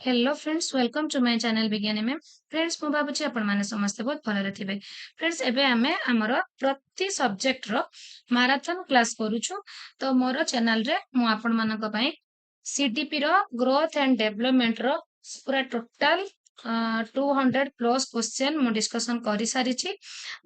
Hello friends, welcome to my channel विज्ञानी ma'am. Friends, मु भाबुची आपण माने समस्त बहुत भलरे थिबे। फ्रेंड्स, एबे आमे हमर प्रति सब्जेक्ट रो मैराथन क्लास करूछु। तो मोर चैनल रे मु आपण मानक पई सीडीपी रो ग्रोथ एंड डेवलपमेंट रो पूरा टोटल 200 प्लस क्वेश्चन मु डिस्कशन करि सारिछि।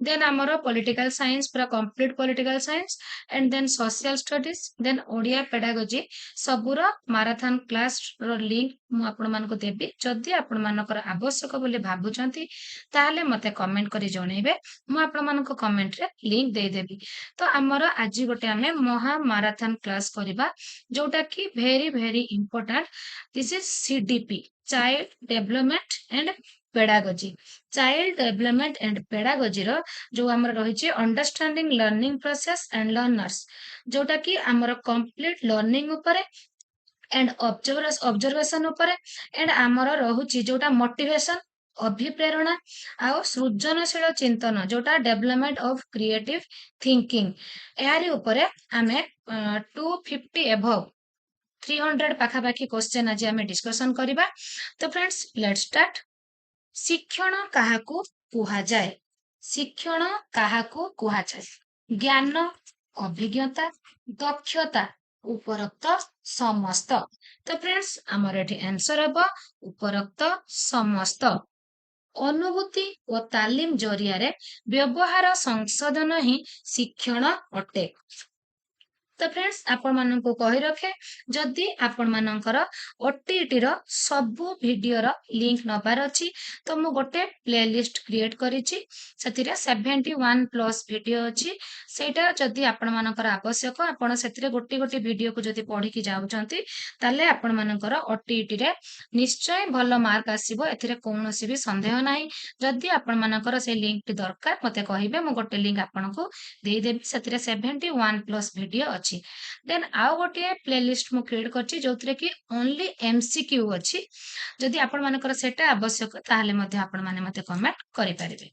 देन हमर पॉलिटिकल साइंस पूरा complete political science and then social studies then Odia pedagogy सबुर माराथन क्लास रो लिंक मु आपण मानको देबी। जदि आपण मानकर आवश्यक बोली भाबुचंती ताहले मते कमेंट करी जणैबे, मु आपण मानको कमेंट रे लिंक दे देबी। तो हमर आज गोटे हमें महा माराथन क्लास करिबा जोटा कि very very important. This is CDP, child development and pedagogy. Child development and pedagogy रो जो हमर रहिछि understanding learning process and learners, जोटा कि हमर कंप्लीट लर्निंग ऊपर एंड ऑब्जर्वेशन ऊपर एंड आमर रहुछि जोटा मोटिवेशन अभिप्रेरणा आउ सृजनशील चिंतन जोटा डेवलपमेंट ऑफ क्रिएटिव थिंकिंग यारी ऊपर आमे 250 एभव 300 पाखापाखी क्वेश्चन आज आमे डिस्कशन करिबा। तो फ्रेंड्स, लेट्स स्टार्ट। शिक्षण काहाकू कुहा जाए? शिक्षण काहाकू कुहा जाए? ज्ञान, अभिज्ञता, दक्षता, उपरोक्त समस्त। तो फ्रेंड्स, आमर एठी आंसर हबो उपरोक्त समस्त। अनुभूति और तालीम जरिया व्यवहार संशोधन ही शिक्षण अटे। तो फ्रेंड्स, आपण माननको कहि रखे जदि आपण मानकर ओटीटी रो सबु वीडियो रो लिंक नबार अछि तो मु गोटे प्लेलिस्ट क्रिएट करिछि। सेतिरे 71 प्लस वीडियो अछि। सेटा जदि आपण मानकर आवश्यक आपण सेतिरे गोटी गोटी वीडियो को जदि पढि कि जाउचंती ताले आपण मानकर ओटीटी रे निश्चय भलो मार्क आसीबो। एथिरे कोनोसी भी संदेह नाही। जदि आपण मानकर से लिंक टी दरकार मते कहिबे, मु गोटे लिंक आपनको देई देबी। सेतिरे 71 प्लस वीडियो अछि। देन आउ गोटे प्लेलिस्ट मु क्रिएट करछि जोथरे कि ओनली एमसीक्यू अछि। जदि आपण मानकर सेटा आवश्यक ताहले मध्ये आपण माने मते कमेंट करि परिबे।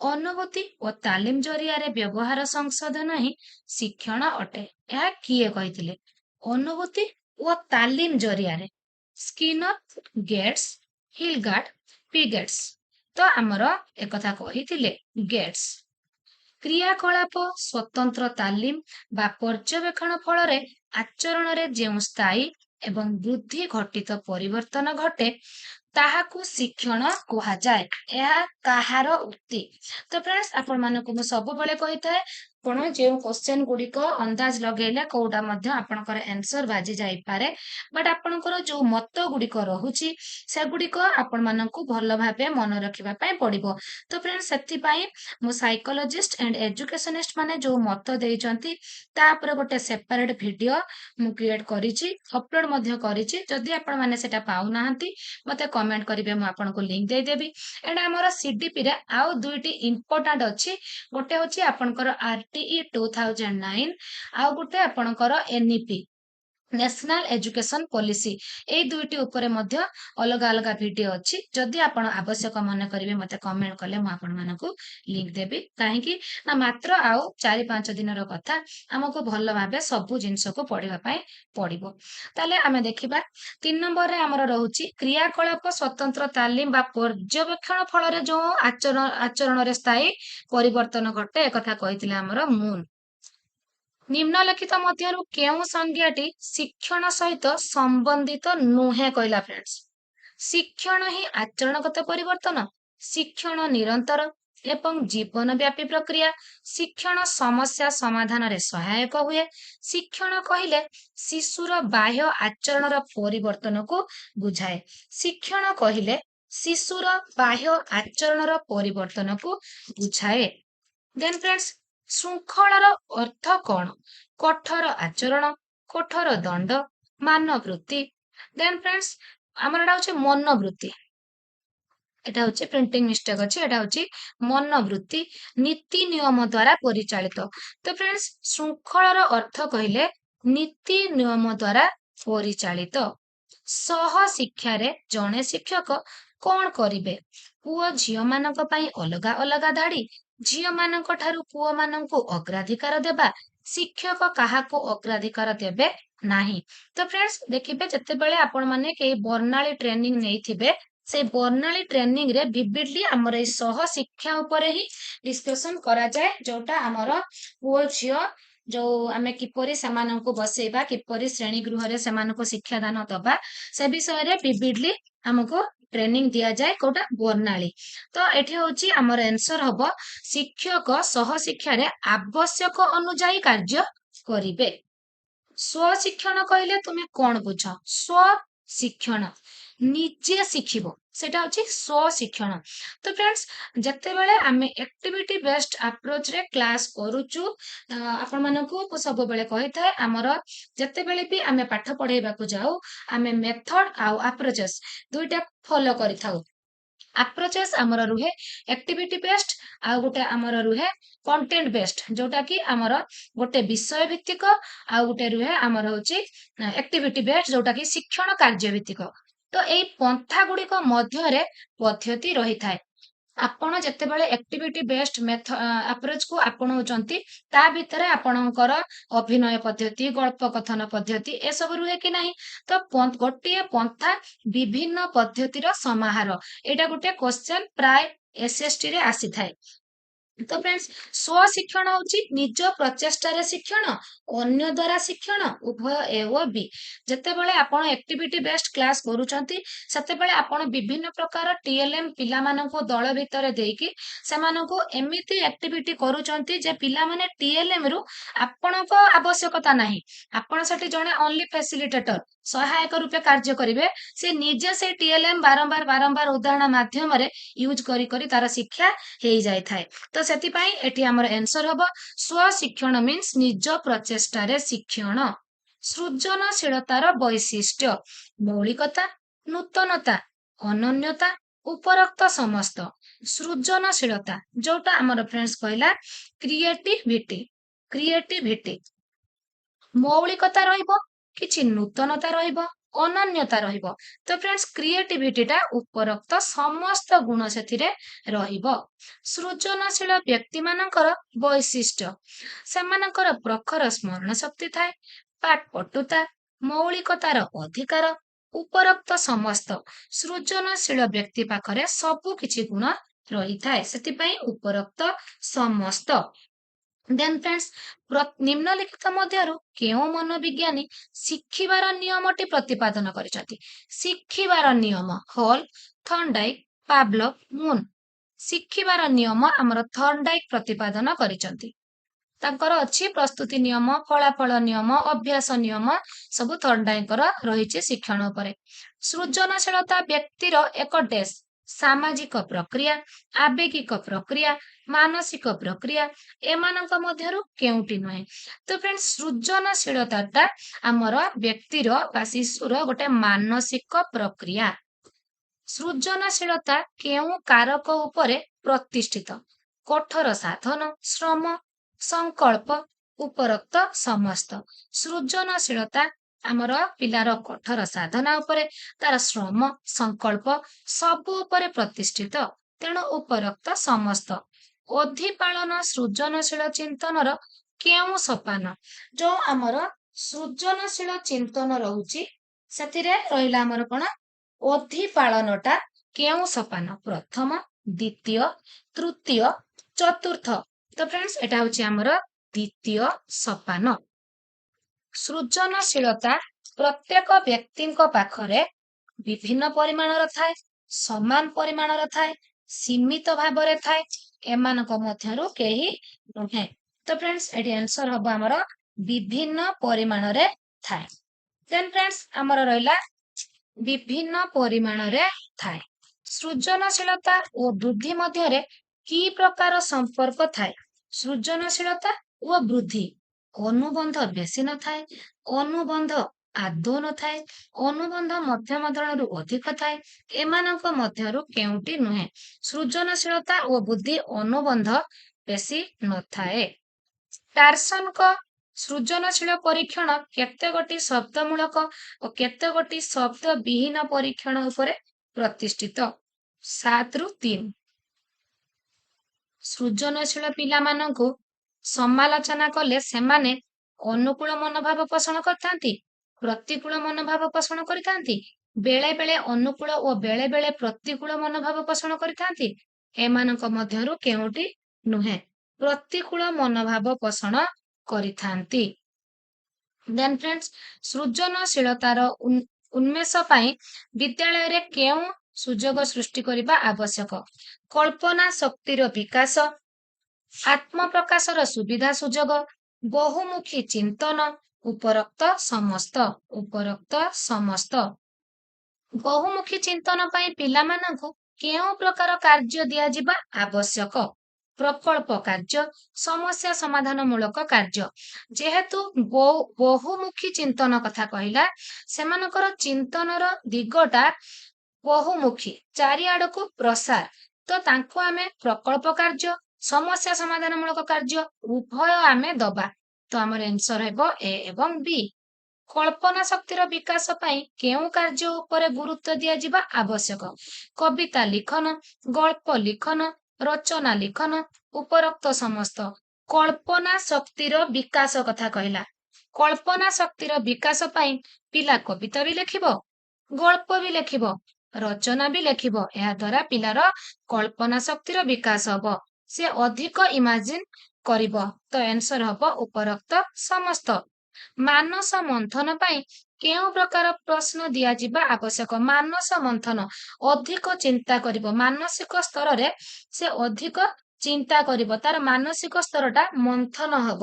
अनुभूति और तालीम जरिया रे व्यवहार संशोधन ही शिक्षण अटे। यह किए कहिथिले? अनुभूति और तालीम जरिया रे स्किनर, गेट्स, हिलगार्ड, पिगेट्स। तो हमर एकथा कहिथिले गेट्स। क्रियाकलाप स्वतंत्र तालीम बा पर्यवेक्षण फल आचरण रे जेउ स्थायी एवं बुद्धि घटित परिवर्तन घटे ताहाकू शिक्षण कुहा जाए। यह काहार उक्ति? तो फ्रेंड्स, आपण मानकु मु सब बेले कहि थाए आपण जे क्वेश्चन गुडी को अंदाज लगेले कोउटा मध्ये आपनकर आंसर बाजी जाई पारे, बट आपनकर जो मत गुडी को रहुची से गुडी को आपण मानकु भलो भाबे मन रखिबा पय पडिबो। तो फ्रेंड्स, सेति पय मु साइकोलॉजिस्ट एंड एजुकेशनिस्ट माने जो मत देइचंती ता पर गोटे सेपरेट वीडियो मु क्रिएट करिछि, अपलोड मध्ये करिछि। जदि आपण माने सेटा पाउ नाहंती मते कमेंट करिवे, मु आपनको लिंक दे देबी। एंड हमर सीडीपी रे आउ दुईटी इंपोर्टेंट अछि। गोटे होछि आपनकर आरटीई 2009 आउ गोटे आपनकर एनईपी नेशनल एजुकेशन पॉलिसी। ए दुईटी ऊपर मध्य अलग अलग वीडियो अछि। जदि आपण आवश्यक मन करिवे मते कमेंट कले मु आपण मानकु लिंक देबी। काहे कि ना मात्र आउ 4-5 दिन रो कथा हमको भलो भाबे सबु जिंस को पढिबा पय पडिबो। ताले आमे देखिबा 3 नंबर रे हमर रहउची क्रियाकलाप स्वतंत्र तालीम बा पर्यवेक्षण फल रे जो आचरण रे स्थायी परिवर्तन घटे एकथा कहिथिले हमर मून। निम्नलिखित मध्यरु केउ संज्ञाटी शिक्षण सहित संबंधित नुहे कहला फ्रेंड्स? शिक्षण ही आचरणगत परिवर्तन, शिक्षण निरंतर एवं जीवन व्यापी प्रक्रिया, शिक्षण समस्या समाधान रे सहायक हुए, शिक्षण कहिले शिशुर बाह्य आचरण परिवर्तन को बुझाए। शिक्षण कहिले शिशुर बाह्य आचरण परिवर्तन को बुझाए। देन फ्रेंड्स, श्रृंखलार अर्थ कौन? कठोर आचरण, कठोर दंड, मानवृत्ति। देन फ्रेंड्स, हमर एटा होचे मनोवृत्ति। एटा होचे प्रिंटिंग मिस्टेक अछि। एटा होचे मनोवृत्ति, नीति नियम द्वारा परिचालित। तो फ्रेंड्स, श्रृंखलार अर्थ कहिले नीति नियम द्वारा परिचालित। सह शिक्षा रे जणे शिक्षक कौन करिवे? पुओ झियो मानक पई अलगा अलगा धाड़ी, झियो मानक ठारू पुओ मानकु अग्राधिकार देबा, शिक्षक काहाकू अग्राधिकार देबे ନାହିଁ। ତ फ्रेंड्स देखिबे जेतेबेले आपण माने के बर्णाली ट्रेनिंग नेइथिबे से बर्णाली ट्रेनिंग रे विविडली हमर ए सह शिक्षा उपरे ही डिस्कशन करा जाए जोटा हमर पुओ झियो जो आमे किपरि सेमानंकु बसेबा किपरि श्रेणी गृह रे सेमानंकु शिक्षा दान दबा से विषय रे विविडली हमको ट्रेनिंग दिया जाए कोटा बर्णाली। तो एठी होची हमर आंसर हबो शिक्षक सह शिक्षा रे आवश्यक अनुଯାयी कार्य करिवे। स्वशिक्षण कहले तुमे कौन बुझ स्वशिक्षण निजे शिखिबो सेटा होची स्वशिक्षण। तो फ्रेंड्स जत्ते आमे एक्टिविटी बेस्ड अप्रोच रे क्लास करूचु आपण मानकु सब बेले कहि थाए हमर जत्ते बेले भी आमे पाठ पढाइबाकू जाऊ आमे मेथड आउ अप्रोचेस दुईटा फॉलो करि थाउ। अप्रोचेस आमर रुहे एक्टिविटी बेस्ड आ गोटे आमर रुहे कंटेंट बेस्ड जोटा कि आमर गोटे विषय भित्तिक आ गोटे रुहे आमर होची एक्टिविटी बेस्ड जोटा कि शिक्षण कार्य भित्तिक। तो एई पंथा गुड़िक मध्यरे पद्धति रही थाए। आपण जेतेबेले एक्टिविटी बेस्ड मेथ अप्रोच को आपणौचंती ता भितरे आपणकर अभिनय पद्धति गल्प कथन पद्धति ए सब रुहे कि नाही। तो गोटे पंथा विभिन्न पद्धतिर समाहार एटा गोटे क्वेश्चन प्राय एसएसटी रे आसी थाए। तो फ्रेंड्स स्वशिक्षण होची निज प्रचेष्टार शिक्षण अन्य द्वारा शिक्षण उभय ए ओ बी। जेतेबेले आपण एक्टिविटी बेस्ड क्लास करूचंती सेतेबेले आपण विभिन्न प्रकार टीएलएम पिला मानको दल भितरे देकी सेमानको एमिति एक्टिविटी करूचंती जे पिला माने टीएलएम रु आपणको आवश्यकता नाही। आपण सेठी जणे ओनली फैसिलिटेटर सहायक रूपे कार्य करिवे से निजे से टीएलएम बारंबार बारंबार उदाहरण माध्यम रे यूज करी करी तार शिक्षा हेई जाय थाए। तो सेति पई एठी हमर आंसर हबो स्वशिक्षण मीन्स निज प्रचेष्टारे शिक्षण। सृजनशीलतार वैशिष्ट्य मौलिकता नूतनता अनन्यता उपरोक्त समस्त। सृजनशीलता जोटा हमर फ्रेंड्स कहला क्रिएटिविटी मौलिकता रहिबो किछि नूतनता रहिबो अनन्यता रहिबो। तो फ्रेंड्स क्रिएटिविटीटा उपरोक्त समस्त गुण सेथिरे रहिबो। सृजनशील व्यक्ति मानकर वैशिष्ट्य सेमानकर प्रखर स्मरण शक्ति थाए पाठपटुता मौलिकतार अधिकार उपरोक्त समस्त। सृजनशील व्यक्ति पाखरे सबु किछि गुण रही थाए सेतिपई उपरोक्त समस्त। देन फ्रेंड्स निम्नलिखित मध्यरु केउ मनोविज्ञानी शिखिबार नियमटी प्रतिपादन करिसथि। शिखिबार नियम हॉल थॉर्नडाइक पावलोव मून शिखिबार नियम हमर थॉर्नडाइक प्रतिपादन करिसथि। तांकर अछि प्रस्तुति नियम फलाफल नियम अभ्यास नियम सब थॉर्नडाइकर रहिछि शिक्षण उपरे। सृजनशीलता व्यक्तिर एक डेस सामाजिक प्रक्रिया आवेगिक प्रक्रिया मानसिक प्रक्रिया एमानक मध्यरु केउटी नहे। तो फ्रेंड्स सृजनशीलताटा हमर व्यक्तिर बा शिशुर गोटे मानसिक प्रक्रिया। सृजनशीलता केउ कारक उपरे प्रतिष्ठित कठोर साधन श्रम संकल्प उपरोक्त समस्त। सृजनशीलता आमर पिलार कठोर साधना उपरे तार श्रम संकल्प सब उपरे प्रतिष्ठित तेणु उपरोक्त समस्त। अधिपालन सृजनशील चिंतनर केउ सोपान जो आमर सृजनशील चिंतन रहुची सेतिरे रहिला आमर कोन अधिपालनटा केउ सोपान प्रथम द्वितीय तृतीय चतुर्थ। तो फ्रेंड्स एटा होची आमर द्वितीय सोपान। सृजनशीलता प्रत्येक व्यक्तिଙ୍କ पाखरे विभिन्न परिमाणर थाए समान परिमाणर थाए सीमित भाबरे थाए एमानक मध्यरु केही नुहे। तो फ्रेंड्स एटी आंसर हबो हमर विभिन्न परिमाणरे थाए। देन फ्रेंड्स हमर रहिला विभिन्न परिमाणरे थाए। सृजनशीलता ओ वृद्धि मध्यरे की प्रकार संपर्क थाए। सृजनशीलता ओ वृद्धि अनुबंध बेसी न थाए अनुबंध आदौ न थाए अनुबंध मध्यम धरणु अधिक थाए एमानक मध्यरु केउटी नुहे। सृजनशीलता ओ बुद्धि अनुबंध बेसी न थाए। टार्सन को सृजनशील परीक्षण केतेगोटी शब्दमूलक और केतेगोटी शब्द विहीन परीक्षण उपरे प्रतिष्ठित 7 रु 3। सृजनशील पिला मानकु समालोचना कले सेमाने अनुकूल मनोभाव पोषण करथांती ପ୍ରତିକୂଳ ମନୋଭାବ ପୋଷଣ କରିଥାନ୍ତି, ବେଳେ ବେଳେ ଅନୁକୂଳ ଓ ବେଳେ ବେଳେ ପ୍ରତିକୂଳ ମନୋଭାବ ପୋଷଣ କରିଥାନ୍ତି। ଏମାନଙ୍କ ମଧ୍ୟରୁ କେଉଁଟି ନୁହେଁ? ପ୍ରତିକୂଳ ମନୋଭାବ ପୋଷଣ କରିଥାନ୍ତି। ଦେନ୍ ଫ୍ରେଣ୍ଡସ୍, ସୃଜନଶୀଳତାର ଉନ୍ମେଷ ପାଇଁ ବିଦ୍ୟାଳୟରେ କେଉଁ ସୁଯୋଗ ସୃଷ୍ଟି କରିବା ଆବଶ୍ୟକ? କଳ୍ପନା ଶକ୍ତିର ବିକାଶ, ଆତ୍ମପ୍ରକାଶର ସୁବିଧା ସୁଯୋଗ, ବହୁମୁଖୀ ଚିନ୍ତନ, ଉପରୋକ୍ତ ସମସ୍ତ। ବହୁମୁଖୀ ଚିନ୍ତନ ପାଇଁ ପିଲାମାନଙ୍କୁ କେଉଁ ପ୍ରକାର କାର୍ଯ୍ୟ ଦିଆଯିବା ଆବଶ୍ୟକ? ପ୍ରକଳ୍ପ କାର୍ଯ୍ୟ, ସମସ୍ୟା ସମାଧାନ ମୂଳକ କାର୍ଯ୍ୟ। ଯେହେତୁ ବହୁମୁଖୀ ଚିନ୍ତନ କଥା କହିଲା, ସେମାନଙ୍କର ଚିନ୍ତନର ଦିଗଟା ବହୁମୁଖୀ, ଚାରିଆଡକୁ ପ୍ରସାର, ତ ତାଙ୍କୁ ଆମେ ପ୍ରକଳ୍ପ କାର୍ଯ୍ୟ, ସମସ୍ୟା ସମାଧାନ ମୂଳକ କାର୍ଯ୍ୟ ଉଭୟ ଆମେ ଦବା। ତ ଆମର ଆନ୍ସର ହେବ ଏ ଏବଂ ବି। କଳ୍ପନା ଶକ୍ତିର ବିକାଶ ପାଇଁ କେଉଁ କାର୍ଯ୍ୟ ଉପରେ ଗୁରୁତ୍ୱ ଦିଆଯିବା ଆବଶ୍ୟକ? କବିତା ଲିଖନ, ଗଳ୍ପ ଲିଖନ, ରଚନା ଲିଖନ, ଉପରୋକ୍ତ ସମସ୍ତ। କଳ୍ପନା ଶକ୍ତିର ବିକାଶ କଥା କହିଲା। କଳ୍ପନା ଶକ୍ତିର ବିକାଶ ପାଇଁ ପିଲା କବିତା ବି ଲେଖିବ, ଗଳ୍ପ ବି ଲେଖିବ, ରଚନା ବି ଲେଖିବ। ଏହା ଦ୍ୱାରା ପିଲାର କଳ୍ପନା ଶକ୍ତିର ବିକାଶ ହବ, ସେ ଅଧିକ ଇମାଜିନ କରିବ। ତ ଆନ୍ସର ହବ ଉପରୋକ୍ତ ସମସ୍ତ। ମାନସ ମନ୍ଥନ ପାଇଁ କେଉଁ ପ୍ରକାର ପ୍ରଶ୍ନ ଦିଆଯିବା ଆବଶ୍ୟକ? ମାନସ ମନ୍ଥନ, ଅଧିକ ଚିନ୍ତା କରିବ, ମାନସିକ ସ୍ତରରେ ସେ ଅଧିକ ଚିନ୍ତା କରିବ, ତାର ମାନସିକ ସ୍ତରଟା ମନ୍ଥନ ହବ।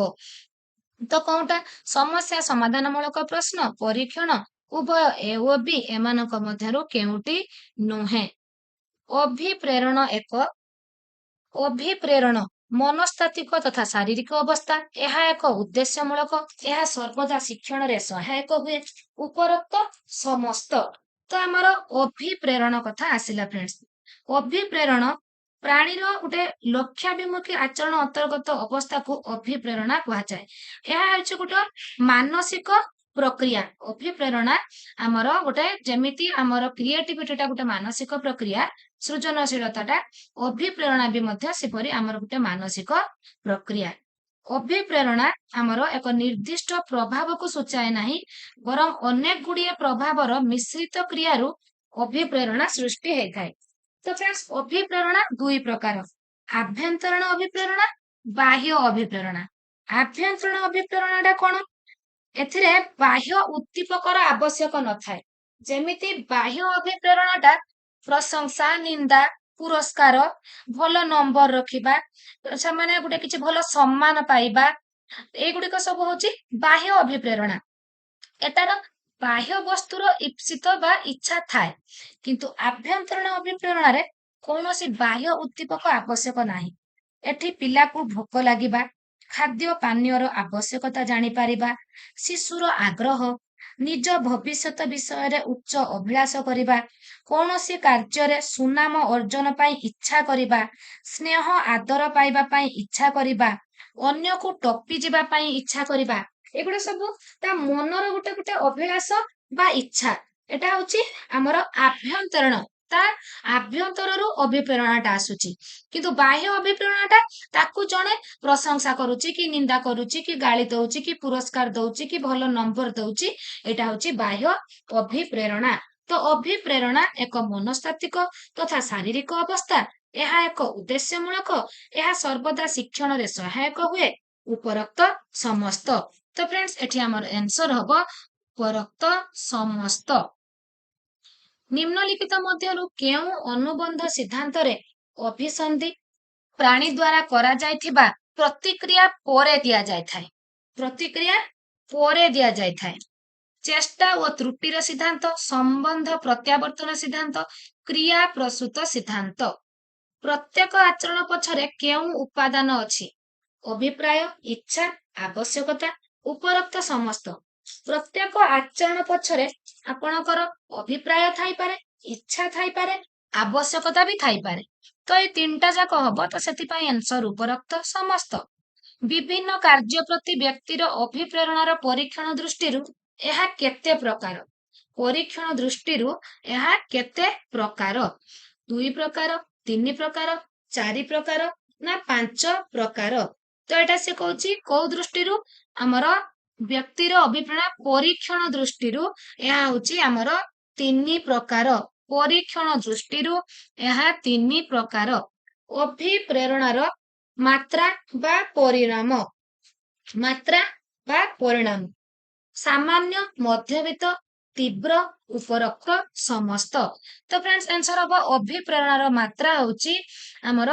ତ କୋଉଟା? ସମସ୍ୟା ସମାଧାନ ମୂଳକ ପ୍ରଶ୍ନ, ପରୀକ୍ଷଣ, ଉଭୟ ଏ ଓ ବି। ଏମାନଙ୍କ ମଧ୍ୟରୁ କେଉଁଟି ନୁହେଁ? ଅଭିପ୍ରେରଣ ମନସ୍ତାତ୍ତ୍ୱିକ ତଥା ଶାରୀରିକ ଅବସ୍ଥା, ଏହା ଏକ ଉଦ୍ଦେଶ୍ୟମୂଳକ, ଏହା ସର୍ବଦା ଶିକ୍ଷଣରେ ସହାୟକ ହୁଏ। ଉପରୋକ୍ତ ସମସ୍ତ। ତ ଆମର ଅଭିପ୍ରେରଣ କଥା ଆସିଲା ଫ୍ରେଣ୍ଡସ୍। ଅଭିପ୍ରେରଣ ପ୍ରାଣୀର ଗୋଟେ ଲକ୍ଷ୍ୟାଭିମୁଖୀ ଆଚରଣ ଅନ୍ତର୍ଗତ ଅବସ୍ଥାକୁ ଅଭିପ୍ରେରଣା କୁହାଯାଏ। ଏହା ହେଉଛି ଗୋଟେ ମାନସିକ ପ୍ରକ୍ରିୟା। ଅଭିପ୍ରେରଣା ଆମର ଗୋଟେ, ଯେମିତି ଆମର କ୍ରିଏଟିଭିଟିଟା ଗୋଟେ ମାନସିକ ପ୍ରକ୍ରିୟା, ସୃଜନଶୀଳତାଟା, ଅଭିପ୍ରେରଣା ବି ମଧ୍ୟ ସେପରି ଆମର ଗୋଟେ ମାନସିକ ପ୍ରକ୍ରିୟା। ଅଭିପ୍ରେରଣା ଆମର ଏକ ନିର୍ଦ୍ଦିଷ୍ଟ ପ୍ରଭାବକୁ ସୂଚାଏ ନାହିଁ, ବରଂ ଅନେକ ଗୁଡ଼ିଏ ପ୍ରଭାବର ମିଶ୍ରିତ କ୍ରିୟାରୁ ଅଭିପ୍ରେରଣା ସୃଷ୍ଟି ହେଇଥାଏ। ତ ଫ୍ରେଣ୍ଡସ୍, ଅଭିପ୍ରେରଣା ଦୁଇ ପ୍ରକାର, ଆଭ୍ୟନ୍ତରୀଣ ଅଭିପ୍ରେରଣା, ବାହ୍ୟ ଅଭିପ୍ରେରଣା। ଆଭ୍ୟନ୍ତରୀଣ ଅଭିପ୍ରେରଣାଟା କଣ? ଏଥିରେ ବାହ୍ୟ ଉଦ୍ଦୀପକର ଆବଶ୍ୟକ ନଥାଏ। ଯେମିତି ବାହ୍ୟ ଅଭିପ୍ରେରଣାଟା ପ୍ରଶଂସା, ନିନ୍ଦା, ପୁରସ୍କାର, ଭଲ ନମ୍ବର ରଖିବା, ସେମାନେ ଗୋଟେ କିଛି ଭଲ ସମ୍ମାନ ପାଇବା, ଏଇଗୁଡିକ ସବୁ ହଉଛି ବାହ୍ୟ ଅଭିପ୍ରେରଣା। ଏଟାର ବାହ୍ୟ ବସ୍ତୁର ଇପ୍ସିତ ବା ଇଚ୍ଛା ଥାଏ, କିନ୍ତୁ ଆଭ୍ୟନ୍ତରୀଣ ଅଭିପ୍ରେରଣାରେ କୌଣସି ବାହ୍ୟ ଉଦ୍ଦୀପକ ଆବଶ୍ୟକ ନାହିଁ। ଏଠି ପିଲାକୁ ଭୋକ ଲାଗିବା, ଖାଦ୍ୟ ପାନୀୟର ଆବଶ୍ୟକତା ଜାଣିପାରିବା, ଶିଶୁର ଆଗ୍ରହ, ନିଜ ଭବିଷ୍ୟତ ବିଷୟରେ ଉଚ୍ଚ ଅଭିଳାଷ କରିବା, କୌଣସି କାର୍ଯ୍ୟରେ ସୁନାମ ଅର୍ଜନ ପାଇଁ ଇଚ୍ଛା କରିବା, ସ୍ନେହ ଆଦର ପାଇବା ପାଇଁ ଇଚ୍ଛା କରିବା, ଅନ୍ୟକୁ ଟପି ଯିବା ପାଇଁ ଇଚ୍ଛା କରିବା, ଏଗୁଡା ସବୁ ତା ମନର ଗୋଟେ ଗୋଟେ ଅଭିଳାଷ ବା ଇଚ୍ଛା। ଏଟା ହଉଛି ଆମର ଆଭ୍ୟନ୍ତରୀଣ, ତା ଆଭ୍ୟନ୍ତରରୁ ଅଭିପ୍ରେରଣାଟା ଆସୁଛି। କିନ୍ତୁ ବାହ୍ୟ ଅଭିପ୍ରେରଣାଟା ତାକୁ ଜଣେ ପ୍ରଶଂସା କରୁଛି କି ନିନ୍ଦା କରୁଛି କି ଗାଳି ଦଉଛି କି ପୁରସ୍କାର ଦଉଛି କି ଭଲ ନମ୍ବର ଦଉଛି, ଏଇଟା ହଉଛି ବାହ୍ୟ ଅଭିପ୍ରେରଣା। ତ ଅଭିପ୍ରେରଣା ଏକ ମନସ୍ତାତ୍ତ୍ୱିକ ତଥା ଶାରୀରିକ ଅବସ୍ଥା, ଏହା ଏକ ଉଦ୍ଦେଶ୍ୟମୂଳକ, ଏହା ସର୍ବଦା ଶିକ୍ଷଣରେ ସହାୟକ ହୁଏ। ଉପରୋକ୍ତ ସମସ୍ତ। ତ ଫ୍ରେଣ୍ଡସ୍, ଏଠି ଆମର ଆନ୍ସର ହବ ଉପରୋକ୍ତ ସମସ୍ତ। ନିମ୍ନଲିଖିତ ମଧ୍ୟରୁ କେଉଁ ଅନୁବନ୍ଧ ସିଦ୍ଧାନ୍ତରେ ଅଭିସନ୍ଧି ପ୍ରାଣୀ ଦ୍ୱାରା କରାଯାଇଥିବା ପ୍ରତିକ୍ରିୟା ପରେ ଦିଆଯାଇଥାଏ? ପ୍ରତିକ୍ରିୟା ପରେ ଦିଆଯାଇଥାଏ। ଚେଷ୍ଟା ଓ ତ୍ରୁଟିର ସିଦ୍ଧାନ୍ତ, ସମ୍ବନ୍ଧ ପ୍ରତ୍ୟାବର୍ତ୍ତନ ସିଦ୍ଧାନ୍ତ, କ୍ରିୟା ପ୍ରସୂତ ସିଦ୍ଧାନ୍ତ। ପ୍ରତ୍ୟେକ ଆଚରଣ ପଛରେ କେଉଁ ଉପାଦାନ ଅଛି? ଅଭିପ୍ରାୟ, ଇଚ୍ଛା, ଆବଶ୍ୟକତା, ଉପରୋକ୍ତ ସମସ୍ତ। ପ୍ରତ୍ୟେକ ଆଚରଣ ପଛରେ ଆପଣଙ୍କର ଅଭିପ୍ରାୟ ଥାଇପାରେ, ଇଚ୍ଛା ଥାଇପାରେ, ଆବଶ୍ୟକତା ବି ଥାଇପାରେ। ତ ଏଇ ତିନିଟା ଯାକ ହବ, ତ ସେଥିପାଇଁ ଆନ୍ସର ଉପରୋକ୍ତ ସମସ୍ତ। ବିଭିନ୍ନ କାର୍ଯ୍ୟ ପ୍ରତି ବ୍ୟକ୍ତିର ଅଭିପ୍ରେରଣାର ପରୀକ୍ଷଣ ଦୃଷ୍ଟିରୁ ଏହା କେତେ ପ୍ରକାର? ପରୀକ୍ଷଣ ଦୃଷ୍ଟିରୁ ଏହା କେତେ ପ୍ରକାର? 2 ପ୍ରକାର, 3 ପ୍ରକାର, 4 ପ୍ରକାର ନା 5 ପ୍ରକାର? ତ ଏଟା ସେ କହୁଛି କୋଉ ଦୃଷ୍ଟିରୁ? ଆମର ବ୍ୟକ୍ତିର ଅଭିପ୍ରେରଣା ପରୀକ୍ଷଣ ଦୃଷ୍ଟିରୁ ଏହା ହେଉଛି ଆମର 3 ପ୍ରକାର। ପରୀକ୍ଷଣ ଦୃଷ୍ଟିରୁ ଏହା 3 ପ୍ରକାର। ଅଭିପ୍ରେରଣାର ମାତ୍ରା ବା ପରିଣାମ। ମାତ୍ରା ବା ପରିଣାମ ସାମାନ୍ୟ, ମଧ୍ୟବିତ୍ତ, ତୀବ୍ର, ଉପରୋକ୍ତ, ସମସ୍ତ। ତ फ्रेंड्स आंसर हबो ଅଭିପ୍ରେରଣାର ମାତ୍ରା ହେଉଛି ଆମର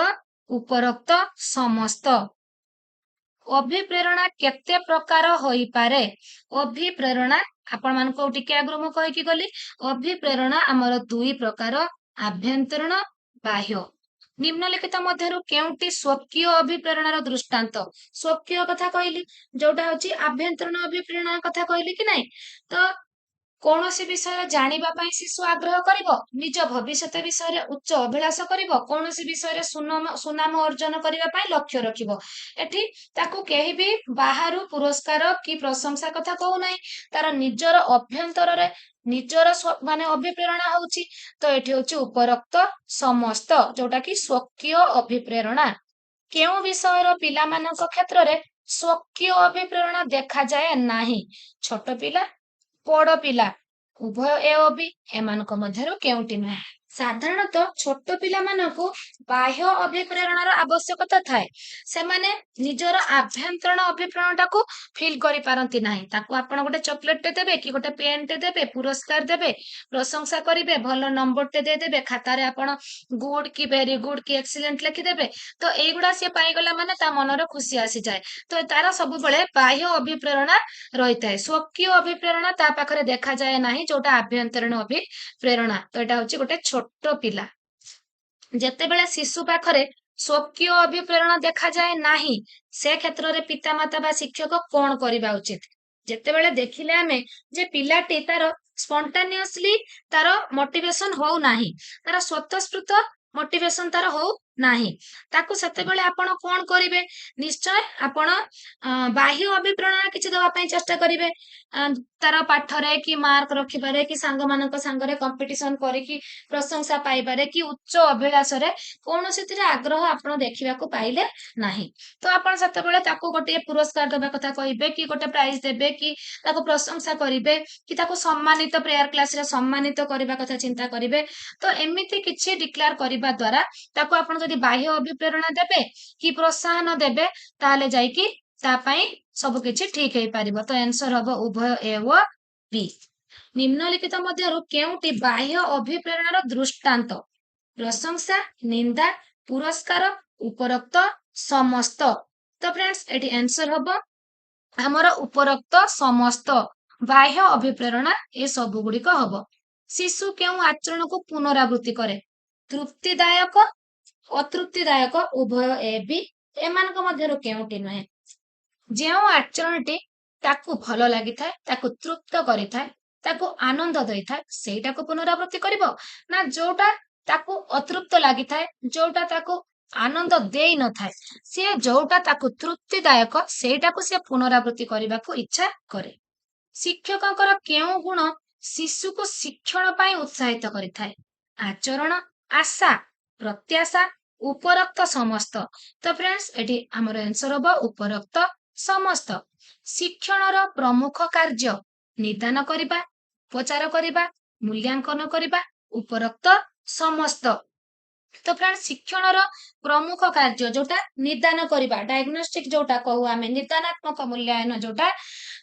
ଉପରୋକ୍ତ ସମସ୍ତ। ଅଭିପ୍ରେରଣା କେତେ ପ୍ରକାର ହୋଇପାରେ? ଅଭିପ୍ରେରଣା ଆପଣ ମାନଙ୍କୁ ଟିକେ ଆଗରୁ ମୁଁ କହିକି ଗଲି ଅଭିପ୍ରେରଣା ଆମର 2 ପ୍ରକାର ଆଭ୍ୟନ୍ତରୀଣ ବାହ୍ୟ। ନିମ୍ନଲିଖିତ ମଧ୍ୟରୁ କେଉଁଟି ସ୍ୱକୀୟ ଅଭିପ୍ରେରଣାର ଦୃଷ୍ଟାନ୍ତ? ସ୍ୱକୀୟ କଥା କହିଲି ଯୋଉଟା ହଉଛି ଆଭ୍ୟନ୍ତରୀଣ ଅଭିପ୍ରେରଣା କଥା କହିଲି କି ନାଇଁ ତ କୌଣସି ବିଷୟ ଜାଣିବା ପାଇଁ ଶିଶୁ ଆଗ୍ରହ କରିବ, ନିଜ ଭବିଷ୍ୟତ ବିଷୟରେ ଉଚ୍ଚ ଅଭିଳାଷ କରିବ, କୌଣସି ବିଷୟରେ ସୁନାମ ଅର୍ଜନ କରିବା ପାଇଁ ଲକ୍ଷ୍ୟ ରଖିବ। ଏଠି ତାକୁ କେହି ବି ବାହାରୁ ପୁରସ୍କାର କି ପ୍ରଶଂସା କଥା କହୁନାହିଁ, ତାର ନିଜର ଅଭ୍ୟନ୍ତରରେ ନିଜର ମାନେ ଅଭିପ୍ରେରଣା ହଉଛି। ତ ଏଠି ହଉଛି ଉପରୋକ୍ତ ସମସ୍ତ ଯୋଉଟା କି ସ୍ୱକୀୟ ଅଭିପ୍ରେରଣା। କେଉଁ ବିଷୟର ପିଲାମାନଙ୍କ କ୍ଷେତ୍ରରେ ସ୍ୱକୀୟ ଅଭିପ୍ରେରଣା ଦେଖାଯାଏ ନାହିଁ? ଛୋଟ ପିଲା, ବଡ଼ ପିଲା, ଉଭୟ ଏ ଓ ବି ଏମାନଙ୍କ ମଧ୍ୟରୁ କେଉଁଟି ନୁହେଁ? ସାଧାରଣତଃ ଛୋଟ ପିଲାମାନଙ୍କୁ ବାହ୍ୟ ଅଭିପ୍ରେରଣାର ଆବଶ୍ୟକତା ଥାଏ। ସେମାନେ ନିଜର ଆଭ୍ୟନ୍ତରୀଣ ଅଭିପ୍ରେରଣାଟାକୁ ଫିଲ୍ କରିପାରନ୍ତି ନାହିଁ। ତାକୁ ଆପଣ ଗୋଟେ ଚକୋଲେଟଟେ ଦେବେ କି ଗୋଟେ ପେନଟେ ଦେବେ, ପୁରସ୍କାର ଦେବେ, ପ୍ରଶଂସା କରିବେ, ଭଲ ନମ୍ବରଟେ ଦେଇଦେବେ, ଖାତାରେ ଆପଣ ଗୁଡ୍ କି ଭେରି ଗୁଡ୍ କି ଏକ୍ସିଲେଣ୍ଟ ଲେଖିଦେବେ। ତ ଏଇଗୁଡା ସିଏ ପାଇଗଲା ମାନେ ତା ମନରେ ଖୁସି ଆସିଯାଏ। ତ ତାର ସବୁବେଳେ ବାହ୍ୟ ଅଭିପ୍ରେରଣା ରହିଥାଏ। ସ୍ୱକୀୟ ଅଭିପ୍ରେରଣା ତା ପାଖରେ ଦେଖାଯାଏ ନାହିଁ ଯୋଉଟା ଆଭ୍ୟନ୍ତରୀଣ ଅଭିପ୍ରେରଣା। ତ ଏଟା ହଉଛି ଗୋଟେ ଛୋଟ ପିଲା। ଯେତେବେଳେ ଶିଶୁ ପାଖରେ ସ୍ୱକୀୟ ଅଭିପ୍ରେରଣା ଦେଖାଯାଏ ନାହିଁ ସେ କ୍ଷେତ୍ରରେ ପିତାମାତା ବା ଶିକ୍ଷକ କଣ କରିବା ଉଚିତ? ଯେତେବେଳେ ଦେଖିଲେ ଆମେ ଯେ ପିଲାଟି ତାର ସ୍ପଣ୍ଟାନିୟସଲି ତାର ମୋଟିଭେସନ ହଉନାହିଁ, ତାର ସ୍ୱତଃସ୍ଫୂର୍ତ୍ତ ମୋଟିଭେସନ ତାର ହଉ ନାହିଁ, ତାକୁ ସେତେବେଳେ ଆପଣ କଣ କରିବେ? ନିଶ୍ଚୟ ଆପଣ ବାହ୍ୟ ଅଭିପ୍ରେରଣା କିଛି ଦେବା ପାଇଁ ଚେଷ୍ଟା କରିବେ। ତାର ପାଠରେ କି ମାର୍କ ରଖିବାରେ କି ସାଙ୍ଗମାନଙ୍କ ସାଙ୍ଗରେ କମ୍ପିଟିସନ କରିକି ପ୍ରଶଂସା ପାଇବାରେ କି ଉଚ୍ଚ ଅଭିଳାଷରେ କୌଣସିଥିରେ ଆଗ୍ରହ ଆପଣ ଦେଖିବାକୁ ପାଇଲେ ନାହିଁ। ତ ଆପଣ ସେତେବେଳେ ତାକୁ ଗୋଟିଏ ପୁରସ୍କାର ଦେବା କଥା କହିବେ କି ଗୋଟେ ପ୍ରାଇଜ ଦେବେ କି ତାକୁ ପ୍ରଶଂସା କରିବେ କି ତାକୁ ସମ୍ମାନିତ ପ୍ରେୟାର କ୍ଲାସରେ ସମ୍ମାନିତ କରିବା କଥା ଚିନ୍ତା କରିବେ। ତ ଏମିତି କିଛି ଡିକ୍ଲାର କରିବା ଦ୍ଵାରା ତାକୁ ଆପଣ ଯଦି ବାହ୍ୟ ଅଭିପ୍ରେରଣା ଦେବେ କି ପ୍ରୋତ୍ସାହନ ଦେବେ ତାହେଲେ ଯାଇକି ତା ପାଇଁ ସବୁ କିଛି ଠିକ ହେଇପାରିବ। ତ ଆନ୍ସର ହବ ଉଭୟ ଏ ଓ ବି। ନିମ୍ନଲିଖିତ ମଧ୍ୟରୁ କେଉଁଟି ବାହ୍ୟ ଅଭିପ୍ରେରଣାର ଦୃଷ୍ଟାନ୍ତ? ପ୍ରଶଂସା, ନିନ୍ଦା, ପୁରସ୍କାର, ଉପରୋକ୍ତ, ସମସ୍ତ। ତ फ्रेंड्स ଏଠି ଆନ୍ସର ହବ ଆମର ଉପରୋକ୍ତ ସମସ୍ତ। ବାହ୍ୟ ଅଭିପ୍ରେରଣା ଏ ସବୁ ଗୁଡିକ ହବ। ଶିଶୁ କେଉଁ ଆଚରଣକୁ ପୁନରାବୃତ୍ତି କରେ? ତୃପ୍ତିଦାୟକ, ଅତୃପ୍ତିଦାୟକ, ଉଭୟ ଏ ବି ଏମାନଙ୍କ ମଧ୍ୟରୁ କେଉଁଟି ନୁହେଁ? ଯେଉଁ ଆଚରଣଟି ତାକୁ ଭଲ ଲାଗିଥାଏ, ତାକୁ ତୃପ୍ତ କରିଥାଏ, ତାକୁ ଆନନ୍ଦ ଦେଇଥାଏ ସେଇଟାକୁ ପୁନରାବୃତ୍ତି କରିବ ନା ଯୋଉଟା ତାକୁ ଅତୃପ୍ତ ଲାଗିଥାଏ, ଯୋଉଟା ତାକୁ ଆନନ୍ଦ ଦେଇନଥାଏ, ସିଏ ଯୋଉଟା ତାକୁ ତୃପ୍ତିଦାୟକ ସେଇଟାକୁ ସିଏ ପୁନରାବୃତ୍ତି କରିବାକୁ ଇଚ୍ଛା କରେ। ଶିକ୍ଷକଙ୍କର କେଉଁ ଗୁଣ ଶିଶୁକୁ ଶିକ୍ଷଣ ପାଇଁ ଉତ୍ସାହିତ କରିଥାଏ? ଆଚରଣ, ଆଶା, ପ୍ରତ୍ୟାଶା, ଉପରୋକ୍ତ ସମସ୍ତ। ତ फ्रेंड्स ଏଠି ଆମର ଆନ୍ସର ହବ ଉପରୋକ୍ତ ସମସ୍ତ। ଶିକ୍ଷଣର ପ୍ରମୁଖ କାର୍ଯ୍ୟ ନିଦାନ କରିବା, ଉପଚାର କରିବା, ମୂଲ୍ୟାଙ୍କନ କରିବା, ଉପରୋକ୍ତ ସମସ୍ତ। ତ फ्रेंड्स ଶିକ୍ଷଣର ପ୍ରମୁଖ କାର୍ଯ୍ୟ ଯୋଉଟା ନିଦାନ କରିବା, ଡାୟଗ୍ନୋଷ୍ଟିକ ଯୋଉଟା କହୁ ଆମେ, ନିଦାନାତ୍ମକ ମୂଲ୍ୟାୟନ ଯୋଉଟା,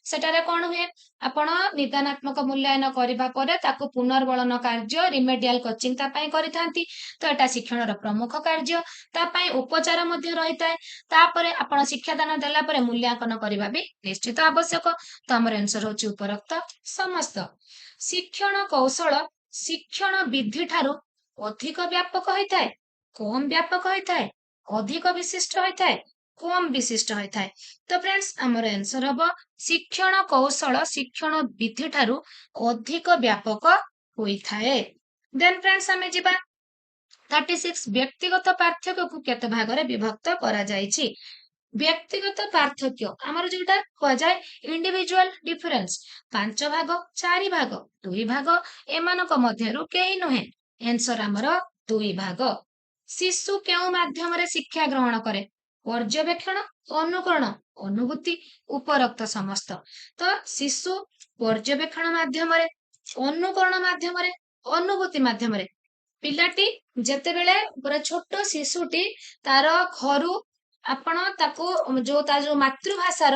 ସେଟାରେ କଣ ହୁଏ? ଆପଣ ନିଦାନାତ୍ମକ ମୂଲ୍ୟାୟନ କରିବା ପରେ ତାକୁ ପୁନର୍ବଳନ କାର୍ଯ୍ୟ ରିମେଡିଆଲ କୋଚିଂ ତା ପାଇଁ କରିଥାନ୍ତି। ତ ଏଟା ଶିକ୍ଷଣର ପ୍ରମୁଖ କାର୍ଯ୍ୟ। ତା ପାଇଁ ଉପଚାର ମଧ୍ୟ ରହିଥାଏ। ତାପରେ ଆପଣ ଶିକ୍ଷାଦାନ ଦେଲା ପରେ ମୂଲ୍ୟାଙ୍କନ କରିବା ବି ନିଶ୍ଚିତ ଆବଶ୍ୟକ। ତ ଆମର ଆନ୍ସର ହଉଛି ଉପରୋକ୍ତ ସମସ୍ତ। ଶିକ୍ଷଣ କୌଶଳ ଶିକ୍ଷଣ ବିଧି ଠାରୁ ଅଧିକ ବ୍ୟାପକ ହୋଇଥାଏ, କମ ବ୍ୟାପକ ହୋଇଥାଏ, ଅଧିକ ବିଶିଷ୍ଟ ହୋଇଥାଏ, କମ ବିଶିଷ୍ଟ ହୋଇଥାଏ? ତ फ्रेंड्स ଆମର ଆନ୍ସର ହବ ଶିକ୍ଷଣ କୌଶଳ ଶିକ୍ଷଣ ବିଧି ଠାରୁ ଅଧିକ ବ୍ୟାପକ ହୋଇଥାଏ। ଦେନ୍ फ्रेंड्स ଆମେ ଯିବା 36 ବ୍ୟକ୍ତିଗତ ପାର୍ଥକ୍ୟକୁ କେତେ ଭାଗରେ ବିଭକ୍ତ କରାଯାଇଛି? ବ୍ୟକ୍ତିଗତ ପାର୍ଥକ୍ୟ ଆମର ଯୋଉଟା କୁହାଯାଏ ଇଣ୍ଡିଭିଜୁଆଲ ଡିଫରେନ୍ସ 5 ଭାଗ, 4 ଭାଗ, 2 ଭାଗ ଏମାନଙ୍କ ମଧ୍ୟରୁ କେହି ନୁହେଁ। ଆନ୍ସର ଆମର 2 ଭାଗ। ଶିଶୁ କେଉଁ ମାଧ୍ୟମରେ ଶିକ୍ଷା ଗ୍ରହଣ କରେ? पर्यवेक्षण अनुकरण अनुभूति उपरोक्त समस्त। तो शिशु पर्यवेक्षण माध्यम अनुकरण माध्यम अनुभूति माध्यम पिलाटी जेतेबेले पुरा छोट शिशुटी तार घरु आपण ताको जो मातृभाषार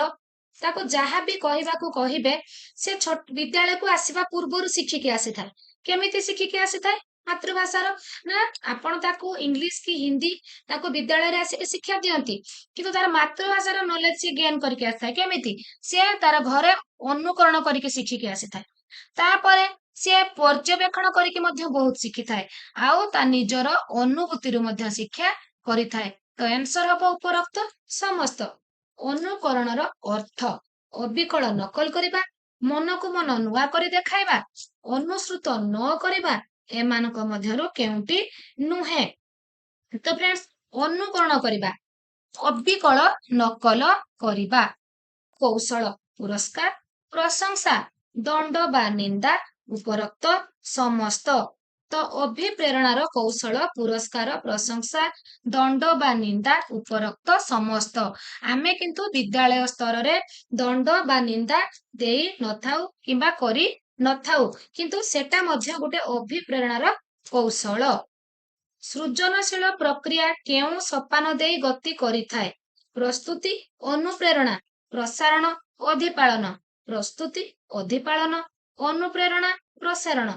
ताको जहाँ भी कहबाकू कहिबे से विद्यालय को आसीबा पूर्वरु शिखिकी आसी थाए। केमिति शिखिकी आसी थाए मातृभाषार ना आपण ताको इंग्लिश की हिंदी ताको विद्यालय रे आसी शिक्षा दियंती किंतु तार मातृभाषार नॉलेज से गेन करके आसी थाए। केमिति से तार घरे अनुकरण करके शिखिकी आसी थाए। तापरे से पर्यवेक्षण करके मध्य बहुत शिखि थाए आउ ता निजर अनुभूति रु मध्य शिक्षा करि थाए। तो आंसर हबो उपरोक्त समस्त। अनुकरणर अर्थ अविकल नकल करिबा मन को मन नुआ करि देखाइबा अनुसृत न करिबा एमानक मध्यरु केउंटी नुहे। तो फ्रेंड्स अनुकरण करिबा अविकल नकल करिबा कौशल पुरस्कार प्रशंसा दंड बा निंदा उपरोक्त समस्त। तो अभिप्रेरणार कौशल पुरस्कार प्रशंसा दंड बा निंदा उपरोक्त समस्त। आमे किंतु विद्यालय स्तर रे दंड बा निंदा देई नथाउ किंबा करी नथाउ किंतु सेटा मध्य गोटे अभिप्रेरणार कौशल। सृजनशील प्रक्रिया केउ सोपान देई गति करि थाए प्रस्तुति अनुप्रेरणा प्रसारण अधिपालन प्रस्तुति अधिपालन अनुप्रेरणा प्रसारण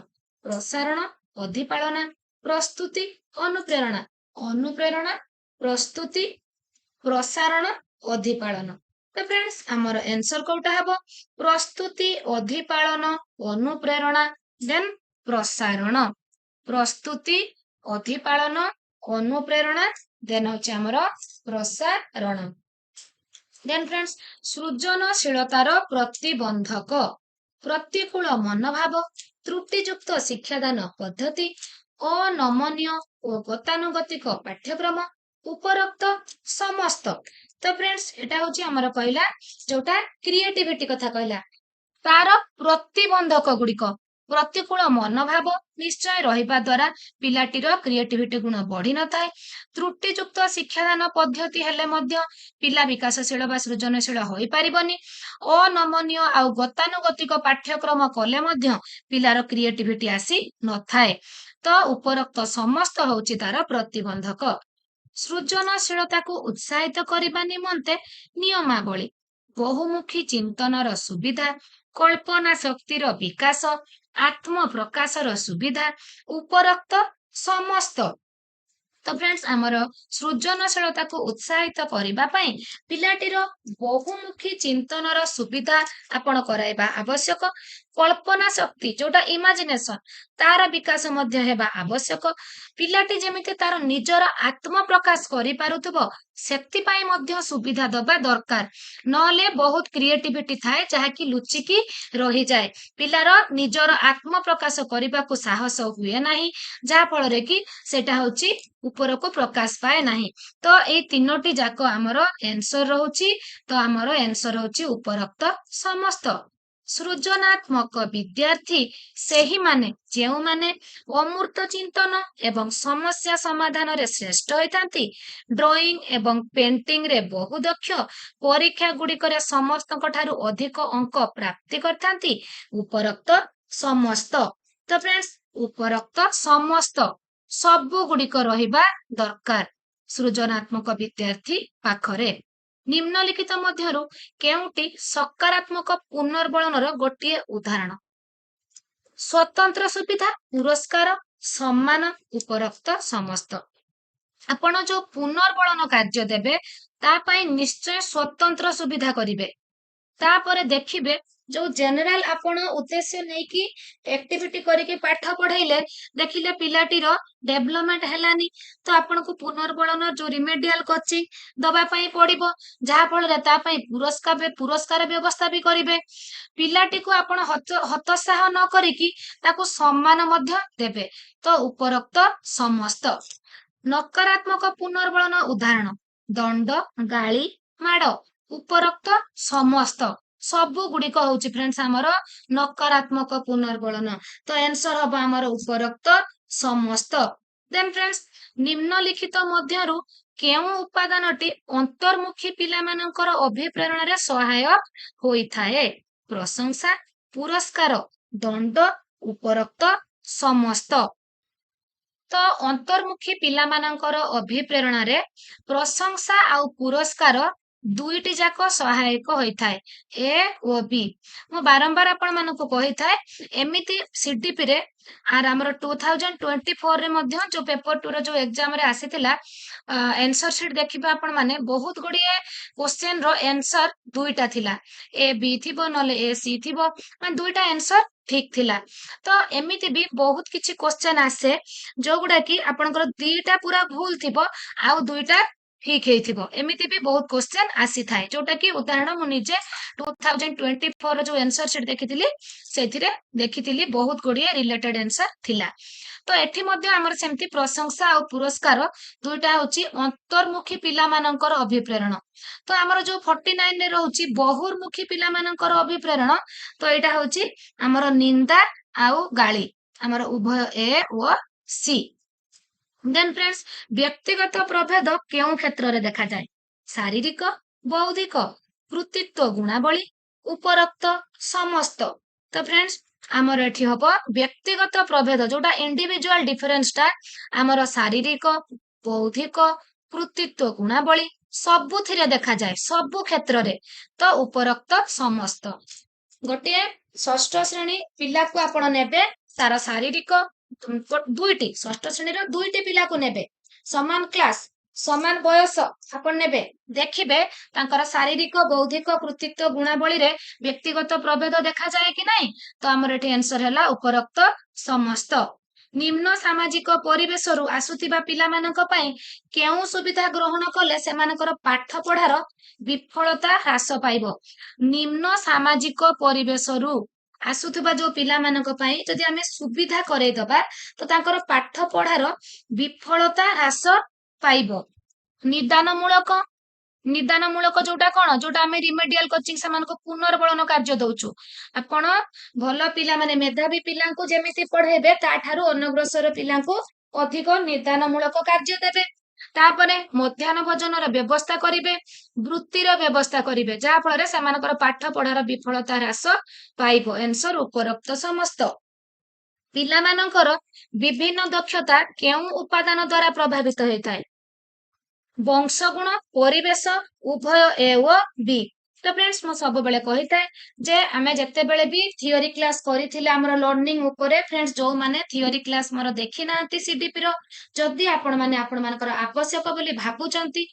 प्रसारण अधिपालना प्रस्तुति अनुप्रेरणा अनुप्रेरणा प्रस्तुति प्रसारण अधिपालन। तो फ्रेंड्स हमर आंसर कोटा हबो प्रस्तुति अधिपालन अनुप्रेरणा देन प्रसारण प्रस्तुति अधिपालन अनुप्रेरणा देन होचे हमर प्रसारण। देन फ्रेंड्स सृजनशीलतार प्रतिबंधक प्रतिकूल मनोभाव त्रुटियुक्त शिक्षादान पद्धति अनमनीय और गतानुगतिक पाठ्यक्रम उपरोक्त समस्त। तो फ्रेंड्स एटा होची हमर कहला जोटा क्रिएटिविटी कथा कहला तार प्रतिबंधक गुड़िक प्रतिकूल मनोभाव निश्चय रहिबा द्वारा पिलाटीर क्रिएटिविटी गुण बढ़ी न थाए। त्रुटियुक्त शिक्षादान पद्धति हेले मध्य पिला विकासशील बा सृजनशील होई पारिबनी। अनमनीय आउ गतानुगतिक पाठ्यक्रम कले मध्य पिलार क्रिएटिविटी आसी न थाए। तो उपरोक्त समस्त होची तार प्रतिबंधक। सृजनशीलता को उत्साहित करबा निमंते नियमावली बहुमुखी चिंतनर सुविधा कल्पना शक्तिर विकास आत्म प्रकाशर सुविधा उपरोक्त समस्त। तो फ्रेंड्स आमर सृजनशीलता को उत्साहित करबा पई पिलाटीर बहुमुखी चिंतनर सुविधा आपण कराइबा आवश्यक। कल्पना शक्ति जोटा इमेजिनेशन तार विकास मध्य हेबा आवश्यक। पिलाटी जेमिति तार निजर आत्म प्रकाश करि पारुथबो सेति पई मध्य सुविधा दबा दरकार नले बहुत क्रिएटिविटी थाए जहा कि लुचिकी रही जाए पिलार निजर आत्म प्रकाश करबा को साहस हुए नाही जहा फल रे कि सेटा होची ऊपर को प्रकाश पाए नाही। तो ए तीनोटी जाक हमर आंसर रहउची। तो हमर आंसर होची उपरोक्त समस्त। सृजनात्मक विद्यार्थी सेही माने जेउ माने अमूर्त चिंतन एवं समस्या समाधान रे श्रेष्ठ होइतांती ड्राइंग एवं पेंटिंग रे बहु दक्ष परीक्षा गुड़िक समस्त अधिक अंक प्राप्ति करतांती उपरोक्त समस्त। तो फ्रेंड्स उपरोक्त समस्त सबु गुड़िक रहिबा दरकार सृजनात्मक विद्यार्थी पाखरे। निम्नलिखित मध्यरु केउटी सकारात्मक पुनर्बलनर गोटिए उदाहरण स्वतंत्र सुविधा पुरस्कार सम्मान उपरोक्त समस्त। आपण जो पुनर्बलन कार्य देबे ता पई निश्चय स्वतंत्र सुविधा करिवे तापरे देखिबे जो जनरल आपण उद्देश्य नै कि एक्टिविटी करके पाठ पढाइले देखिले पिलाटीर डेवलपमेंट हेलानी तो आपण को पुनर्बलन जो रिमेडियल कोचिंग दबा पई पड़िबो जहा फल रे ता पई पुरस्कार व्यवस्था भी करिवे। पिलाटी को आपण हतोत्साह न करिकी ताको सम्मान मध्य देबे। तो उपरोक्त समस्त। नकारात्मक पुनर्बलन उदाहरण दंड गाली माड़ उपरोक्त समस्त सबु गुड़िक होची फ्रेंड्स हमर नकारात्मक पुनर्बलन। तो आंसर हबो हमर उपरोक्त समस्त। देन फ्रेंड्स निम्नलिखित मध्यरु କେଉଁ ଉପାଦାନଟି ଅନ୍ତର୍ମୁଖୀ ପିଲାମାନଙ୍କର ଅଭିପ୍ରେରଣାରେ ସହାୟକ ହୋଇଥାଏ? ପ୍ରଶଂସା, ପୁରସ୍କାର, ଦଣ୍ଡ, ଉପରୋକ୍ତ, ସମସ୍ତ। ତ ଅନ୍ତର୍ମୁଖୀ ପିଲାମାନଙ୍କର ଅଭିପ୍ରେରଣାରେ ପ୍ରଶଂସା ଆଉ ପୁରସ୍କାର ଦୁଇଟି ଯାକ ସହାୟକ ହୋଇଥାଏ, ଏ ଓ ବି। ମୁଁ ବାରମ୍ବାର ଆପଣ ମାନଙ୍କୁ କହିଥାଏ, ଏମିତି ସିଡିପି ରେ ଆମର 2024 ରେ ମଧ୍ୟ ଯୋଉ ପେପର 2 ର ଯୋଉ ଏକ୍ସାମ ରେ ଆସିଥିଲା, ଆନ୍ସର ସିଟ୍ ଦେଖିବା ଆପଣ ମାନେ ବହୁତ ଗୁଡିଏ କ୍ୱେଶ୍ଚନ ର ଆନ୍ସର ଦୁଇଟା ଥିଲା, ଏ ବି ଥିବ ନହେଲେ ଏ ସି ଥିବ, ମାନେ ଦୁଇଟା ଆନ୍ସର ଠିକ ଥିଲା। ତ ଏମିତି ବି ବହୁତ କିଛି କ୍ୱେଶ୍ଚନ ଆସେ ଯୋଉଗୁଡା କି ଆପଣଙ୍କର ଦିଟା ପୁରା ଭୁଲ ଥିବ ଆଉ ଦୁଇଟା ଠିକ ହେଇଥିବ, ଏମିତି ବି ବହୁତ କ୍ୱେଶ୍ଚନ ଆସିଥାଏ, ଯୋଉଟା କି ଉଦାହରଣ ମୁଁ ନିଜେ 2024 ର ଯୋଉ ଆନ୍ସର ସିଟ୍ ଦେଖିଥିଲି ସେଥିରେ ଦେଖିଥିଲି ବହୁତ ଗୁଡିଏ ରିଲେଟେଡ ଆନ୍ସର ଥିଲା। ତ ଏଠି ମଧ୍ୟ ଆମର ସେମିତି ପ୍ରଶଂସା ଆଉ ପୁରସ୍କାର ଦୁଇଟା ହଉଛି ଅନ୍ତର୍ମୁଖୀ ପିଲାମାନଙ୍କର ଅଭିପ୍ରେରଣ। ତ ଆମର ଯୋଉ 49 ରେ ରହୁଛି ବହୁର୍ମୁଖୀ ପିଲାମାନଙ୍କର ଅଭିପ୍ରେରଣ, ତ ଏଇଟା ହଉଛି ଆମର ନିନ୍ଦା ଆଉ ଗାଳି, ଆମର ଉଭୟ ଏ ଓ ସି। ଦେନ୍ ଫ୍ରେଣ୍ଡସ୍, ବ୍ୟକ୍ତିଗତ ପ୍ରଭେଦ କେଉଁ କ୍ଷେତ୍ରରେ ଦେଖାଯାଏ? ଶାରୀରିକ, ବୌଦ୍ଧିକ, କୃତିତ୍ୱ ଗୁଣାବଳୀ, ଉପରୋକ୍ତ, ସମସ୍ତ। ତ ଫ୍ରେଣ୍ଡସ୍, ଆମର ଏଠି ହବ ବ୍ୟକ୍ତିଗତ ପ୍ରଭେଦ, ଯୋଉଟା ଇଣ୍ଡିଭିଜୁଆଲ ଡିଫରେନ୍ସଟା ଆମର ଶାରୀରିକ, ବୌଦ୍ଧିକ, କୃତିତ୍ୱ ଗୁଣାବଳୀ ସବୁଥିରେ ଦେଖାଯାଏ, ସବୁ କ୍ଷେତ୍ରରେ। ତ ଉପରୋକ୍ତ ସମସ୍ତ। ଗୋଟିଏ ଷଷ୍ଠ ଶ୍ରେଣୀ ପିଲାକୁ ଆପଣ ନେବେ, ତାର ଶାରୀରିକ ଦୁଇଟି, ଷଷ୍ଠ ଶ୍ରେଣୀର ଦୁଇଟି ପିଲାକୁ ନେବେ, ସମାନ କ୍ଲାସ, ସମାନ ବୟସ, ଆପଣ ନେବେ, ଦେଖିବେ ତାଙ୍କର ଶାରୀରିକ, ବୌଦ୍ଧିକ, କୃତିତ୍ୱ ଗୁଣାବଳୀରେ ବ୍ୟକ୍ତିଗତ ପ୍ରଭେଦ ଦେଖାଯାଏ କି ନାହିଁ? ତ ଆମର ଏଠି ଆନ୍ସର ହେଲା ଉପରୋକ୍ତ ସମସ୍ତ। ନିମ୍ନ ସାମାଜିକ ପରିବେଶରୁ ଆସୁଥିବା ପିଲାମାନଙ୍କ ପାଇଁ କେଉଁ ସୁବିଧା ଗ୍ରହଣ କଲେ ସେମାନଙ୍କର ପାଠ ପଢାର ବିଫଳତା ହ୍ରାସ ପାଇବ? ନିମ୍ନ ସାମାଜିକ ପରିବେଶରୁ ଆସୁଥିବା ଯୋଉ ପିଲାମାନଙ୍କ ପାଇଁ ଯଦି ଆମେ ସୁବିଧା କରେଇଦବା, ତ ତାଙ୍କର ପାଠ ପଢାର ବିଫଳତା ହ୍ରାସ ପାଇବ। ନିଦାନମୂଳକ ଯୋଉଟା କଣ, ଯୋଉଟା ଆମେ ରିମେଡିଆଲ କୋଚିଂ ସେମାନଙ୍କୁ ପୁନର୍ବଳନ କାର୍ଯ୍ୟ ଦଉଛୁ, ଆପଣ ଭଲ ପିଲା ମାନେ ମେଧାବୀ ପିଲାଙ୍କୁ ଯେମିତି ପଢେଇବେ ତାଠାରୁ ଅନଗ୍ରସର ପିଲାଙ୍କୁ ଅଧିକ ନିଦାନମୂଳକ କାର୍ଯ୍ୟ ଦେବେ। ତାପରେ ମଧ୍ୟାହ୍ନ ଭୋଜନର ବ୍ୟବସ୍ଥା କରିବେ, ବୃତ୍ତିର ବ୍ୟବସ୍ଥା କରିବେ, ଯାହା ଫଳରେ ସେମାନଙ୍କର ପାଠ ପଢାର ବିଫଳତା ହ୍ରାସ ପାଇବ। ଆନ୍ସର ଉପରୋକ୍ତ ସମସ୍ତ। ପିଲାମାନଙ୍କର ବିଭିନ୍ନ ଦକ୍ଷତା କେଉଁ ଉପାଦାନ ଦ୍ଵାରା ପ୍ରଭାବିତ ହେଇଥାଏ? ବଂଶଗୁଣ, ପରିବେଶ, ଉଭୟ ଏ ଓ ବି। ତ ଫ୍ରେଣ୍ଡସ୍, ମୁଁ ସବୁବେଳେ କହିଥାଏ ଯେ ଆମେ ଯେତେବେଳେ ବି ଥିଓରି କ୍ଲାସ କରିଥିଲେ ଆମର ଲର୍ଣ୍ଣିଂ ଉପରେ, ଫ୍ରେଣ୍ଡସ୍ ଯୋଉମାନେ ଥିଓରି କ୍ଲାସ ମୋର ଦେଖି ନାହାନ୍ତି ସିଡିପି ର, ଯଦି ଆପଣମାନଙ୍କର ଆବଶ୍ୟକ ବୋଲି ଭାବୁଛନ୍ତି,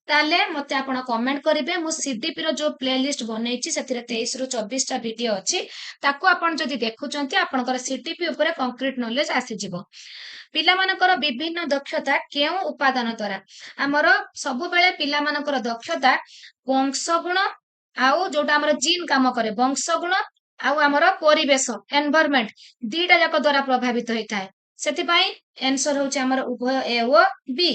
ତାହେଲେ ମତେ ଆପଣ କମେଣ୍ଟ କରିବେ। ମୁଁ ସିଡିପି ର ଯୋଉ ପ୍ଲେଲିଷ୍ଟ ବନେଇଛି ସେଥିରେ 23 ରୁ 24 ଟା ଭିଡିଓ ଅଛି, ତାକୁ ଆପଣ ଯଦି ଦେଖୁଛନ୍ତି ଆପଣଙ୍କର ସିଡିପି ଉପରେ କଂକ୍ରିଟ ନଲେଜ ଆସିଯିବ। ପିଲାମାନଙ୍କର ବିଭିନ୍ନ ଦକ୍ଷତା କେଉଁ ଉପାଦାନ ଦ୍ଵାରା? ଆମର ସବୁବେଳେ ପିଲାମାନଙ୍କର ଦକ୍ଷତା ବଂଶଗୁଣ ଆଉ ଯୋଉଟା ଆମର ଜିନ୍ କାମ କରେ, ବଂଶଗୁଣ ଆଉ ଆମର ପରିବେଶ ଏନଭାରମେଣ୍ଟ ଦିଟା ଯାକ ଦ୍ଵାରା ପ୍ରଭାବିତ ହେଇଥାଏ। ସେଥିପାଇଁ ଆନ୍ସର ହଉଛି ଆମର ଉଭୟ ଏ ଓ ବି।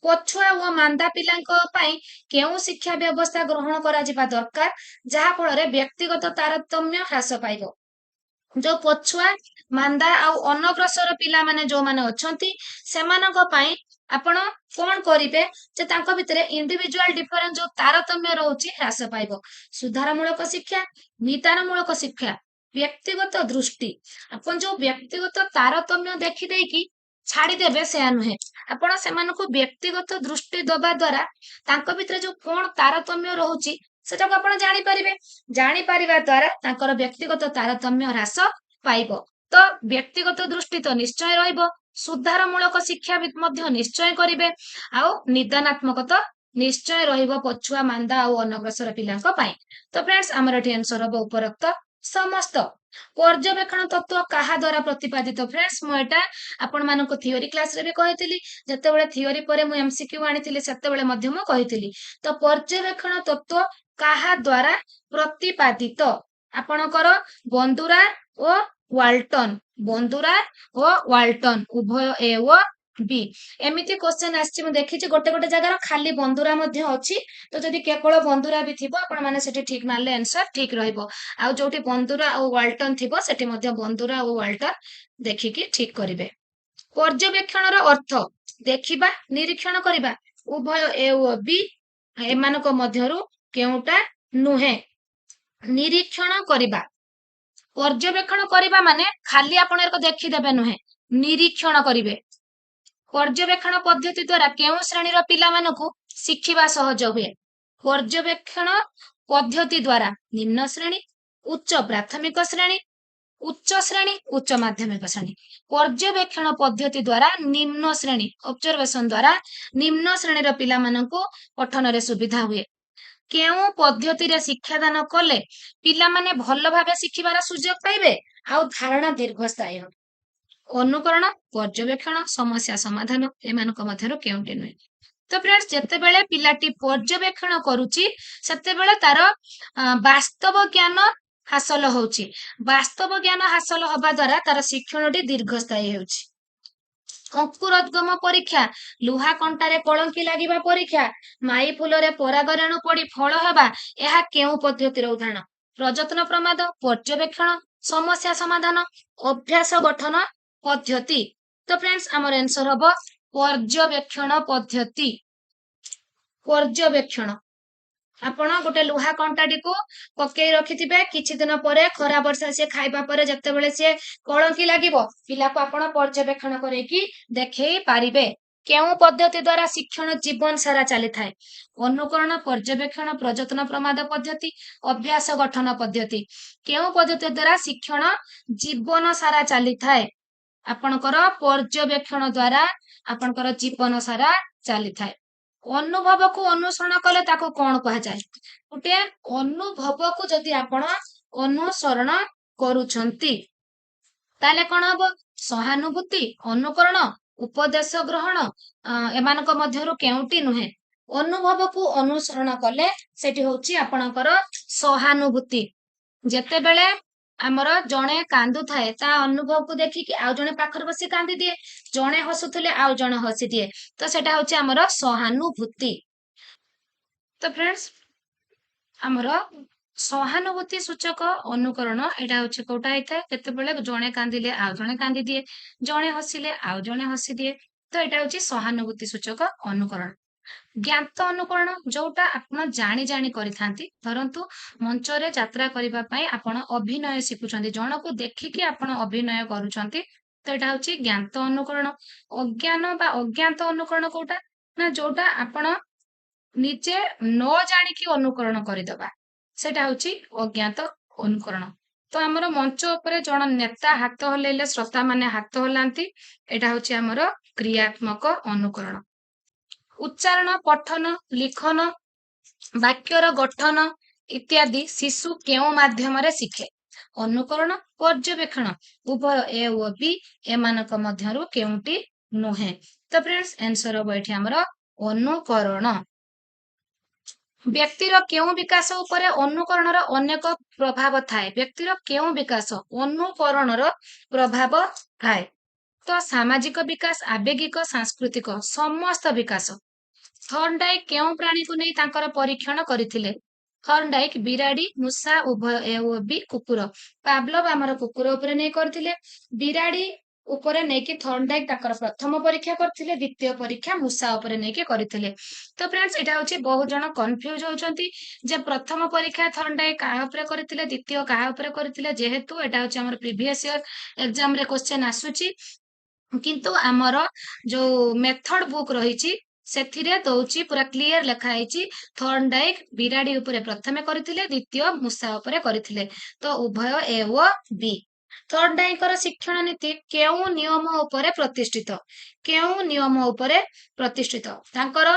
ପଛୁଆ ଓ ମାନ୍ଦା ପିଲାଙ୍କ ପାଇଁ କେଉଁ ଶିକ୍ଷା ବ୍ୟବସ୍ଥା ଗ୍ରହଣ କରାଯିବା ଦରକାର, ଯାହା ଫଳରେ ବ୍ୟକ୍ତିଗତ ତାରତମ୍ୟ ହ୍ରାସ ପାଇବ? ଯୋଉ ପଛୁଆ, ମାନ୍ଦା ଆଉ ଅନଗ୍ରସର ପିଲାମାନେ ଯୋଉମାନେ ଅଛନ୍ତି, ସେମାନଙ୍କ ପାଇଁ ଆପଣ କଣ କରିବେ, ଯେ ତାଙ୍କ ଭିତରେ ଇଣ୍ଡିଭିଜୁଆଲ ଡିଫରେନ୍ସ ଯୋଉ ତାରତମ୍ୟ ରହୁଛି ହ୍ରାସ ପାଇବ। ସୁଧାରମୂଳକ ଶିକ୍ଷା, ନିଦାନମୂଳକ ଶିକ୍ଷା, ବ୍ୟକ୍ତିଗତ ଦୃଷ୍ଟି। ଆପଣ ଯୋଉ ବ୍ୟକ୍ତିଗତ ତାରତମ୍ୟ ଦେଖିଦେଇକି ଛାଡିଦେବେ ସେୟା ନୁହେଁ, ଆପଣ ସେମାନଙ୍କୁ ବ୍ୟକ୍ତିଗତ ଦୃଷ୍ଟି ଦବା ଦ୍ଵାରା ତାଙ୍କ ଭିତରେ ଯୋଉ କଣ ତାରତମ୍ୟ ରହୁଛି ସେଟାକୁ ଆପଣ ଜାଣିପାରିବେ। ଜାଣିପାରିବା ଦ୍ଵାରା ତାଙ୍କର ବ୍ୟକ୍ତିଗତ ତାରତମ୍ୟ ହ୍ରାସ ପାଇବ। ତ ବ୍ୟକ୍ତିଗତ ଦୃଷ୍ଟି ତ ନିଶ୍ଚୟ ରହିବ, ସୁଧାରମୂଳକ ଶିକ୍ଷା ମଧ୍ୟ ନିଶ୍ଚୟ କରିବେ, ଆଉ ନିଦାନାତ୍ମକ ତ ନିଶ୍ଚୟ ରହିବ ପଛୁଆ, ମାନ୍ଦା ଆଉ ଅନଗ୍ରସର ପିଲାଙ୍କ ପାଇଁ। ତ ଫ୍ରେଣ୍ଡସ୍, ଆମର ଏଠି ଆନ୍ସର ହବ ଉପରୋକ୍ତ ସମସ୍ତ। ପର୍ଯ୍ୟବେକ୍ଷଣ ତତ୍ତ୍ୱ କାହା ଦ୍ଵାରା ପ୍ରତିପାଦିତ? ଫ୍ରେଣ୍ଡସ୍, ମୁଁ ଏଟା ଆପଣ ମାନଙ୍କୁ ଥିଓରି କ୍ଲାସରେ ବି କହିଥିଲି, ଯେତେବେଳେ ଥିଓରି ପରେ ମୁଁ ଏମସିକ୍ୟୁ ଆଣିଥିଲି ସେତେବେଳେ ମଧ୍ୟ ମୁଁ କହିଥିଲି। ତ ପର୍ଯ୍ୟବେକ୍ଷଣ ତତ୍ତ୍ୱ କାହା ଦ୍ଵାରା ପ୍ରତିପାଦିତ? ଆପଣଙ୍କର ବନ୍ଦୁରା ଓ ୱାଲଟନ, ବନ୍ଦୁରା ଓ ୱାଲଟନ ଉଭୟ ଏ ଓ ବି। ଏମିତି କ୍ୱେଶ୍ଚନ ଆସିଛି, ମୁଁ ଦେଖିଛି ଗୋଟେ ଗୋଟେ ଜାଗାର ଖାଲି ବନ୍ଦୁରା ମଧ୍ୟ ଅଛି, ତ ଯଦି କେବଳ ବନ୍ଦୁରା ବି ଥିବ ଆପଣ ମାନେ ସେଠି ଠିକ ମାରିଲେ ଆନ୍ସର ଠିକ ରହିବ, ଆଉ ଯୋଉଠି ବନ୍ଦୁରା ଆଉ ୱାଲଟନ ଥିବ ସେଠି ମଧ୍ୟ ବନ୍ଦୁରା ଆଉ ୱାଲଟନ ଦେଖିକି ଠିକ କରିବେ। ପର୍ଯ୍ୟବେକ୍ଷଣର ଅର୍ଥ ଦେଖିବା, ନିରୀକ୍ଷଣ କରିବା, ଉଭୟ ଏ ଓ ବି ଏମାନଙ୍କ ମଧ୍ୟରୁ କେଉଁଟା ନୁହେଁ? ନିରୀକ୍ଷଣ କରିବା, ପର୍ଯ୍ୟବେକ୍ଷଣ କରିବା ମାନେ ଖାଲି ଆପଣ ଏରକ ଦେଖିଦେବେ ନୁହେଁ, ନିରୀକ୍ଷଣ କରିବେ। ପର୍ଯ୍ୟବେକ୍ଷଣ ପଦ୍ଧତି ଦ୍ଵାରା କେଉଁ ଶ୍ରେଣୀର ପିଲାମାନଙ୍କୁ ଶିଖିବା ସହଜ ହୁଏ? ପର୍ଯ୍ୟବେକ୍ଷଣ ପଦ୍ଧତି ଦ୍ଵାରା ନିମ୍ନ ଶ୍ରେଣୀ, ଉଚ୍ଚ ପ୍ରାଥମିକ ଶ୍ରେଣୀ, ଉଚ୍ଚ ଶ୍ରେଣୀ, ଉଚ୍ଚ ମାଧ୍ୟମିକ ଶ୍ରେଣୀ। ପର୍ଯ୍ୟବେକ୍ଷଣ ପଦ୍ଧତି ଦ୍ଵାରା ନିମ୍ନ ଶ୍ରେଣୀ, ଅବଜରଭେସନ ଦ୍ଵାରା ନିମ୍ନ ଶ୍ରେଣୀର ପିଲାମାନଙ୍କୁ ପଠନରେ ସୁବିଧା ହୁଏ। କେଉଁ ପଦ୍ଧତିରେ ଶିକ୍ଷାଦାନ କଲେ ପିଲାମାନେ ଭଲ ଭାବେ ଶିଖିବାର ସୁଯୋଗ ପାଇବେ ଆଉ ଧାରଣା ଦୀର୍ଘସ୍ଥାୟୀ ହେବ? ଅନୁକରଣ, ପର୍ଯ୍ୟବେକ୍ଷଣ, ସମସ୍ୟା ସମାଧାନ ଏମାନଙ୍କ ମଧ୍ୟରୁ କେଉଁଟି ନୁହେଁ? ତ ଫ୍ରେଣ୍ଡସ୍, ଯେତେବେଳେ ପିଲାଟି ପର୍ଯ୍ୟବେକ୍ଷଣ କରୁଛି ସେତେବେଳେ ତାର ବାସ୍ତବ ଜ୍ଞାନ ହାସଲ ହଉଛି। ବାସ୍ତବ ଜ୍ଞାନ ହାସଲ ହବା ଦ୍ଵାରା ତାର ଶିକ୍ଷଣଟି ଦୀର୍ଘସ୍ଥାୟୀ ହେଉଛି। ଅଙ୍କୁରୋଦ୍ଗମ ପରୀକ୍ଷା, ଲୁହା କଣ୍ଟାରେ କଳଙ୍କି ଲାଗିବା ପରୀକ୍ଷା, ମାଇ ଫୁଲରେ ପରାଗରେଣୁ ପଡି ଫଳ ହେବା, ଏହା କେଉଁ ପଦ୍ଧତିର ଉଦାହରଣ? ପ୍ରଯତ୍ନ ପ୍ରମାଦ, ପର୍ଯ୍ୟବେକ୍ଷଣ, ସମସ୍ୟା ସମାଧାନ, ଅଭ୍ୟାସ ଗଠନ ପଦ୍ଧତି। ତ ଫ୍ରେଣ୍ଡସ୍, ଆମର ଆନ୍ସର ହବ ପର୍ଯ୍ୟବେକ୍ଷଣ ପଦ୍ଧତି। ପର୍ଯ୍ୟବେକ୍ଷଣ, ଆପଣ ଗୋଟେ ଲୁହା କଣ୍ଟାଟିକୁ ପକେଇ ରଖିଥିବେ, କିଛି ଦିନ ପରେ ଖରା ବର୍ଷା ସିଏ ଖାଇବା ପରେ ଯେତେବେଳେ ସିଏ କଳଙ୍କି ଲାଗିବ, ପିଲାକୁ ଆପଣ ପର୍ଯ୍ୟବେକ୍ଷଣ କରିକି ଦେଖେଇ ପାରିବେ। କେଉଁ ପଦ୍ଧତି ଦ୍ଵାରା ଶିକ୍ଷଣ ଜୀବନ ସାରା ଚାଲିଥାଏ? ଅନୁକରଣ, ପର୍ଯ୍ୟବେକ୍ଷଣ, ପ୍ରଯତ୍ନ ପ୍ରମାଦ ପଦ୍ଧତି, ଅଭ୍ୟାସ ଗଠନ ପଦ୍ଧତି। କେଉଁ ପଦ୍ଧତି ଦ୍ଵାରା ଶିକ୍ଷଣ ଜୀବନ ସାରା ଚାଲିଥାଏ? ଆପଣଙ୍କର ପର୍ଯ୍ୟବେକ୍ଷଣ ଦ୍ଵାରା ଆପଣଙ୍କର ଜୀବନ ସାରା ଚାଲିଥାଏ। ଅନୁଭବକୁ ଅନୁସରଣ କଲେ ତାକୁ କଣ କୁହାଯାଏ? ଗୋଟେ ଅନୁଭବକୁ ଯଦି ଆପଣ ଅନୁସରଣ କରୁଛନ୍ତି ତାହେଲେ କଣ ହବ? ସହାନୁଭୂତି, ଅନୁକରଣ, ଉପଦେଶ ଗ୍ରହଣ ଏମାନଙ୍କ ମଧ୍ୟରୁ କେଉଁଟି ନୁହେଁ? ଅନୁଭବକୁ ଅନୁସରଣ କଲେ ସେଠି ହଉଛି ଆପଣଙ୍କର ସହାନୁଭୂତି। ଯେତେବେଳେ ଆମର ଜଣେ କାନ୍ଦୁଥାଏ ତା ଅନୁଭବକୁ ଦେଖିକି ଆଉ ଜଣେ ପାଖରେ ବସି କାନ୍ଦି ଦିଏ, ଜଣେ ହସୁଥିଲେ ଆଉ ଜଣେ ହସି ଦିଏ, ତ ସେଟା ହଉଛି ଆମର ସହାନୁଭୂତି। ତ ଫ୍ରେଣ୍ଡସ୍, ଆମର ସହାନୁଭୂତି ସୂଚକ ଅନୁକରଣ ଏଇଟା ହଉଛି କୋଉଟା ହେଇଥାଏ? କେତେବେଳେ ଜଣେ କାନ୍ଦିଲେ ଆଉ ଜଣେ କାନ୍ଦି ଦିଏ, ଜଣେ ହସିଲେ ଆଉ ଜଣେ ହସି ଦିଏ, ତ ଏଇଟା ହଉଛି ସହାନୁଭୂତି ସୂଚକ ଅନୁକରଣ। ଜ୍ଞାତ ଅନୁକରଣ, ଯୋଉଟା ଆପଣ ଜାଣି ଜାଣି କରିଥାନ୍ତି। ଧରନ୍ତୁ ମଞ୍ଚରେ ଯାତ୍ରା କରିବା ପାଇଁ ଆପଣ ଅଭିନୟ ଶିଖୁଛନ୍ତି, ଜଣକୁ ଦେଖିକି ଆପଣ ଅଭିନୟ କରୁଛନ୍ତି, ତ ଏଇଟା ହଉଛି ଜ୍ଞାତ ଅନୁକରଣ। ଅଜ୍ଞାନ ବା ଅଜ୍ଞାତ ଅନୁକରଣ କୋଉଟା? ନା ଯୋଉଟା ଆପଣ ନିଜେ ନ ଜାଣିକି ଅନୁକରଣ କରିଦବା, ସେଟା ହଉଛି ଅଜ୍ଞାତ ଅନୁକରଣ। ତ ଆମର ମଞ୍ଚ ଉପରେ ଜଣେ ନେତା ହାତ ହଲେଇଲେ ଶ୍ରୋତା ମାନେ ହାତ ହଲାନ୍ତି, ଏଇଟା ହଉଛି ଆମର କ୍ରିୟାତ୍ମକ ଅନୁକରଣ। ଉଚ୍ଚାରଣ, ପଠନ, ଲିଖନ, ବାକ୍ୟର ଗଠନ ଇତ୍ୟାଦି ଶିଶୁ କେଉଁ ମାଧ୍ୟମରେ ଶିଖେ? ଅନୁକରଣ, ପର୍ଯ୍ୟବେକ୍ଷଣ, ଉଭୟ ଏ ଓ ବି ଏମାନଙ୍କ ମଧ୍ୟରୁ କେଉଁଟି ନୁହେଁ? ତ ଫ୍ରେଣ୍ଡସ୍, ଆନ୍ସର ହବ ଏଠି ଆମର ଅନୁକରଣ। ବ୍ୟକ୍ତିର କେଉଁ ବିକାଶ ଉପରେ ଅନୁକରଣର ଅନେକ ପ୍ରଭାବ ଥାଏ? ବ୍ୟକ୍ତିର କେଉଁ ବିକାଶ ଅନୁକରଣର ପ୍ରଭାବ ଥାଏ? ତ ସାମାଜିକ ବିକାଶ, ଆବେଗିକ, ସାଂସ୍କୃତିକ, ସମସ୍ତ ବିକାଶ। ଥର୍ନଡାଇକ୍ କେଉଁ ପ୍ରାଣୀକୁ ନେଇ ତାଙ୍କର ପରୀକ୍ଷଣ କରିଥିଲେ? ଥର୍ନଡାଇକ୍ ବିରାଡି, ମୂଷା, ଉଭୟ ଏ ଓ ବି, କୁକୁର। ପାଭଲଭ ଆମର କୁକୁର ଉପରେ ନେଇ କରିଥିଲେ, ବିରାଡି ଉପରେ ନେଇକି ଥର୍ନଡାଇକ୍ ତାଙ୍କର ପ୍ରଥମ ପରୀକ୍ଷା କରିଥିଲେ, ଦ୍ୱିତୀୟ ପରୀକ୍ଷା ମୂଷା ଉପରେ ନେଇକି କରିଥିଲେ। ତ ଫ୍ରେଣ୍ଡସ୍, ଏଇଟା ହଉଛି ବହୁତ ଜଣ କନଫ୍ୟୁଜ ହଉଛନ୍ତି ଯେ ପ୍ରଥମ ପରୀକ୍ଷା ଥର୍ନଡାଇକ୍ କାହା ଉପରେ କରିଥିଲେ, ଦ୍ୱିତୀୟ କାହା ଉପରେ କରିଥିଲେ, ଯେହେତୁ ଏଇଟା ହଉଛି ଆମର ପ୍ରିଭିୟସ ଇୟର ଏକ୍ସାମ ରେ କ୍ୱେଶ୍ଚେନ୍ ଆସୁଛି, କିନ୍ତୁ ଆମର ଯୋଉ ମେଥଡ ବୁକ୍ ରହିଛି ସେଥିରେ ଦଉଛି ପୁରା କ୍ଲିୟର ଲେଖା ହେଇଛି, ଥର୍ନଡାଇକ୍ ବିରାଡି ଉପରେ ପ୍ରଥମେ କରିଥିଲେ, ଦ୍ୱିତୀୟ ମୂଷା ଉପରେ କରିଥିଲେ, ତ ଉଭୟ ଏ ଓ ବି। ଥର୍ନଡାଇଙ୍କର ଶିକ୍ଷଣ ନୀତି କେଉଁ ନିୟମ ଉପରେ ପ୍ରତିଷ୍ଠିତ? କେଉଁ ନିୟମ ଉପରେ ପ୍ରତିଷ୍ଠିତ? ତାଙ୍କର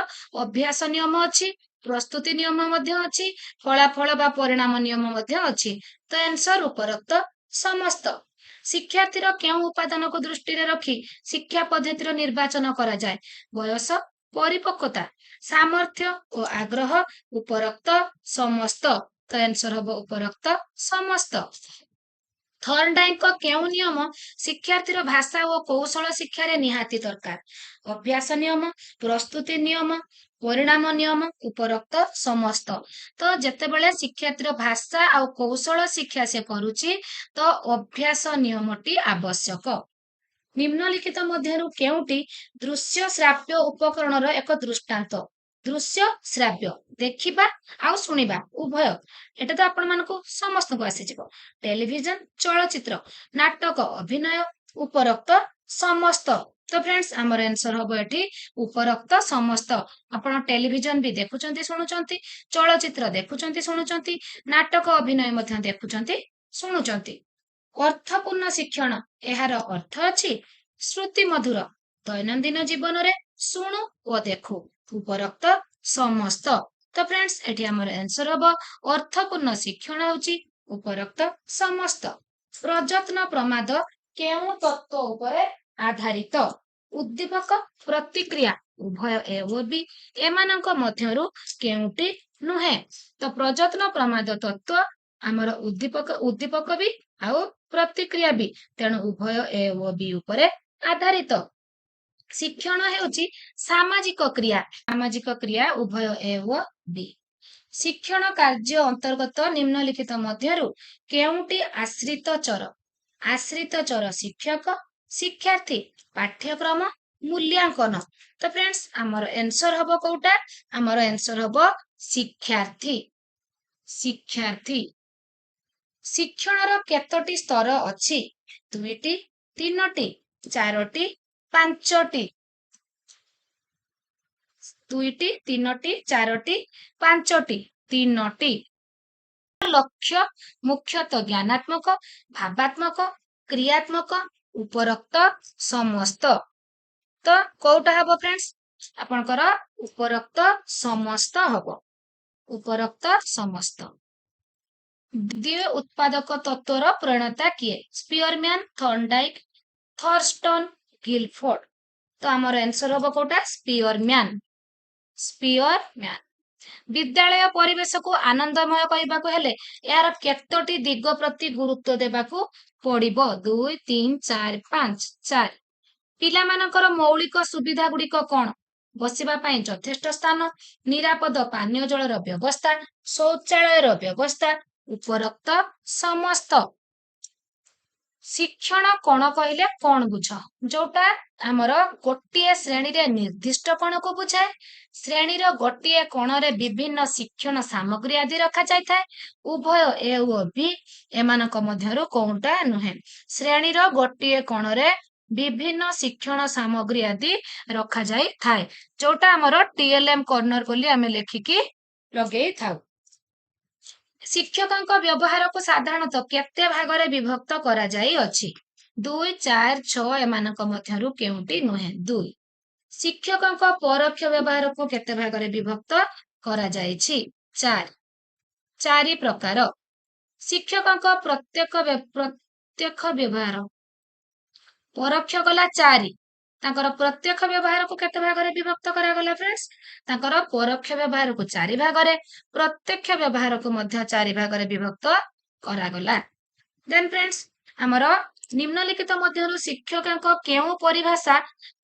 ଅଭ୍ୟାସ ନିୟମ ଅଛି, ପ୍ରସ୍ତୁତି ନିୟମ ମଧ୍ୟ ଅଛି, ଫଳାଫଳ ବା ପରିଣାମ ନିୟମ ମଧ୍ୟ ଅଛି। ତ ଆନ୍ସର ଉପରୋକ୍ତ ସମସ୍ତ। ଶିକ୍ଷାର୍ଥୀର କେଉଁ ଉପାଦାନକୁ ଦୃଷ୍ଟିରେ ରଖି ଶିକ୍ଷା ପଦ୍ଧତିର ନିର୍ବାଚନ କରାଯାଏ? ବୟସ, ପରିପକ୍ୱତା, ସାମର୍ଥ୍ୟ ଓ ଆଗ୍ରହ, ଉପରୋକ୍ତ ସମସ୍ତ। ତ ଆନ୍ସର ହବ ଉପରୋକ୍ତ ସମସ୍ତ। ଥର୍ନଡାଇକଙ୍କ କେଉଁ ନିୟମ ଶିକ୍ଷାର୍ଥୀର ଭାଷା ଓ କୌଶଳ ଶିକ୍ଷାରେ ନିହାତି ଦରକାର? ଅଭ୍ୟାସ ନିୟମ, ପ୍ରସ୍ତୁତି ନିୟମ, ପରିଣାମ ନିୟମ, ଉପରୋକ୍ତ ସମସ୍ତ। ତ ଯେତେବେଳେ ଶିକ୍ଷାର୍ଥୀର ଭାଷା ଆଉ କୌଶଳ ଶିକ୍ଷା ସେ କରୁଛି ତ ଅଭ୍ୟାସ ନିୟମଟି ଆବଶ୍ୟକ। ନିମ୍ନଲିଖିତ ମଧ୍ୟରୁ କେଉଁଟି ଦୃଶ୍ୟ ଶ୍ରାବ୍ୟ ଉପକରଣର ଏକ ଦୃଷ୍ଟାନ୍ତ? ଦୃଶ୍ୟ ଶ୍ରାବ୍ୟ ଦେଖିବା ଆଉ ଶୁଣିବା ଉଭୟ, ଏଟା ତ ଆପଣ ମାନଙ୍କୁ ସମସ୍ତଙ୍କୁ ଆସିଯିବ। ଟେଲିଭିଜନ, ଚଳଚିତ୍ର, ନାଟକ, ଅଭିନୟ, ଉପରୋକ୍ତ ସମସ୍ତ। ତ ଫ୍ରେଣ୍ଡସ୍ ଆମର ଆନ୍ସର ହବ ଏଠି ଉପରୋକ୍ତ ସମସ୍ତ। ଆପଣ ଟେଲିଭିଜନ ବି ଦେଖୁଛନ୍ତି ଶୁଣୁଛନ୍ତି, ଚଳଚିତ୍ର ଦେଖୁଛନ୍ତି ଶୁଣୁଛନ୍ତି, ନାଟକ ଅଭିନୟ ମଧ୍ୟ ଦେଖୁଛନ୍ତି ଶୁଣୁଛନ୍ତି। ଅର୍ଥପୂର୍ଣ୍ଣ ଶିକ୍ଷଣ, ଏହାର ଅର୍ଥ ଅଛି ଶ୍ରୁତି ମଧୁର, ଦୈନନ୍ଦିନ ଜୀବନରେ ଶୁଣୁ ଓ ଦେଖୁ, ଉପରୋକ୍ତ ସମସ୍ତ। ତ ଫ୍ରେଣ୍ଡସ୍ ଏଠି ଆମର ଆନ୍ସର ହବ ଅର୍ଥପୂର୍ଣ୍ଣ ଶିକ୍ଷଣ ହେଉଛି ଉପରୋକ୍ତ ସମସ୍ତ। ପ୍ରଯତ୍ନ ପ୍ରମାଦ କେଉଁ ତତ୍ତ୍ୱ ଉପରେ ଆଧାରିତ? ଉଦ୍ଦୀପକ ପ୍ରତିକ୍ରିୟା ଉଭୟ ଏ ଓ ବି, ଏମାନଙ୍କ ମଧ୍ୟରୁ କେଉଁଟି ନୁହେଁ? ତ ପ୍ରଯତ୍ନ ପ୍ରମାଦ ତତ୍ତ୍ୱ ଆମର ଉଦ୍ଦୀପକ ବି ଆଉ ପ୍ରତିକ୍ରିୟା ବି, ତେଣୁ ଉଭୟ ଏ ଓ ବି ଉପରେ ଆଧାରିତ। ଶିକ୍ଷଣ ହେଉଛି ସାମାଜିକ କ୍ରିୟା, ସାମାଜିକ କ୍ରିୟା ଉଭୟ ଏ ଓ ବି। ଶିକ୍ଷଣ କାର୍ଯ୍ୟ ଅନ୍ତର୍ଗତ ନିମ୍ନଲିଖିତ ମଧ୍ୟରୁ କେଉଁଟି ଆଶ୍ରିତ ଚର? ଆଶ୍ରିତ ଚର ଶିକ୍ଷକ, ଶିକ୍ଷାର୍ଥୀ, ପାଠ୍ୟକ୍ରମ, ମୂଲ୍ୟାଙ୍କନ। ତ ଫ୍ରେଣ୍ଡସ୍ ଆମର ଆନ୍ସର ହବ କୋଉଟା? ଆମର ଆନ୍ସର ହବ ଶିକ୍ଷାର୍ଥୀ। ଶିକ୍ଷାର୍ଥୀ। ଶିକ୍ଷଣର କେତୋଟି ସ୍ତର ଅଛି? 2ଟି, 3ଟି, 4ଟି, 5ଟି। 2ଟି, 3ଟି, 4ଟି, 5ଟି, 3ଟି। ଲକ୍ଷ୍ୟ ମୁଖ୍ୟତଃ ଜ୍ଞାନାତ୍ମକ, ଭାବାତ୍ମକ, କ୍ରିୟାତ୍ମକ, ଉପରୋକ୍ତ ସମସ୍ତ। ତ କୋଉଟା ହବ ଫ୍ରେଣ୍ଡସ୍? ଆପଣଙ୍କର ଉପରୋକ୍ତ ସମସ୍ତ ହବ, ଉପରୋକ୍ତ ସମସ୍ତ। ଦ୍ୱିତୀୟ ଉତ୍ପାଦକ ତତ୍ତ୍ୱର ପ୍ରଣେତା କିଏ? ସ୍ପିୟରମ୍ୟାନ, ଥର୍ନଡାଇକ, ଥର୍ଷ୍ଟନ, ଗିଲଫୋର୍ଡ। ତ ଆମର ଆନ୍ସର ହବ କୋଉଟା? ସ୍ପିୟରମ୍ୟାନ। ସ୍ପିୟରମ୍ୟାନ। ବିଦ୍ୟାଳୟ ପରିବେଶକୁ ଆନନ୍ଦମୟ କରିବାକୁ ହେଲେ ଏହାର କେତୋଟି ଦିଗ ପ୍ରତି ଗୁରୁତ୍ୱ ଦେବାକୁ ପଡିବ? 2, 3, 4, 5। 4। ପିଲାମାନଙ୍କର ମୌଳିକ ସୁବିଧା ଗୁଡିକ କଣ? ବସିବା ପାଇଁ ଯଥେଷ୍ଟ ସ୍ଥାନ, ନିରାପଦ ପାନୀୟ ଜଳର ବ୍ୟବସ୍ଥା, ଶୌଚାଳୟର ବ୍ୟବସ୍ଥା, ଉପରୋକ୍ତ ସମସ୍ତ। ଶିକ୍ଷଣ କଣ କହିଲେ କଣ ବୁଝ? ଯୋଉଟା ଆମର ଗୋଟିଏ ଶ୍ରେଣୀରେ ନିର୍ଦ୍ଦିଷ୍ଟ କଣକୁ ବୁଝାଏ। ଶ୍ରେଣୀର ଗୋଟିଏ କୋଣରେ ବିଭିନ୍ନ ଶିକ୍ଷଣ ସାମଗ୍ରୀ ଆଦି ରଖାଯାଇଥାଏ। ଉଭୟ ଏ ଓ ବି, ଏମାନଙ୍କ ମଧ୍ୟରୁ କୋଉଟା ନୁହେଁ? ଶ୍ରେଣୀର ଗୋଟିଏ କୋଣରେ ବିଭିନ୍ନ ଶିକ୍ଷଣ ସାମଗ୍ରୀ ଆଦି ରଖାଯାଇଥାଏ, ଯୋଉଟା ଆମର TLM କର୍ଣ୍ଣର ବୋଲି ଆମେ ଲେଖିକି ଲଗେଇଥାଉ। ଶିକ୍ଷକଙ୍କ ବ୍ୟବହାରକୁ ସାଧାରଣତଃ କେତେ ଭାଗରେ ବିଭକ୍ତ କରାଯାଇଅଛି? 2, 4, 6 ଏମାନଙ୍କ ମଧ୍ୟରୁ କେଉଁଟି ନୁହେଁ? 2। ଶିକ୍ଷକଙ୍କ ପରୋକ୍ଷ ବ୍ୟବହାରକୁ କେତେ ଭାଗରେ ବିଭକ୍ତ କରାଯାଇଛି? 4। 4 ପ୍ରକାର। ଶିକ୍ଷକଙ୍କ ପ୍ରତ୍ୟକ୍ଷ ବ୍ୟବହାର, ପରୋକ୍ଷ ଗଲା 4, ତାଙ୍କର ପ୍ରତ୍ୟକ୍ଷ ବ୍ୟବହାରକୁ କେତେ ଭାଗରେ ବିଭକ୍ତ କରାଗଲା ଫ୍ରେଣ୍ଡସ୍? ତାଙ୍କର ପରୋକ୍ଷ ବ୍ୟବହାରକୁ 4 ଭାଗରେ, ପ୍ରତ୍ୟକ୍ଷ ବ୍ୟବହାରକୁ ମଧ୍ୟ 4 ଭାଗରେ ବିଭକ୍ତ କରାଗଲା। ଦେନ୍ ଫ୍ରେଣ୍ଡସ୍ ଆମର ନିମ୍ନଲିଖିତ ମଧ୍ୟରୁ ଶିକ୍ଷକଙ୍କ କେଉଁ ପରିଭାଷା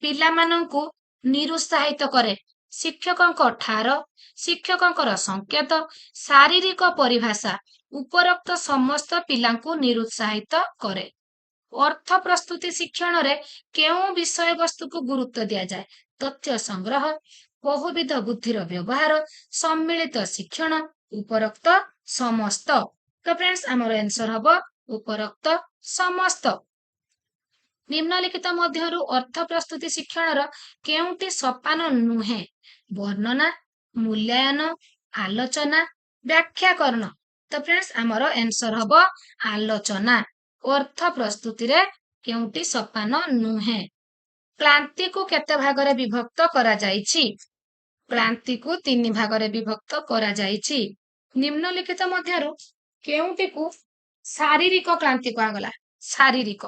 ପିଲାମାନଙ୍କୁ ନିରୁତ୍ସାହିତ କରେ? ଶିକ୍ଷକଙ୍କ ଠାର, ଶିକ୍ଷକଙ୍କର ସଂକେତ, ଶାରୀରିକ ପରିଭାଷା, ଉପରୋକ୍ତ ସମସ୍ତ ପିଲାଙ୍କୁ ନିରୁତ୍ସାହିତ କରେ। ଅର୍ଥ ପ୍ରସ୍ତୁତି ଶିକ୍ଷଣରେ କେଉଁ ବିଷୟବସ୍ତୁକୁ ଗୁରୁତ୍ୱ ଦିଆଯାଏ? ତଥ୍ୟ ସଂଗ୍ରହ, ବହୁବିଧ ବୁଦ୍ଧିର ବ୍ୟବହାର, ସମ୍ମିଳିତ ଶିକ୍ଷଣ, ଉପରୋକ୍ତ ସମସ୍ତ। ତ ଫ୍ରେଣ୍ଡସ୍ ଆମର ଆନ୍ସର ହବ ଉପରୋକ୍ତ ସମସ୍ତ। ନିମ୍ନଲିଖିତ ମଧ୍ୟରୁ ଅର୍ଥ ପ୍ରସ୍ତୁତି ଶିକ୍ଷଣର କେଉଁଟି ସୋପାନ ନୁହେଁ? ବର୍ଣ୍ଣନା, ମୂଲ୍ୟାୟନ, ଆଲୋଚନା, ବ୍ୟାଖ୍ୟାକରଣ। ତ ଫ୍ରେଣ୍ଡସ୍ ଆମର ଆନ୍ସର ହବ ଆଲୋଚନା। ଅର୍ଥ ପ୍ରସ୍ତୁତିରେ କେଉଁଟି ସୋପାନ ନୁହେଁ? କ୍ଳାନ୍ତିକୁ କେତେ ଭାଗରେ ବିଭକ୍ତ କରାଯାଇଛି? କ୍ଳାନ୍ତିକୁ 3 ଭାଗରେ ବିଭକ୍ତ କରାଯାଇଛି। ନିମ୍ନଲିଖିତ ମଧ୍ୟରୁ କେଉଁଟିକୁ ଶାରୀରିକ କ୍ଳାନ୍ତି କୁହାଗଲା? ଶାରୀରିକ,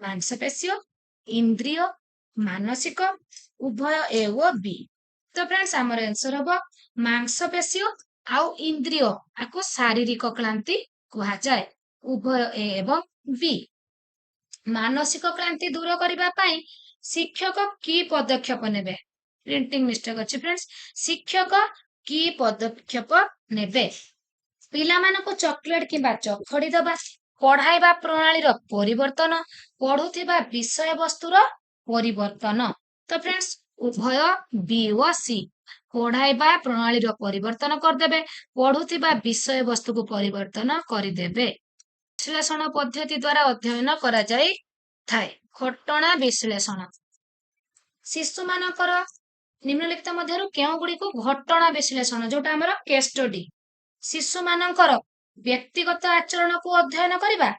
ମାଂସପେଶୀୟ, ଇନ୍ଦ୍ରିୟ, ମାନସିକ, ଉଭୟ ଏ ଓ ବି। ତ ଫ୍ରେଣ୍ଡସ୍ ଆମର ଆନ୍ସର ହବ ମାଂସପେଶୀୟ ଆଉ ଇନ୍ଦ୍ରିୟ, ଆକୁ ଶାରୀରିକ କ୍ଳାନ୍ତି କୁହାଯାଏ, ଉଭୟ ଏ ଏବଂ ବି। ମାନସିକ କ୍ଳାନ୍ତି ଦୂର କରିବା ପାଇଁ ଶିକ୍ଷକ କି ପଦକ୍ଷେପ ନେବେ? ପ୍ରିଣ୍ଟିଂ ମିଷ୍ଟେକ୍ ଅଛି ଫ୍ରେଣ୍ଡସ୍। ଶିକ୍ଷକ କି ପଦକ୍ଷେପ ନେବେ? ପିଲାମାନଙ୍କୁ ଚକୋଲେଟ କିମ୍ବା ଚକଡି ଦେବା, पढ़ाइबा प्रणालीर परिवर्तन, पढ़ुथिबा विषय वस्तुर परिवर्तन। तो फ्रेंड्स उभय बी व सी पढ़ाइबा प्रणालीर परिवर्तन करदेबे, पढ़ुथिबा विषय वस्तु को परिवर्तन करदेबे। विश्लेषण पद्धति द्वारा अध्ययन करा जाई थाए। घटना विश्लेषण शिशु मानकर निम्नलिखित मध्यरु केउ गुडी को घटना विश्लेषण जोटा हमर केस स्टडी शिशु मानकर व्यक्तिगत आचरण को अध्ययन करिबा,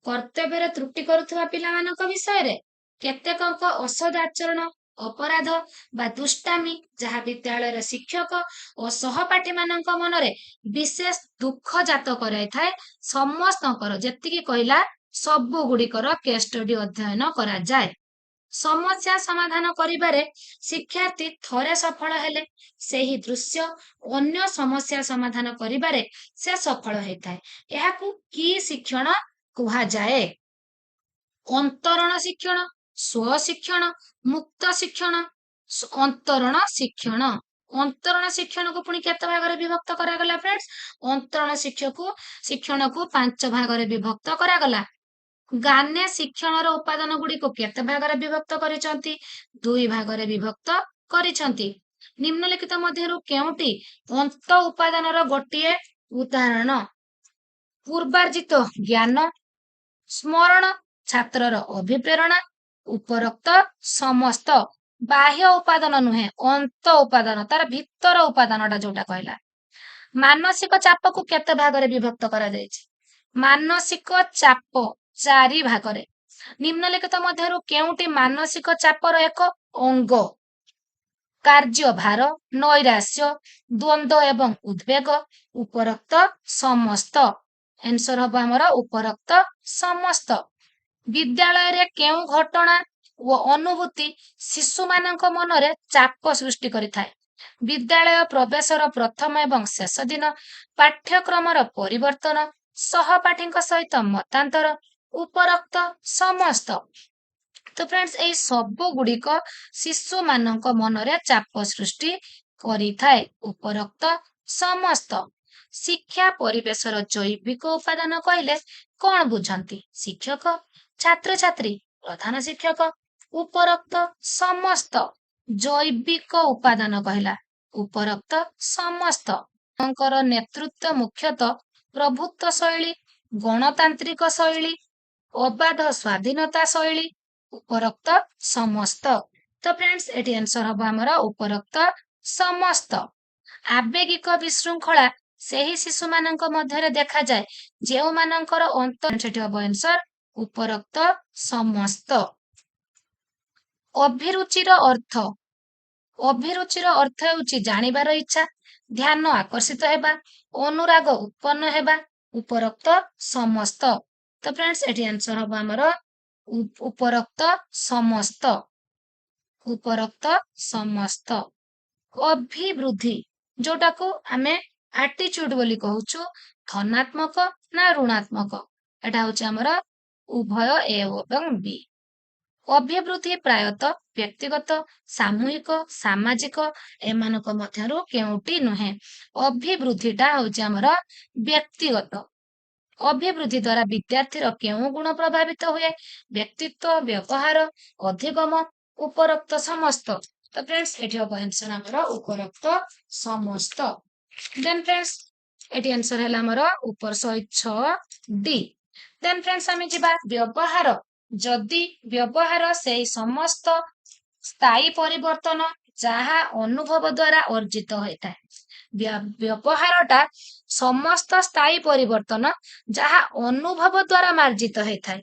कर्तव्य त्रुटि करुवा पिला मानक विषय रे, केतेकक असद आचरण, अपराध बा दुष्टामी जहाँ विद्यालय शिक्षक और सहपाठी मानक मनरे विशेष दुख जात कराई थाए। समस्तकर जेतिकी कहला सबु गुडिकर केस स्टडी अध्ययन करा जाए। समस्या समाधान करिबारे शिक्षार्थी थरे सफल हेले सेही दृश्य अन्य समस्या समाधान करिबारे से सफल हेताए। एहाकू की शिक्षण कुहा जाए? अंतरण शिक्षण, स्व शिक्षण, मुक्त शिक्षण। अंतरण शिक्षण, अंतरण शिक्षण को पुणी केते भागरे विभक्त करा गला फ्रेंड्स? अंतरण शिक्षण को 5 भागरे विभक्त करा गला। गान्य शिक्षण उपादान गुडी को केते भागरे विभक्त करिसंती? 2 भागरे विभक्त करिसंती। निम्नलिखित मध्यरु केउटी अंत उपादानर गोटिए उदाहरण? पूर्वार्जित ज्ञान, स्मरण, छात्रर अभिप्रेरणा, उपरोक्त समस्त बाह्य उपादान नुहे अंत उपादान तार भीतर उपादानटा जोटा कहला। मानसिक चाप को केते भागरे विभक्त करा जायछि? मानसिक चाप 4 भागरे। निम्नलिखित मध्यरु केउटी मानसिक चापर एक अंग? कार्य भार, नैराश्य, द्वंद्व एवं उद्वेग, उपरोक्त समस्त। आंसर हबो हमर उपरोक्त समस्त। विद्यालय रे केउ घटना व अनुभूति शिशु मानक मनरे चाप सृष्टि करिथाए? विद्यालय प्रवेशर प्रथम एवं शेष दिन, पाठ्यक्रमर परिवर्तन, सहपाठीଙ୍କ सहित मतांतर, उपरोक्त समस्त। तो फ्रेंड्स ए सब गुडिक शिशु मानक मनरे चाप सृष्टि करिथाए। उपरोक्त समस्त। शिक्षा परिवेशर जैविक उपादान कहले कौन बुझंती? शिक्षक, छात्र छात्री, प्रधान शिक्षक। उपरोक्त समस्त। जैविक उपादान कहला उपरोक्त समस्त। नेतृत्व मुख्यतः प्रभुत्व शैली, गणतांत्रिक शैली, अबाध स्वाधीनता शैली, उपरोक्त समस्त। तो फ्रेंड्स एटी आंसर हबो हमर उपरोक्त समस्त। आवेगिक विशृंखला सेही शिशु मानक मध्यरे देखा जाए जेउ मानकर अंतर सेठी हबो आंसर उपरोक्त समस्त। अभिरुचिर अर्थ, अभिरुचिर अर्थ हेउची जानिबार इच्छा, ध्यान आकर्षित हेबा, अनुराग उत्पन्न हेबा, उपरोक्त समस्त। तो फ्रेंड्स एटी आंसर हबो हमर उपरोक्त समस्त। उपरोक्त समस्त। अभिवृद्धि जोटा को आमे एटीट्यूड बोली कहूछु, धनात्मक ना ऋणात्मक? एटा होची हमर उभय ए एवं बी। अभिवृद्धि प्रायतः व्यक्तिगत, सामूहिक, सामाजिक एमानक मध्यरु केउटी नुहे। अभिवृद्धिटा होची हमर व्यक्तिगत। अभिवृद्धि द्वारा विद्यार्थीर केउ गुण प्रभावित हुए? व्यक्तित्व, व्यवहार, अधिगम, उपरोक्त समस्त। तो फ्रेंड्स एठी हबो आंसर हमर उपरोक्त समस्त। देन फ्रेंड्स एठी आंसर हैला हमर ऊपर 106 डी। देन फ्रेंड्स आमे जिबा व्यवहार। जदि व्यवहार से समस्त स्थायी परिवर्तन जहा अनुभव द्वारा अर्जित होता है। व्यवहारटा समस्त स्थायी परिवर्तन जहा अनुभव द्वारा मार्जित होता है।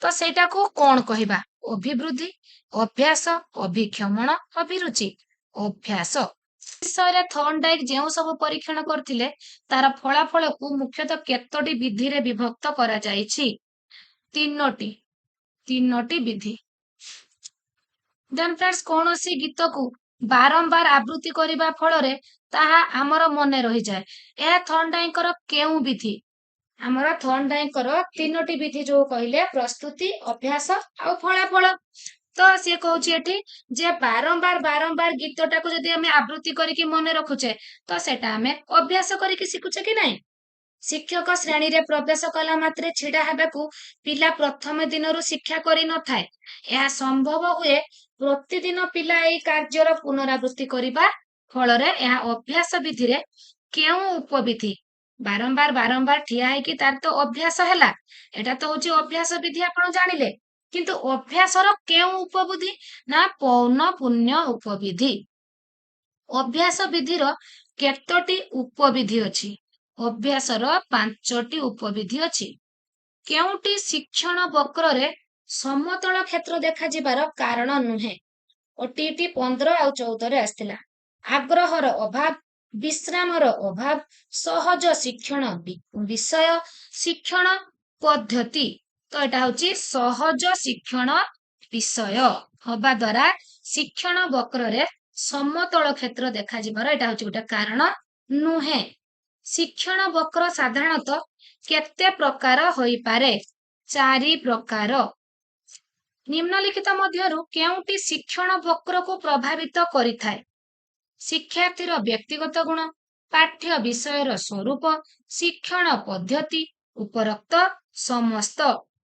तो सेटा को कौन कहिबा? अभिवृद्धि, अभ्यास, अभिक्षमण, अभिरुचि। अभ्यास विषय थर्नडाइक जो सब परीक्षण करथिले तार फलाफल को मुख्यतः केतोटी विधि रे विभक्त करा जायछि? 3टी विधि। देन फ्रेंड्स कोनोसी गीत को बारंबार आवृत्ति करिबा फଳରେ ताहा हमर मने रहि जाय। ए थर्नडाइकर केउ विधि? हमर थर्नडाइकर 3टी विधि जो कहले प्रस्तुति, अभ्यास आ फलाफल। तो से कहूची एठी जे बारंबार गीतटा को जदि हमें आवृत्ति करिकि मने रखुचे तो सेटा हमें अभ्यास करिकि सिखुचे कि नहीं? ଶିକ୍ଷକ ଶ୍ରେଣୀରେ ପ୍ରବେଶ କଲା ମାତ୍ରେ ଛିଡ଼ା ହେବାକୁ ପିଲା ପ୍ରଥମ ଦିନରୁ ଶିକ୍ଷା କରିନଥାଏ। ଏହା ସମ୍ଭବ ହୁଏ ପ୍ରତିଦିନ ପିଲା ଏହି କାର୍ଯ୍ୟର ପୁନରାବୃତ୍ତି କରିବା ଫଳରେ ଏହା ଅଭ୍ୟାସ ବିଧିରେ କେଉଁ ଉପବିଧି ବାରମ୍ବାର ବାରମ୍ବାର ଠିଆ ହେଇକି ତାର ତ ଅଭ୍ୟାସ ହେଲା, ଏଟା ତ ହଉଛି ଅଭ୍ୟାସ ବିଧି ଆପଣ ଜାଣିଲେ, କିନ୍ତୁ ଅଭ୍ୟାସର କେଉଁ ଉପବିଧି ନା ପୌନ ପୁଣ୍ୟ ଉପବିଧି। ଅଭ୍ୟାସ ବିଧିର କେତୋଟି ଉପବିଧି ଅଛି? ଅଭ୍ୟାସର 5ଟି ଉପବିଧି ଅଛି। କେଉଁଟି ଶିକ୍ଷଣ ବକ୍ରରେ ସମତଳ କ୍ଷେତ୍ର ଦେଖାଯିବାର କାରଣ ନୁହେଁ? ଓଟିଇଟି 15 ଆଉ 14ରେ ଆସିଥିଲା। ଆଗ୍ରହର ଅଭାବ, ବିଶ୍ରାମର ଅଭାବ, ସହଜ ଶିକ୍ଷଣ ବିଷୟ, ଶିକ୍ଷଣ ପଦ୍ଧତି। ତ ଏଟା ହଉଛି ସହଜ ଶିକ୍ଷଣ ବିଷୟ ହବା ଦ୍ୱାରା ଶିକ୍ଷଣ ବକ୍ରରେ ସମତଳ କ୍ଷେତ୍ର ଦେଖାଯିବାର ଏଟା ହଉଛି ଗୋଟେ କାରଣ ନୁହେଁ। ଶିକ୍ଷଣ ବକ୍ର ସାଧାରଣତଃ କେତେ ପ୍ରକାର ହୋଇପାରେ? 4 ପ୍ରକାର। ନିମ୍ନଲିଖିତ ମଧ୍ୟରୁ କେଉଁଟି ଶିକ୍ଷଣ ବକ୍ରକୁ ପ୍ରଭାବିତ କରିଥାଏ? ଶିକ୍ଷାର୍ଥୀର ବ୍ୟକ୍ତିଗତ ଗୁଣ, ପାଠ୍ୟ ବିଷୟର ସ୍ୱରୂପ, ଶିକ୍ଷଣ ପଦ୍ଧତି, ଉପରୋକ୍ତ ସମସ୍ତ।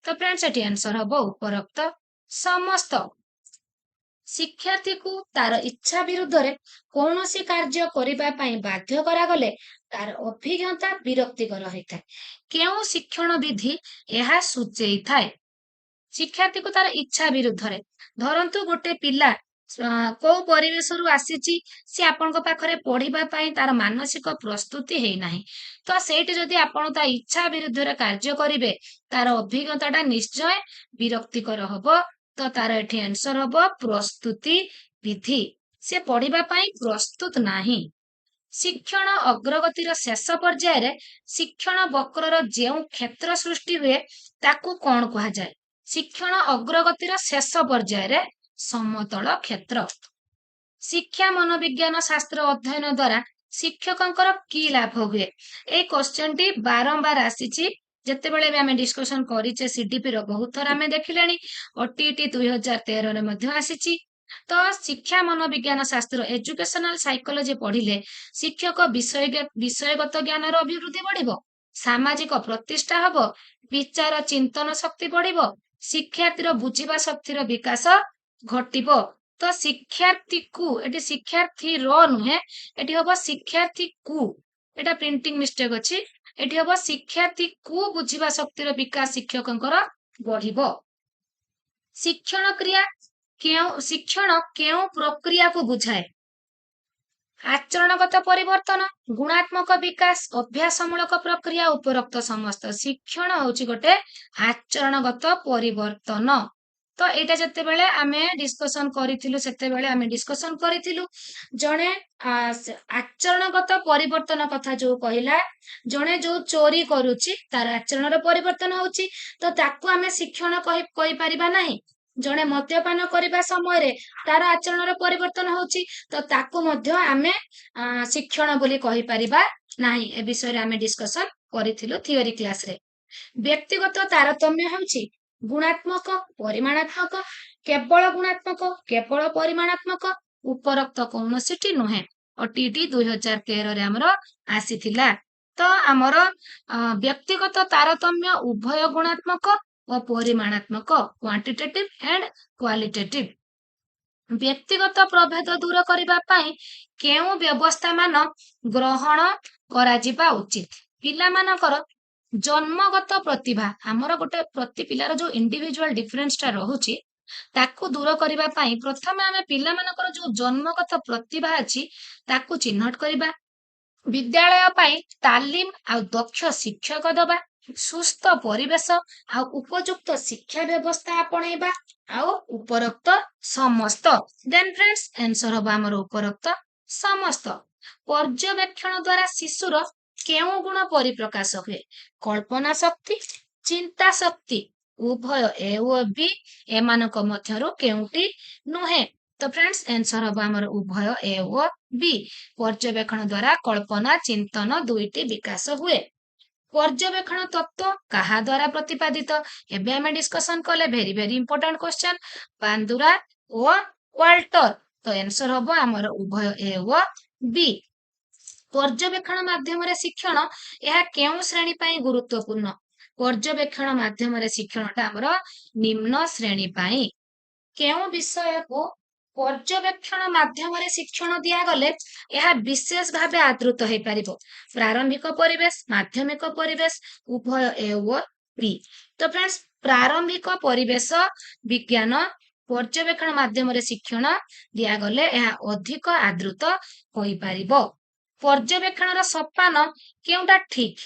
ତ ଫ୍ରେଣ୍ଡସ୍ ଏଠି ଆନ୍ସର ହବ ଉପରୋକ୍ତ ସମସ୍ତ। ଶିକ୍ଷାର୍ଥୀକୁ ତାର ଇଚ୍ଛା ବିରୁଦ୍ଧରେ କୌଣସି କାର୍ଯ୍ୟ କରିବା ପାଇଁ ବାଧ୍ୟ କରାଗଲେ ତାର ଅଭିଜ୍ଞତା ବିରକ୍ତିକର ହୋଇଥାଏ। କେଉଁ ଶିକ୍ଷଣ ବିଧି ଏହା ସୂଚେଇଥାଏ? ଶିକ୍ଷାର୍ଥୀକୁ ତାର ଇଚ୍ଛା ବିରୁଦ୍ଧରେ, ଧରନ୍ତୁ ଗୋଟେ ପିଲା କୋଉ ପରିବେଶରୁ ଆସିଛି, ସେ ଆପଣଙ୍କ ପାଖରେ ପଢିବା ପାଇଁ ତାର ମାନସିକ ପ୍ରସ୍ତୁତି ହେଇନାହିଁ, ତ ସେଇଠି ଯଦି ଆପଣ ତା ଇଚ୍ଛା ବିରୁଦ୍ଧରେ କାର୍ଯ୍ୟ କରିବେ ତାର ଅଭିଜ୍ଞତାଟା ନିଶ୍ଚୟ ବିରକ୍ତିକର ହବ। ତ ତାର ଏଠି ଆନ୍ସର ହବ ପ୍ରସ୍ତୁତି ବିଧି। ସେ ପଢିବା ପାଇଁ ପ୍ରସ୍ତୁତ ନାହିଁ। ଶିକ୍ଷଣ ଅଗ୍ରଗତିର ଶେଷ ପର୍ଯ୍ୟାୟରେ ଶିକ୍ଷଣ ବକ୍ରର ଯେଉଁ କ୍ଷେତ୍ର ସୃଷ୍ଟି ହୁଏ ତାକୁ କଣ କୁହାଯାଏ? ଶିକ୍ଷଣ ଅଗ୍ରଗତିର ଶେଷ ପର୍ଯ୍ୟାୟରେ ସମତଳ କ୍ଷେତ୍ର। ଶିକ୍ଷା ମନୋବିଜ୍ଞାନ ଶାସ୍ତ୍ର ଅଧ୍ୟୟନ ଦ୍ୱାରା ଶିକ୍ଷକଙ୍କର କି ଲାଭ ହୁଏ? ଏଇ କ୍ୱେଶ୍ଚନଟି ବାରମ୍ବାର ଆସିଛି, ଯେତେବେଳେ ବି ଆମେ ଡିସ୍କସନ କରିଛେ ସିଡିପି ର ବହୁତ ଥର ଆମେ ଦେଖିଲେଣି, ଓଟିଇଟି 2013ରେ ମଧ୍ୟ ଆସିଛି। ତ ଶିକ୍ଷା ମନୋବିଜ୍ଞାନ ଶାସ୍ତ୍ର ଏଜୁକେସନାଲ ସାଇକୋଲୋଜି ପଢିଲେ ଶିକ୍ଷକ ବିଷୟଗତ ଜ୍ଞାନର ଅଭିବୃଦ୍ଧି ବଢିବ, ସାମାଜିକ ପ୍ରତିଷ୍ଠା ହବ, ବିଚାର ଚିନ୍ତନ ଶକ୍ତି ବଢିବ, ଶିକ୍ଷାର୍ଥୀର ବୁଝିବା ଶକ୍ତିର ବିକାଶ ଘଟିବ। ତ ଶିକ୍ଷାର୍ଥୀକୁ, ଏଠି ଶିକ୍ଷାର୍ଥୀର ନୁହେଁ, ଏଠି ହବ ଶିକ୍ଷାର୍ଥୀକୁ, ଏଟା ପ୍ରିଣ୍ଟିଂ ମିଷ୍ଟେକ୍ ଅଛି, ଏଠି ହବ ଶିକ୍ଷାର୍ଥୀକୁ ବୁଝିବା ଶକ୍ତିର ବିକାଶ ଶିକ୍ଷକଙ୍କର ବଢିବ। ଶିକ୍ଷଣ କେଉଁ ପ୍ରକ୍ରିୟାକୁ ବୁଝାଏ? ଆଚରଣଗତ ପରିବର୍ତ୍ତନ, ଗୁଣାତ୍ମକ ବିକାଶ, ଅଭ୍ୟାସମୂଳକ ପ୍ରକ୍ରିୟା, ଉପରୋକ୍ତ ସମସ୍ତ। ଶିକ୍ଷଣ ହଉଛି ଗୋଟେ ଆଚରଣଗତ ପରିବର୍ତ୍ତନ। ତ ଏଇଟା ଯେତେବେଳେ ଆମେ ଡିସ୍କସନ କରିଥିଲୁ, ସେତେବେଳେ ଆମେ ଡିସ୍କସନ କରିଥିଲୁ ଜଣେ ଆଚରଣଗତ ପରିବର୍ତ୍ତନ କଥା ଯୋଉ କହିଲା, ଜଣେ ଯୋଉ ଚୋରି କରୁଛି ତାର ଆଚରଣର ପରିବର୍ତ୍ତନ ହଉଛି, ତ ତାକୁ ଆମେ ଶିକ୍ଷଣ କହିପାରିବା ନାହିଁ। ଜଣେ ମଦ୍ୟପାନ କରିବା ସମୟରେ ତାର ଆଚରଣର ପରିବର୍ତ୍ତନ ହଉଛି, ତ ତାକୁ ମଧ୍ୟ ଆମେ ଶିକ୍ଷଣ ବୋଲି କହିପାରିବା ନାହିଁ। ଏ ବିଷୟରେ ଆମେ ଡିସ୍କସନ କରିଥିଲୁ ଥିଓରି କ୍ଲାସରେ। ବ୍ୟକ୍ତିଗତ ତାରତମ୍ୟ ହେଉଛି ଗୁଣାତ୍ମକ, ପରିମାଣାତ୍ମକ, କେବଳ ଗୁଣାତ୍ମକ, କେବଳ ପରିମାଣାତ୍ମକ, ଉପରୋକ୍ତ କୌଣସିଟି ନୁହେଁ। ଓଟିଇଟି 2013ରେ ଆମର ଆସିଥିଲା। ତ ଆମର ବ୍ୟକ୍ତିଗତ ତାରତମ୍ୟ ଉଭୟ ଗୁଣାତ୍ମକ ଓ ପରିମାଣାତ୍ମକ, କ୍ୱାଣ୍ଟିଟେଟିଭ ଆଣ୍ଡ କ୍ୱାଲିଟେଟିଭ। ବ୍ୟକ୍ତିଗତ ପ୍ରଭେଦ ଦୂର କରିବା ପାଇଁ କେଉଁ ବ୍ୟବସ୍ଥା ମାନ ଗ୍ରହଣ କରାଯିବା ଉଚିତ? ପିଲାମାନଙ୍କର ଜନ୍ମଗତ ପ୍ରତିଭା, ଆମର ଗୋଟେ ପ୍ରତି ପିଲାର ଯୋଉ ଇଣ୍ଡିଭିଜୁଆଲ ଡିଫରେନ୍ସଟା ରହୁଛି ତାକୁ ଦୂର କରିବା ପାଇଁ ପ୍ରଥମେ ଆମେ ପିଲାମାନଙ୍କର ଯୋଉ ଜନ୍ମଗତ ପ୍ରତିଭା ଅଛି ତାକୁ ଚିହ୍ନଟ କରିବା, ବିଦ୍ୟାଳୟ ପାଇଁ ତାଲିମ ଆଉ ଦକ୍ଷ ଶିକ୍ଷକ ଦବା, ସୁସ୍ଥ ପରିବେଶ ଆଉ ଉପଯୁକ୍ତ ଶିକ୍ଷା ବ୍ୟବସ୍ଥା ଆପଣେଇବା, ଆଉ ଉପରୋକ୍ତ ସମସ୍ତ। ଦେନ୍ ଫ୍ରେଣ୍ଡସ୍ ଆନ୍ସର ହବ ଆମର ଉପରୋକ୍ତ ସମସ୍ତ। ପର୍ଯ୍ୟବେକ୍ଷଣ ଦ୍ୱାରା ଶିଶୁର କେଉଁ ଗୁଣ ପରିପ୍ରକାଶ ହୁଏ? କଳ୍ପନା ଶକ୍ତି, ଚିନ୍ତା ଶକ୍ତି, ଉଭୟ ଏ ଓ ବି, ଏମାନଙ୍କ ମଧ୍ୟରୁ କେଉଁଟି ନୁହେଁ? ତ ଫ୍ରେଣ୍ଡସ୍ ଆନ୍ସର ହବ ଆମର ଉଭୟ ଏ ଓ ବି। ପର୍ଯ୍ୟବେକ୍ଷଣ ଦ୍ୱାରା କଳ୍ପନା ଚିନ୍ତନ ଦୁଇଟି ବିକାଶ ହୁଏ। ପର୍ଯ୍ୟବେକ୍ଷଣ ତତ୍ତ୍ୱ କାହା ଦ୍ୱାରା ପ୍ରତିପାଦିତ? ଏବେ ଆମେ ଡିସ୍କସନ କଲେ, ଭେରି ଭେରି ଇମ୍ପୋର୍ଟାଣ୍ଟ କ୍ୱେଶ୍ଚନ, ବାନ୍ଦୁରା ଓ ୱାଲ୍ଟର। ତ ଆନ୍ସର ହବ ଆମର ଉଭୟ ଏ ଓ ବି। पर्यवेक्षण माध्यम शिक्षण यह केउं श्रेणी पाई गुरुत्वपूर्ण पर्यवेक्षण माध्यम शिक्षणटा आमर निम्न श्रेणी पाई केउं विषय को पर्यवेक्षण माध्यम शिक्षण दिगले यह विशेष भाव आदृत हो पार प्रारंभिक परिवेश माध्यमिक परिवेश उभय ए ओ बी तो फ्रेंड्स प्रारंभिक परिवेश विज्ञान पर्यवेक्षण माध्यम शिक्षण दिगले यह अधिक आदृत हो पार पर्यवेक्षण सोपान केउटा ठीक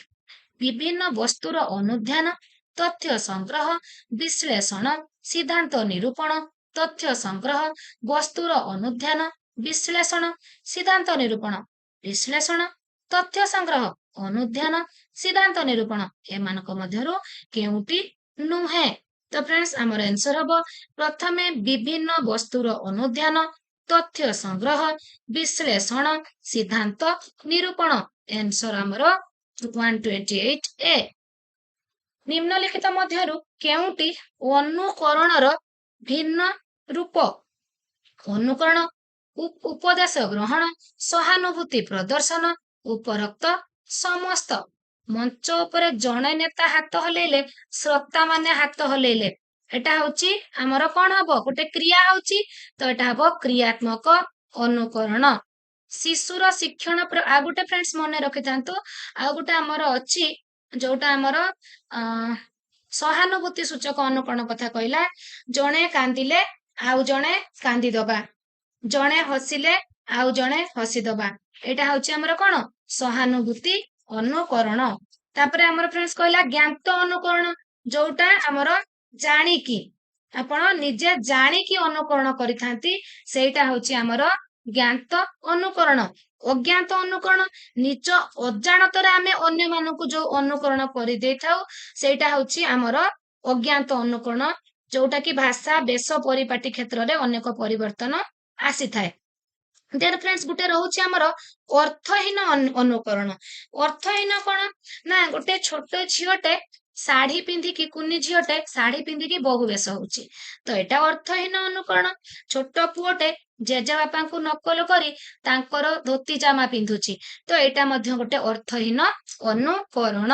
विभिन्न वस्तुर अनुध्यान तथ्य संग्रह विश्लेषण सिद्धांत निरूपण तथ्य संग्रह वस्तुर अनुध्यान विश्लेषण सिद्धांत निरूपण विश्लेषण तथ्य संग्रह अनुध्यान सिद्धांत निरूपण एमानक मध्यरु केउटी नुहे तो फ्रेंड्स आमर आंसर हबो प्रथमे विभिन्न वस्तुर अनुध्यान तथ्य संग्रह विश्लेषण सिद्धांत निरूपण आंसर आमर 128 ए निम्नलिखित मध्यरु केउटी अनुकरणर भिन्न रूप अनुकरण उपदेश ग्रहण सहानुभूति प्रदर्शन उपरोक्त समस्त मंच उपरे जणे नेता हाथ हलेले श्रोता माने हाथ हलेले एटा होची हमर कोन हबो गोटे क्रिया होची तो एटा हबो क्रियात्मक अनुकरण शिशुर शिक्षण आ गोटे फ्रेंड्स मने रखि थांतो आ गोटे हमर अछि जोटा हमर सहानुभूति सूचक अनुकरण कथा कहला जणे कांदिले आउ जणे कांदी दबा जणे हसिले आउ जणे हसी दबा एटा होची हमर कोन सहानुभूति अनुकरण तापरे हमर फ्रेंड्स कहला ज्ञात अनुकरण जोटा हमर जानी की आपण निजे जानी की अनुकरण करिथांती सेटा होची हमर ज्ञात अनुकरण अज्ञात अनुकरण निज अजाणतरे आमे अन्य मानकु जो अनुकरण करि देथाउ सेटा होची हमर अज्ञात अनुकरण जोटा की भाषा बेश परिपाटी क्षेत्र रे अनेक परिवर्तन आसी थाए देन फ्रेंड्स गुटे रहउची हमर अर्थहीन अनुकरण अर्थहीन कोन ना गुटे छोटो झियोटे साड़ी पिंधी की कुनी झियोटे साड़ी पिंधी की बहु बेश होउची तो एटा अर्थहीन अनुकरण छोटो पुओटे जेजे बापा को नकल करी तांकर धोती जामा पिंधुची तो एटा मध्य गोटे अर्थहीन अनुकरण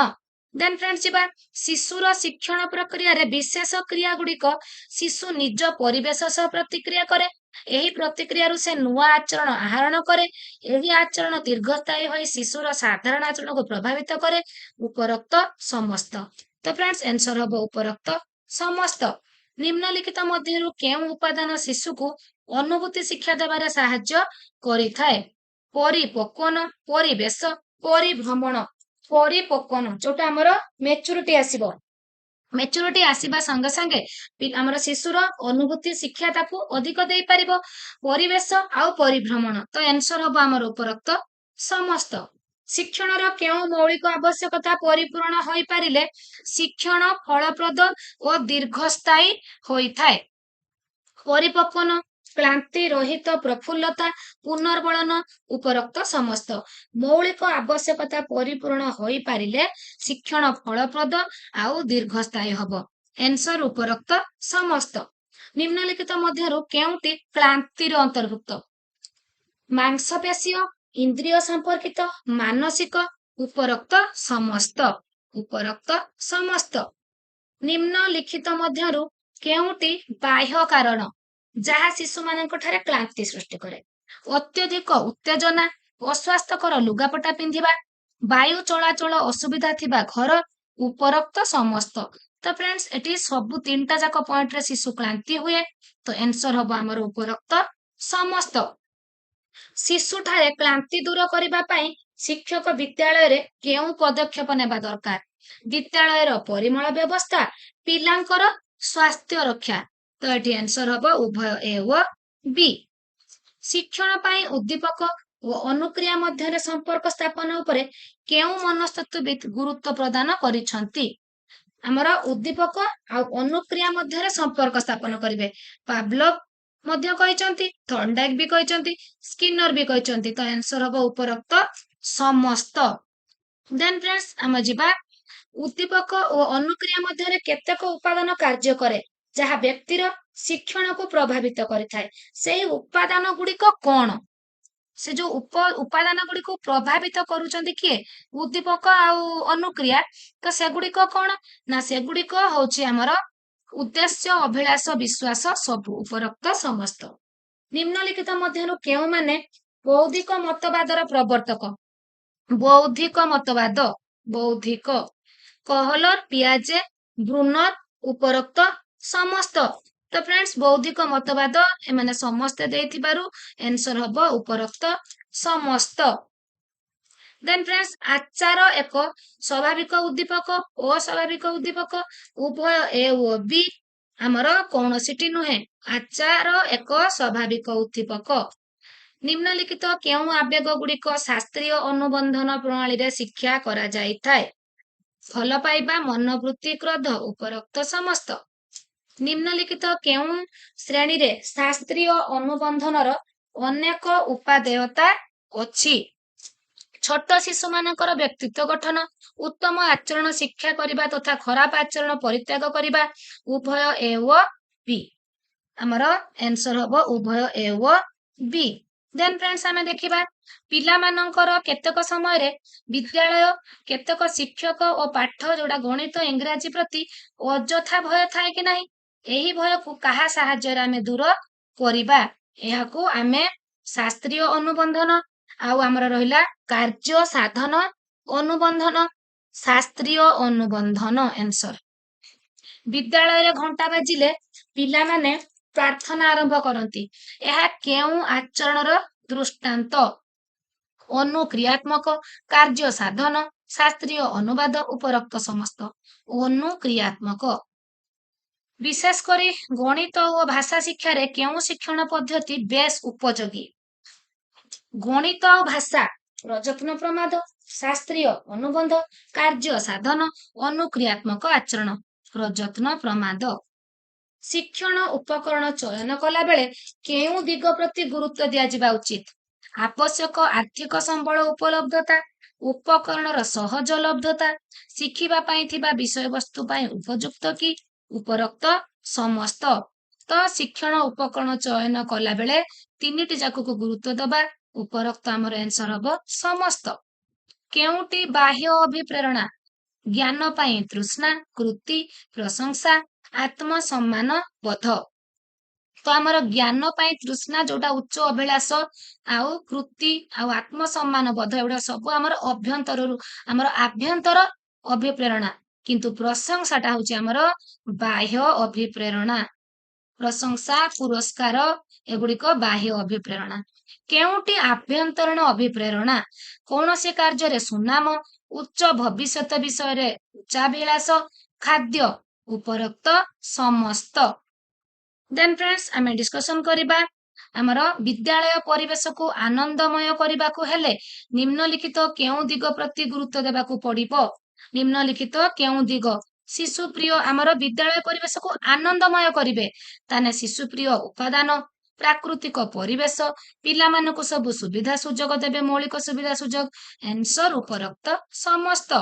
देन फ्रेंड्स जीवा शिशुर शिक्षण प्रक्रिया रे विशेष क्रिया गुड़िक शिशु निज परिवेश सह प्रतिक्रिया करे एही प्रतिक्रिया रु से नुआ आचरण आहरण करे एही आचरण दीर्घस्थायी होई शिशुर साधारण आचरण को प्रभावित करे उपरोक्त समस्त तो फ्रेंड्स आंसर हबो उपरोक्त समस्त निम्नलिखित मध्यरु केउ उपादान शिशु को अनुभूति शिक्षा देबारे सहाय्य करिथाए परिपक्वन परिवेश परिभ्रमण परिपक्वन जोटा हमर मैच्योरिटी आसीबो मैच्योरिटी आसीबा संगे संगे हमर शिशुर अनुभूति शिक्षा ताकू अधिक दे परिबो परिवेश आ परिभ्रमण तो आंसर हबो हमर उपरोक्त समस्त शिक्षण रो केउ मौलिक आवश्यकता परिपूर्ण होई पारिले शिक्षण फलप्रद और दीर्घस्थायी होई थाए परिपक्वन क्लांति रहित प्रफुल्लता पुनर्बलन उपरोक्त समस्त मौलिक आवश्यकता परिपूर्ण होई पारिले शिक्षण फलप्रद आउ दीर्घस्थायी हबो आंसर उपरोक्त समस्त निम्नलिखित मध्यरु केउटी क्लांतिर अंतर्भुक्त मांसपेशीय इंद्रिय संपर्कित मानसिक उपरोक्त समस्त निम्नलिखित मध्यरु केउटी बाह्य कारण जहा शिशु मानक ठारे क्लांति सृष्टि करे अत्यधिक उत्तेजना अस्वास्थ्यकर लुगापटा पिंधिबा वायु चलाचल असुविधा थिबा घर उपरोक्त समस्त तो फ्रेंड्स एटी सब तीनटा जाक पॉइंट रे शिशु क्लांति हुए तो आंसर हबो हमर उपरोक्त समस्त शिशु ठारे क्लांति दूर करिबा पई शिक्षक विद्यालय रे केउ पदक्षेप नेबा दरकार विद्यालय रो परिमल व्यवस्था पिलांकर स्वास्थ्य रक्षा तो एटी आंसर हबो उभय ए व बी शिक्षण पाई उद्दीपक और अनुक्रिया मध्य संपर्क स्थापन उपरे केउ मनस्तत्वविद गुरुत्व प्रदान करिसंती हमर उद्दीपक आ अनुक्रिया मध्य संपर्क स्थापन करिवे पावलोव मध्य कहिसंती थॉर्नडाइक भी कहिसंती स्किनर भी कहिसंती तो आंसर हबो उपरोक्त समस्त देन फ्रेंड्स हम जिबा उद्दीपक और अनुक्रिया मध्य केतेक उपादान कार्य करे जहा व्यक्तिर शिक्षण को प्रभावित करिथाए सेही उपादान गुड़िक कोन से जो उपादान गुड़िक प्रभावित करुचंती किए उद्दीपक आउ अनुक्रिया तो सेगुड़िक कौन ना सेगुड़िक होची हमर उद्देश्य अभिलाष विश्वास सबु उपरोक्त समस्त निम्नलिखित मध्यरु केउ माने बौद्धिक मतवादर प्रवर्तक बौद्धिक मतवाद बौद्धिक कहलर पियाजे ब्रुनर उपरोक्त समस्त तो फ्रेंड्स बौद्धिक मतवाद एमाने समस्त देथिबारु आंसर हबो उपरोक्त समस्त देन फ्रेंड्स आचार एक स्वाभाविक उद्दीपक अस्वाभाविक उद्दीपक उभय ए ओ बी आमर कौनसीटी नुहे आचार एक स्वाभाविक उद्दीपक निम्नलिखित केउ आवेग गुड़िक शास्त्रीय अनुबंधन प्रणाली रे शिक्षा करा जाई थाए भल पाइबा मनोवृत्ति क्रोध उपरोक्त समस्त निम्नलिखित केउ श्रेणी रे शास्त्रीय अनुबंधनर अनेक उपादेयता अछि छोट शिशु मानकर व्यक्तित्व गठन उत्तम आचरण शिक्षा करिबा तथा खराब आचरण परित्याग करिबा उभय ए ओ बी हमर आंसर हबो उभय ए ओ बी देन फ्रेंड्स आमे देखिबा पिला मानकर केतक समय रे विद्यालय केतक शिक्षक और पाठ जोड़ा गणित इंग्राजी प्रति अजथा भय थाए कि नहीं एही भय को कहा साहाय्य आमे दूर करिबा एहाकू आमे शास्त्रीय अनुबंधन आउ हमर रहिला कार्य साधन अनुबंधन शास्त्रीय अनुबंधन आंसर विद्यालय रे घंटा बाजिले पिला माने प्रार्थना आरंभ करती यह केउ आचरणर दृष्टांत अनुक्रियात्मक कार्य साधन शास्त्रीय अनुवाद उपरोक्त समस्त अनुक्रियात्मक विशेषकर गणित और भाषा शिक्षा रे केउ शिक्षण पद्धति बेस उपयोगी गणित और भाषा प्रयत्न प्रमाद शास्त्रीय अनुबंध कार्य साधन अनुक्रियात्मक आचरण प्रयत्न प्रमाद शिक्षण उपकरण चयन कला बेले केउ दिग प्रति गुरुत्व दिया जिबा उचित आवश्यक आर्थिक संबल उपलब्धता उपकरणर सहज लब्धता शिखिबा पई थिबा विषय वस्तु पई उपयुक्त कि उपरोक्त समस्त तो शिक्षण उपकरण चयन कला बेले तीनिटी जाकु को गुरुत्व दबा उपरोक्त हमर आंसर हबो समस्त केउटी बाह्य अभिप्रेरणा ज्ञान पई तृष्णा कृति प्रशंसा आत्मसम्मान बोध तो आमर ज्ञान पाई तृष्णा जोटा उच्च अभिलाष आउ कृति आउ आत्मसम्मान बोध एगुड़ा सब आमर अभ्यंतर आमर आभ्यंतर अभिप्रेरणा किंतु प्रशंसाटा होची आमर बाह्य अभिप्रेरणा प्रशंसा पुरस्कार एगुड़िक बाह्य अभिप्रेरणा केउटी आभ्यंतरण अभिप्रेरणा कौन से कार्य रे सुनाम उच्च भविष्यत विषय रे उच्चाभिलाष खाद्य उपरोक्त समस्त देन फ्रेंड्स आमे डिस्कशन करिबा हमर विद्यालय परिवेश को आनंदमय करबा को हेले निम्नलिखित केउ दिग प्रति गुरुत्व देबा को पड़िबो निम्नलिखित केउ दिग शिशु प्रिय हमर विद्यालय परिवेश को आनंदमय करिवे ताने शिशु प्रिय उपादान प्राकृतिक परिवेश पिला मानको सब सुविधा सुजोग देबे मौलिक सुविधा सुजोग आंसर उपरोक्त समस्त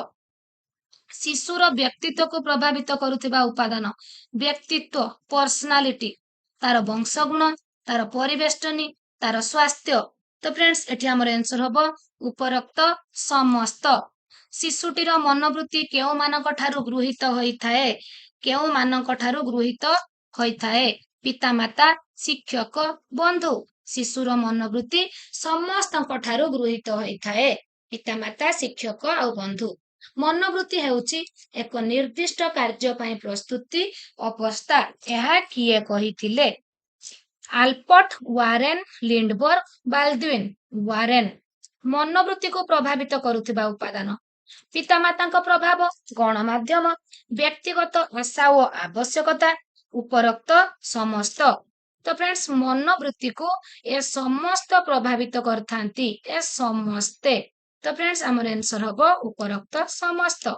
शिशुर व्यक्तित्व को प्रभावित करुथिबा उपादान व्यक्तित्व पर्सनालिटी तार वंशगुण तार परिवेष्टनी तार स्वास्थ्य तो फ्रेंड्स एठी हमर आंसर हबो उपरोक्त समस्त शिशुटीर मनोवृत्ति केउ मानक ठारु गृहीत होइथाए केउ मानक ठारु गृहीत होइथाए पितामाता शिक्षक बंधु शिशुर मनोवृत्ति समस्तक ठारु गृहीत होइथाए पितामाता शिक्षक आउ बंधु मनोवृत्ति हेउची एक निर्दिष्ट कार्य पई प्रस्तुति अवस्था यह किए कहिथिले Albert Warren Lindberg Baldwin Warren मनोवृत्ति को प्रभावित करुथिबा उपादान पितामाता प्रभाव गणमाध्यम व्यक्तिगत आशा और आवश्यकता उपरोक्त समस्त तो फ्रेंड्स मनोवृत्ति को ए समस्त प्रभावित करथांती ए समस्ते तो फ्रेंड्स हमर आंसर हबो उपरोक्त समस्त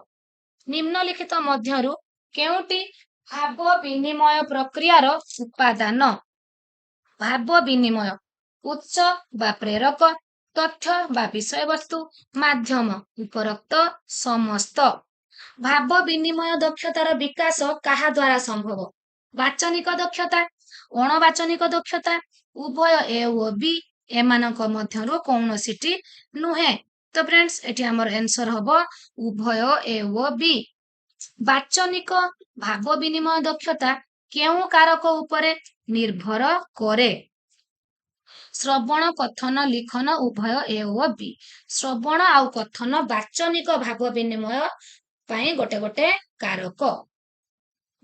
निम्नलिखित मध्यरु केउटी भाव विनिमय प्रक्रियार उपादान भाव विनिमय उत्स बा प्रेरक तथ्य बा विषय वस्तु माध्यम उपरोक्त समस्त भाव विनिमय दक्षतार विकास कहा द्वारा संभव वाचनिक दक्षता अणवाचनिक दक्षता उभय ए ओ बी एमानक मध्यरु कौनसिटी नुहे। तो फ्रेंड्स एटी हमर आंसर हबो उभय ए ओ बी। वाचनिक भाव विनिमय दक्षता केउ कारक उपरे निर्भर करे? श्रवण कथन लिखन उभय ए ओ बी। श्रवण आउ कथन वाचनिक भाव विनिमय पाई गोटे गोटे कारक।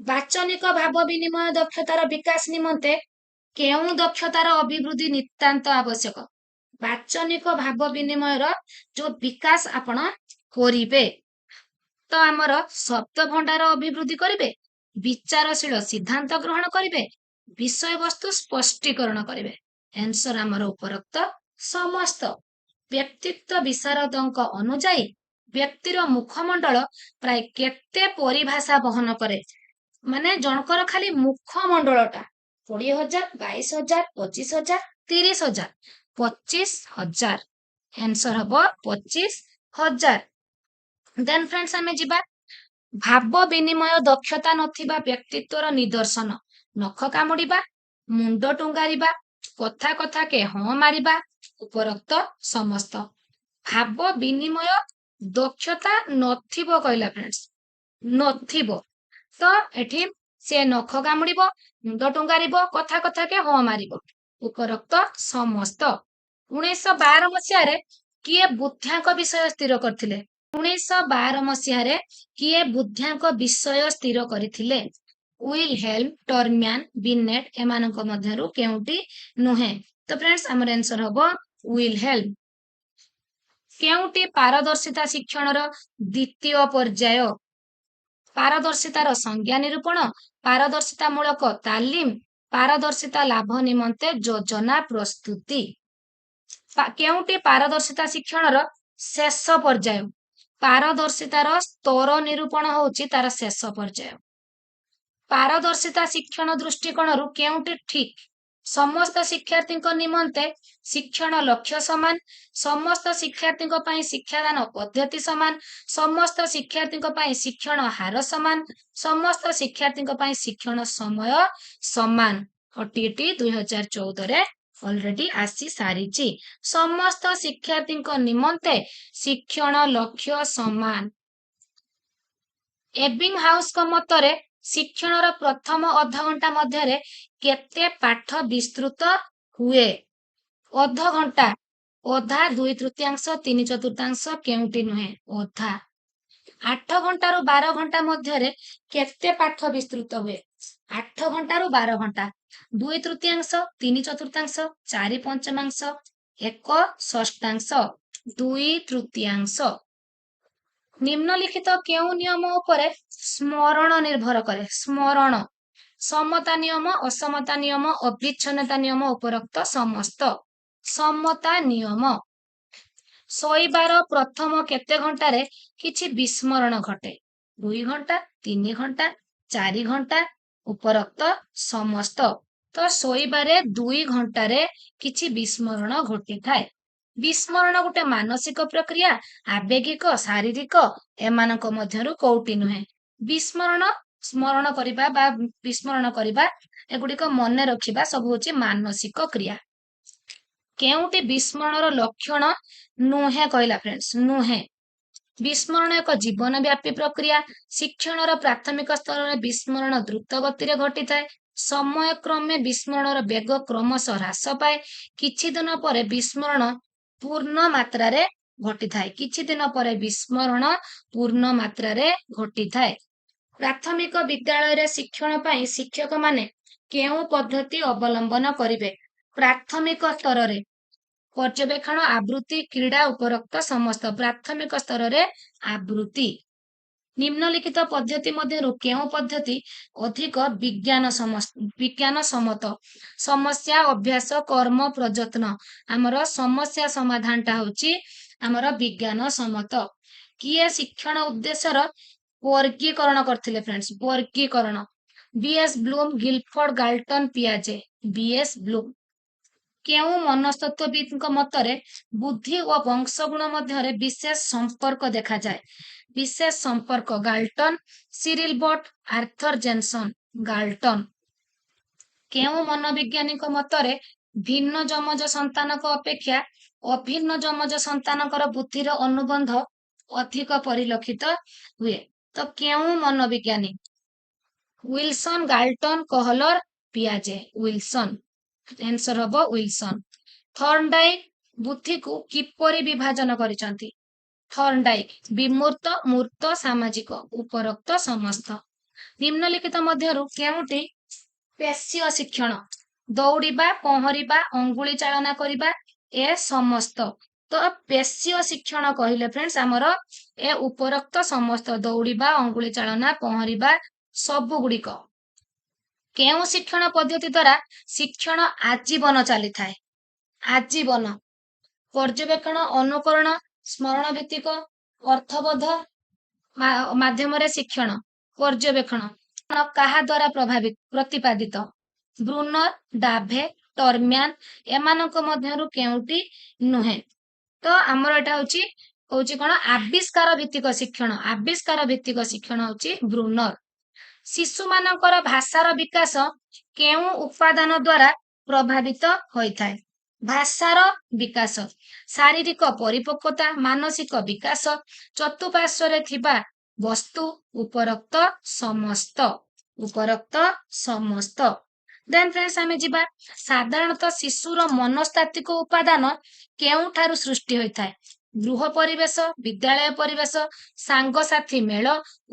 वाचनिक भाव विनिमय दक्षतार विकास निमंते केउ दक्षतार अभिवृद्धि नितांत आवश्यक? वाचनिक भाव विनिमयर जो विकास आपण करिवे तो आमर शब्द भंडार अभिवृद्धि करिवे, विचारशील सिद्धांत ग्रहण करिवे, विषय वस्तु स्पष्टीकरण करिवे। आंसर आमर उपरोक्त समस्त। व्यक्तित्व विशारदଙ୍କ अनुଯାयी व्यक्तिर मुखमंडल प्राय केते परिभाषा बहन करे? माने जनकर खाली मुखमंडलटा 20,000 22,000 25,000 30,000 25,000। आंसर हबो 25,000। देन फ्रेंड्स आमे जिबा भाव विनिमय दक्षता नथिबा व्यक्तित्वर निदर्शन नख कामुड़िबा, मुंड टुंगारिबा, कथा कथा के हाँ मारिबा, उपरोक्त समस्त। भाव विनिमय दक्षता नथिबो कहला फ्रेंड्स, नथिबो तो एठी से नख कामुड़िबो, मुंड टुंगारिबो, कथा कथा के हाँ मारिबो, उपरोक्त समस्त। 1912 मसियारे किए बुद्ध्याଙ୍କ विषय स्थिर करथिले? 1912 मसिहारे किए बुद्ध्याଙ୍କ विषय स्थिर करिथिले? विलहेल्म, टर्म्यान, बिनेट एमानଙ୍କ मध्यरु केउटी नुहे? तो फ्रेंड्स हमर आंसर हबो विलहेल्म। केउटी पारदर्शिता शिक्षणर द्वितीय पर्याय? पारदर्शितार संज्ञा निरूपण, पारदर्शिता मूलक तालीम, पारदर्शिता लाभ निमंते योजना प्रस्तुति। केउटी पारदर्शिता शिक्षणर शेष पर्याय? पारदर्शितार स्तर निरूपण होउची तार शेष पर्याय। पारदर्शिता शिक्षण दृष्टिकोण केउटी ठीक? समस्त शिक्षार्थी निमंते शिक्षण लक्ष्य समान, समस्त शिक्षार्थी शिक्षादान पद्धति समान, समस्त शिक्षार्थी शिक्षण हार समान, समस्त शिक्षार्थी शिक्षण समय समान। ओटीटी 2014 रे ऑलरेडी आसी सारी। समस्त शिक्षार्थी निमंते शिक्षण लक्ष्य समान। एबिंगहाउस को मतरे शिक्षणर प्रथम अध घंटा मध्यरे केते पाठ विस्तृत हुए? अध घंटा, अधा 2/3 3/4 केउटी नुहे? अधा। 8 घंटा रु 12 घंटा मध्यरे केते पाठ विस्तृत हुए? 8 घंटा रु 12 घंटा 2/3 3/4 4/5 1/6 2/3। निम्नलिखित केउ नियम उपरे स्मरण निर्भर करे? स्मरण समता नियम, असमता नियम, अविच्छिन्नता नियम, उपरोक्त समस्त। समता नियम। शोइबार प्रथम केते घंटारे किछि विस्मरण घटे? 2 घंटा 3 घंटा 4 घंटा, उपरोक्त समस्त। तो शोइबारे 2 घंटारे किछि विस्मरण घटी थाए। विस्मरण गोटे मानसिक प्रक्रिया, आवेगिक, शारीरिक एमानक मध्यरु कोउटी नुहे? विस्मरण स्मरण करिबा बा विस्मरण करिबा एगुडिक मने रखिबा सब होची मानसिक क्रिया। केउटी विस्मरणर लक्षण नुहे कहला फ्रेंड्स? नुहे। विस्मरण एक जीवन व्यापी प्रक्रिया। शिक्षणर प्राथमिक स्तर में विस्मरण द्रुत गति रे घटी थाए। समय क्रमे विस्मरणर वेग क्रमशः ह्रास पाए। किछि दिन परे विस्मरण पूर्ण मात्रा रे घटी थाए। किछि दिन परे विस्मरण पूर्ण मात्रा रे घटी थाए। प्राथमिक विद्यालय रे शिक्षण पाई शिक्षक माने केउ पद्धति अवलंबन करिवे? प्राथमिक स्तर रे पर्यवेक्षण, आवृत्ति, क्रीड़ा, उपरोक्त समस्त। प्राथमिक स्तर रे आवृत्ति। निम्नलिखित पद्धति मध्यरु केउ पद्धति अधिक विज्ञान सम्मत? समस्या अभ्यास, कर्म, प्रयत्न। हमर समस्या समाधानटा होची हमर विज्ञान सम्मत। किए शिक्षण उद्देश्यर वर्गीकरण करथिले फ्रेंड्स? वर्गीकरण बीएस ब्लूम, गिलफोर्ड, गाल्टन, पियाजे। BS Bloom. केउ मनस्तत्वविद मतरे बुद्धि और वंशगुण मध्यरे विशेष संपर्क देखा जाए? विशेष संपर्क Galton, Cyril Burt, Arthur Jensen. Galton. केउ मनोवैज्ञानिक मतरे ଭିନ୍ନ ଯମଜ ସନ୍ତାନକ ଅପେକ୍ଷା ଅଭିନ୍ନ ଯମଜ ସନ୍ତାନଙ୍କର ବୁଦ୍ଧିର ଅନୁବନ୍ଧ ଅଧିକ ପରିଲକ୍ଷିତ ହୁଏ। ତ କେଉଁ ମନୋବିଜ୍ଞାନୀ? ୱିଲସନ୍, ଗାଲ୍ଟନ, କହଲର, ପିଆଜେ। ୱିଲସନ୍। ଆନ୍ସର ହବ ୱିଲସନ୍। ଥର୍ନଡାଇକ୍ ବୁଦ୍ଧିକୁ କିପରି ବିଭାଜନ କରିଛନ୍ତି? ଥର୍ନଡାଇକ୍ ବିମୂର୍ତ୍ତ, ମୂର୍ତ୍ତ, ସାମାଜିକ। ଉପରୋକ୍ତ ସମସ୍ତ। ନିମ୍ନଲିଖିତ ମଧ୍ୟରୁ କେଉଁଟି ପେଶୀୟ ଶିକ୍ଷଣ? ଦୌଡ଼ିବା, ପହଁରିବା, ଅଙ୍ଗୁଳି ଚାଳନା କରିବା, ଏ ସମସ୍ତ। ତ ପେଶୀୟ ଶିକ୍ଷଣ କହିଲେ ଫ୍ରେଣ୍ଡସ୍ ଆମର ଏ ଉପରୋକ୍ତ ସମସ୍ତ, ଦୌଡ଼ିବା, ଅଙ୍ଗୁଳି ଚାଳନା, ପହଁରିବା ସବୁ ଗୁଡ଼ିକ। କେଉଁ ଶିକ୍ଷଣ ପଦ୍ଧତି ଦ୍ୱାରା ଶିକ୍ଷଣ ଆଜୀବନ ଚାଲିଥାଏ? ଆଜୀବନ। ପର୍ଯ୍ୟବେକ୍ଷଣ, ଅନୁକରଣ, ସ୍ମରଣ ଭିତ୍ତିକ, ଅର୍ଥବୋଧ ମାଧ୍ୟମରେ ଶିକ୍ଷଣ। ପର୍ଯ୍ୟବେକ୍ଷଣ। କାହା ଦ୍ୱାରା ପ୍ରତିପାଦିତ? ବ୍ରୁନର, ଡାଭେ, ଟରମ୍ୟାନ, ଏମାନଙ୍କ ମଧ୍ୟରୁ କେଉଁଟି ନୁହେଁ? ତ ଆମର ଏଟା ହଉଛି କଣ? ଆବିଷ୍କାର ଭିତ୍ତିକ ଶିକ୍ଷଣ। ଆବିଷ୍କାର ଭିତ୍ତିକ ଶିକ୍ଷଣ ହଉଛି ବ୍ରୁନର। ଶିଶୁମାନଙ୍କର ଭାଷାର ବିକାଶ କେଉଁ ଉପାଦାନ ଦ୍ୱାରା ପ୍ରଭାବିତ ହୋଇଥାଏ? ଭାଷାର ବିକାଶ, ଶାରୀରିକ ପରିପକ୍ୱତା, ମାନସିକ ବିକାଶ, ଚତୁଃପାର୍ଶ୍ୱରେ ଥିବା ବସ୍ତୁ, ଉପରୋକ୍ତ ସମସ୍ତ। ଉପରୋକ୍ତ ସମସ୍ତ। ଦେନ୍ ଫ୍ରେଣ୍ଡସ୍ ଆମେ ଯିବା ସାଧାରଣତଃ ଶିଶୁର ମନସ୍ତାତ୍ତ୍ୱିକ ଉପାଦାନ କେଉଁଠାରୁ ସୃଷ୍ଟି ହୋଇଥାଏ? ଗୃହ ପରିବେଶ, ବିଦ୍ୟାଳୟ ପରିବେଶ, ସାଙ୍ଗସାଥୀ ମେଳ,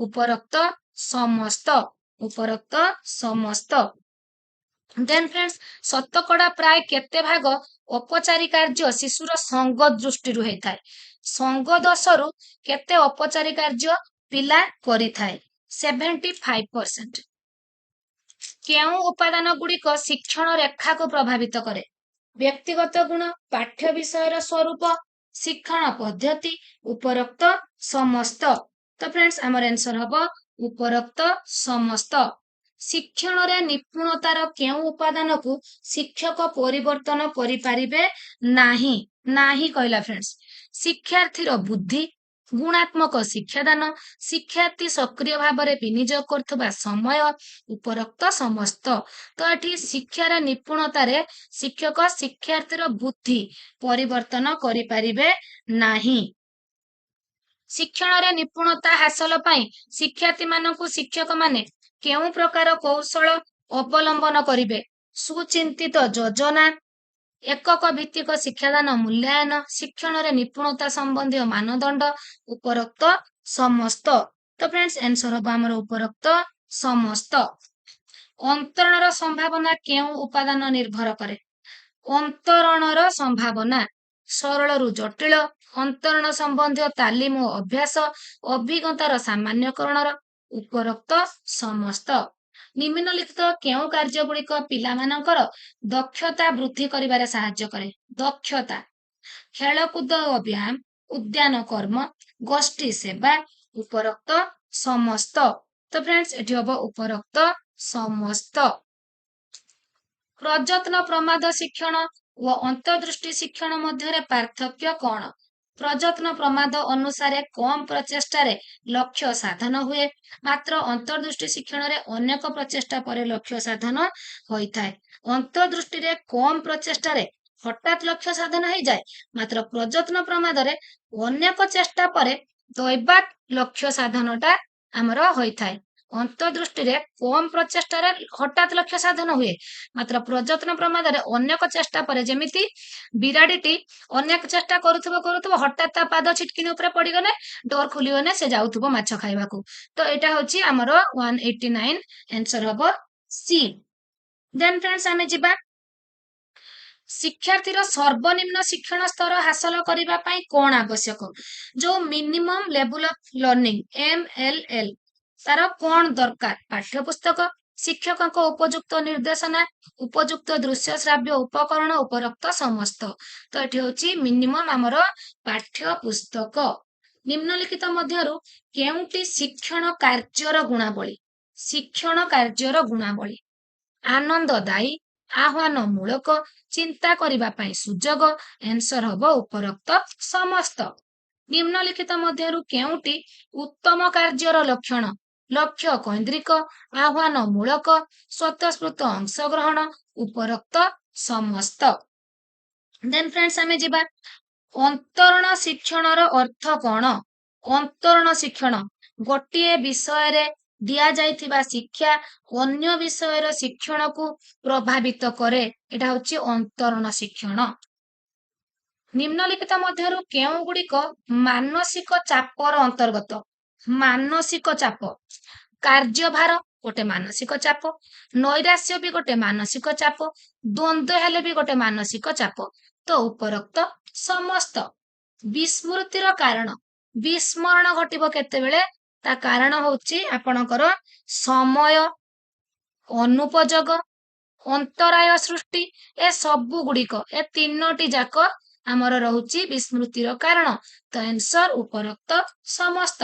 ଉପରୋକ୍ତ ସମସ୍ତ। ଉପରୋକ୍ତ ସମସ୍ତ। ଦେନ୍ ଫ୍ରେଣ୍ଡସ୍ ଶତକଡ଼ା ପ୍ରାୟ କେତେ ଭାଗ ଅପଚାରୀ କାର୍ଯ୍ୟ ଶିଶୁର ସଙ୍ଗ ଦୃଷ୍ଟିରୁ ହେଇଥାଏ? ସଙ୍ଗ ଦୋଷରୁ କେତେ ଅପଚାରୀ କାର୍ଯ୍ୟ ପିଲା କରିଥାଏ? 75%। କେଉଁ ଉପାଦାନ ଗୁଡ଼ିକ ଶିକ୍ଷଣ ରେଖାକୁ ପ୍ରଭାବିତ କରେ? ବ୍ୟକ୍ତିଗତ ଗୁଣ, ପାଠ୍ୟ ବିଷୟର ସ୍ୱରୂପ, ଶିକ୍ଷଣ ପଦ୍ଧତି, ଉପରୋକ୍ତ ସମସ୍ତ। ତ ଫ୍ରେଣ୍ଡସ୍ ଆମର ଆନ୍ସର ହବ ଉପରୋକ୍ତ ସମସ୍ତ। ଶିକ୍ଷଣରେ ନିପୁଣତାର କେଉଁ ଉପାଦାନକୁ ଶିକ୍ଷକ ପରିବର୍ତ୍ତନ କରିପାରିବେ ନାହିଁ? ନାହିଁ କହିଲା ଫ୍ରେଣ୍ଡସ୍। ଶିକ୍ଷାର୍ଥୀର ବୁଦ୍ଧି, ଗୁଣାତ୍ମକ ଶିକ୍ଷାଦାନ, ଶିକ୍ଷାର୍ଥୀ ସକ୍ରିୟ ଭାବରେ ବିନିଯୋଗ କରୁଥିବା ସମୟ, ଉପରୋକ୍ତ ସମସ୍ତ। ତ ଏଠି ଶିକ୍ଷାର ନିପୁଣତାରେ ଶିକ୍ଷକ ଶିକ୍ଷାର୍ଥୀର ବୁଦ୍ଧି ପରିବର୍ତ୍ତନ କରିପାରିବେ ନାହିଁ। ଶିକ୍ଷଣରେ ନିପୁଣତା ହାସଲ ପାଇଁ ଶିକ୍ଷାର୍ଥୀମାନଙ୍କୁ ଶିକ୍ଷକମାନେ କେଉଁ ପ୍ରକାର କୌଶଳ ଅବଲମ୍ବନ କରିବେ? ସୁଚିନ୍ତିତ ଯୋଜନା, ଏକକ ଭିତ୍ତିକ ଶିକ୍ଷାଦାନ ମୂଲ୍ୟାୟନ, ଶିକ୍ଷଣରେ ନିପୁଣତା ସମ୍ବନ୍ଧୀୟ ମାନଦଣ୍ଡ, ଉପରୋକ୍ତ ସମସ୍ତ। ତ ଫ୍ରେଣ୍ଡସ୍ ଆନ୍ସର ହବ ଆମର ଉପରୋକ୍ତ ସମସ୍ତ। ଅନ୍ତରଣର ସମ୍ଭାବନା କେଉଁ ଉପାଦାନ ନିର୍ଭର କରେ? ଅନ୍ତରଣର ସମ୍ଭାବନା ସରଳରୁ ଜଟିଳ, ଅନ୍ତରଣ ସମ୍ବନ୍ଧୀୟ ତାଲିମ ଓ ଅଭ୍ୟାସ, ଅଭିଜ୍ଞତାର ସାମାନ୍ୟକରଣର, ଉପରୋକ୍ତ ସମସ୍ତ। ନିମ୍ନଲିଖିତ କେଉଁ କାର୍ଯ୍ୟ ଗୁଡ଼ିକ ପିଲାମାନଙ୍କର ଦକ୍ଷତା ବୃଦ୍ଧି କରିବାରେ ସାହାଯ୍ୟ କରେ? ଦକ୍ଷତା, ଖେଳକୁଦ ଓ ବ୍ୟାୟାମ, ଉଦ୍ୟାନ କର୍ମ, ଗୋଷ୍ଠୀ ସେବା, ଉପରୋକ୍ତ ସମସ୍ତ। ତ ଫ୍ରେଣ୍ଡସ୍ ଏଠି ହବ ଉପରୋକ୍ତ ସମସ୍ତ। ପ୍ରଯତ୍ନ ପ୍ରମାଦ ଶିକ୍ଷଣ ଓ ଅନ୍ତର୍ଦୃଷ୍ଟି ଶିକ୍ଷଣ ମଧ୍ୟରେ ପାର୍ଥକ୍ୟ କଣ? ପ୍ରଯତ୍ନ ପ୍ରମାଦ ଅନୁସାରେ କମ୍ ପ୍ରଚେଷ୍ଟାରେ ଲକ୍ଷ୍ୟ ସାଧନ ହୁଏ, ମାତ୍ର ଅନ୍ତର୍ଦୃଷ୍ଟି ଶିକ୍ଷଣରେ ଅନେକ ପ୍ରଚେଷ୍ଟା ପରେ ଲକ୍ଷ୍ୟ ସାଧନ ହୋଇଥାଏ। ଅନ୍ତର୍ଦୃଷ୍ଟିରେ କମ୍ ପ୍ରଚେଷ୍ଟାରେ ହଠାତ୍ ଲକ୍ଷ୍ୟ ସାଧନ ହେଇଯାଏ, ମାତ୍ର ପ୍ରଯତ୍ନ ପ୍ରମାଦରେ ଅନେକ ଚେଷ୍ଟା ପରେ ଦୈବାତ୍ ଲକ୍ଷ୍ୟ ସାଧନଟା ଆମର ହୋଇଥାଏ। ଅନ୍ତର୍ଦୃଷ୍ଟିରେ କମ୍ ପ୍ରଚେଷ୍ଟାରେ ହଠାତ୍ ଲକ୍ଷ୍ୟ ସାଧନ ହୁଏ, ମାତ୍ର ପ୍ରଯତ୍ନ ପ୍ରମାଦରେ ଅନେକ ଚେଷ୍ଟା ପରେ, ଯେମିତି ବିରାଡ଼ିଟି ଅନେକ ଚେଷ୍ଟା କରୁଥିବ ହଠାତ୍ ତା ପାଦ ଛିଟକିନି ଉପରେ ପଡ଼ିଗଲେ ଡୋର ଖୋଲିବନି, ସେ ଯାଉଥିବ ମାଛ ଖାଇବାକୁ। ତ ଏଇଟା ହଉଛି ଆମର 189, ଆନ୍ସର ହବ ସି। ଦେନ୍ ଫ୍ରେଣ୍ଡସ୍ ଆମେ ଯିବା ଶିକ୍ଷାର୍ଥୀର ସର୍ବନିମ୍ନ ଶିକ୍ଷଣ ସ୍ତର ହାସଲ କରିବା ପାଇଁ କଣ ଆବଶ୍ୟକ? ଯୋଉ minimum level of learning MLL, ତାର କଣ ଦରକାର? ପାଠ୍ୟପୁସ୍ତକ, ଶିକ୍ଷକଙ୍କ ଉପଯୁକ୍ତ ନିର୍ଦ୍ଦେଶନା, ଉପଯୁକ୍ତ ଦୃଶ୍ୟ ଶ୍ରାବ୍ୟ ଉପକରଣ, ଉପରୋକ୍ତ ସମସ୍ତ। ତ ଏଠି ହଉଛି ମିନିମମ୍ ଆମର ପାଠ୍ୟପୁସ୍ତକ। ନିମ୍ନଲିଖିତ ମଧ୍ୟରୁ କେଉଁଟି ଶିକ୍ଷଣ କାର୍ଯ୍ୟର ଗୁଣାବଳୀ? ଶିକ୍ଷଣ କାର୍ଯ୍ୟର ଗୁଣାବଳୀ ଆନନ୍ଦଦାୟୀ, ଆହ୍ୱାନ ମୂଳକ, ଚିନ୍ତା କରିବା ପାଇଁ ସୁଯୋଗ, ଆନ୍ସର ହବ ଉପରୋକ୍ତ ସମସ୍ତ। ନିମ୍ନଲିଖିତ ମଧ୍ୟରୁ କେଉଁଟି ଉତ୍ତମ କାର୍ଯ୍ୟର ଲକ୍ଷଣ? ଲକ୍ଷ୍ୟ କୈନ୍ଦ୍ରିକ, ଆହ୍ୱାନ ମୂଳକ, ସ୍ୱତଃସ୍ଫୂର୍ତ୍ତ ଅଂଶଗ୍ରହଣ, ଉପରୋକ୍ତ ସମସ୍ତ। ଦେନ୍ फ्रेंड्स आमे जिबा अंतरण शिक्षणर अर्थ कौन? अंतरण शिक्षण गोटे विषय रे दिया जाइथिबा शिक्षा अन्य विषयर शिक्षण को प्रभावित करे, एटा होची अंतरण शिक्षण। निम्नलिखित मध्यरु केउ गुड़िक मानसिक चापर अंतर्गत? मानसिक चाप, कार्यभार गोटे मानसिक चाप, नैराश्य भी गोटे मानसिक चाप, द्वंद्व हेले भी गोटे मानसिक चाप। तो उपरोक्त समस्त। विस्मृतिर कारण, विस्मरण घटिब केतेबेले? ता कारण होची आपणकर समय अनुपयोग, अंतराय सृष्टि, ए सबु गुड़िक ए तीनोटी जाक आमर रहुची विस्मृतिर कारण। तो आंसर उपरोक्त समस्त।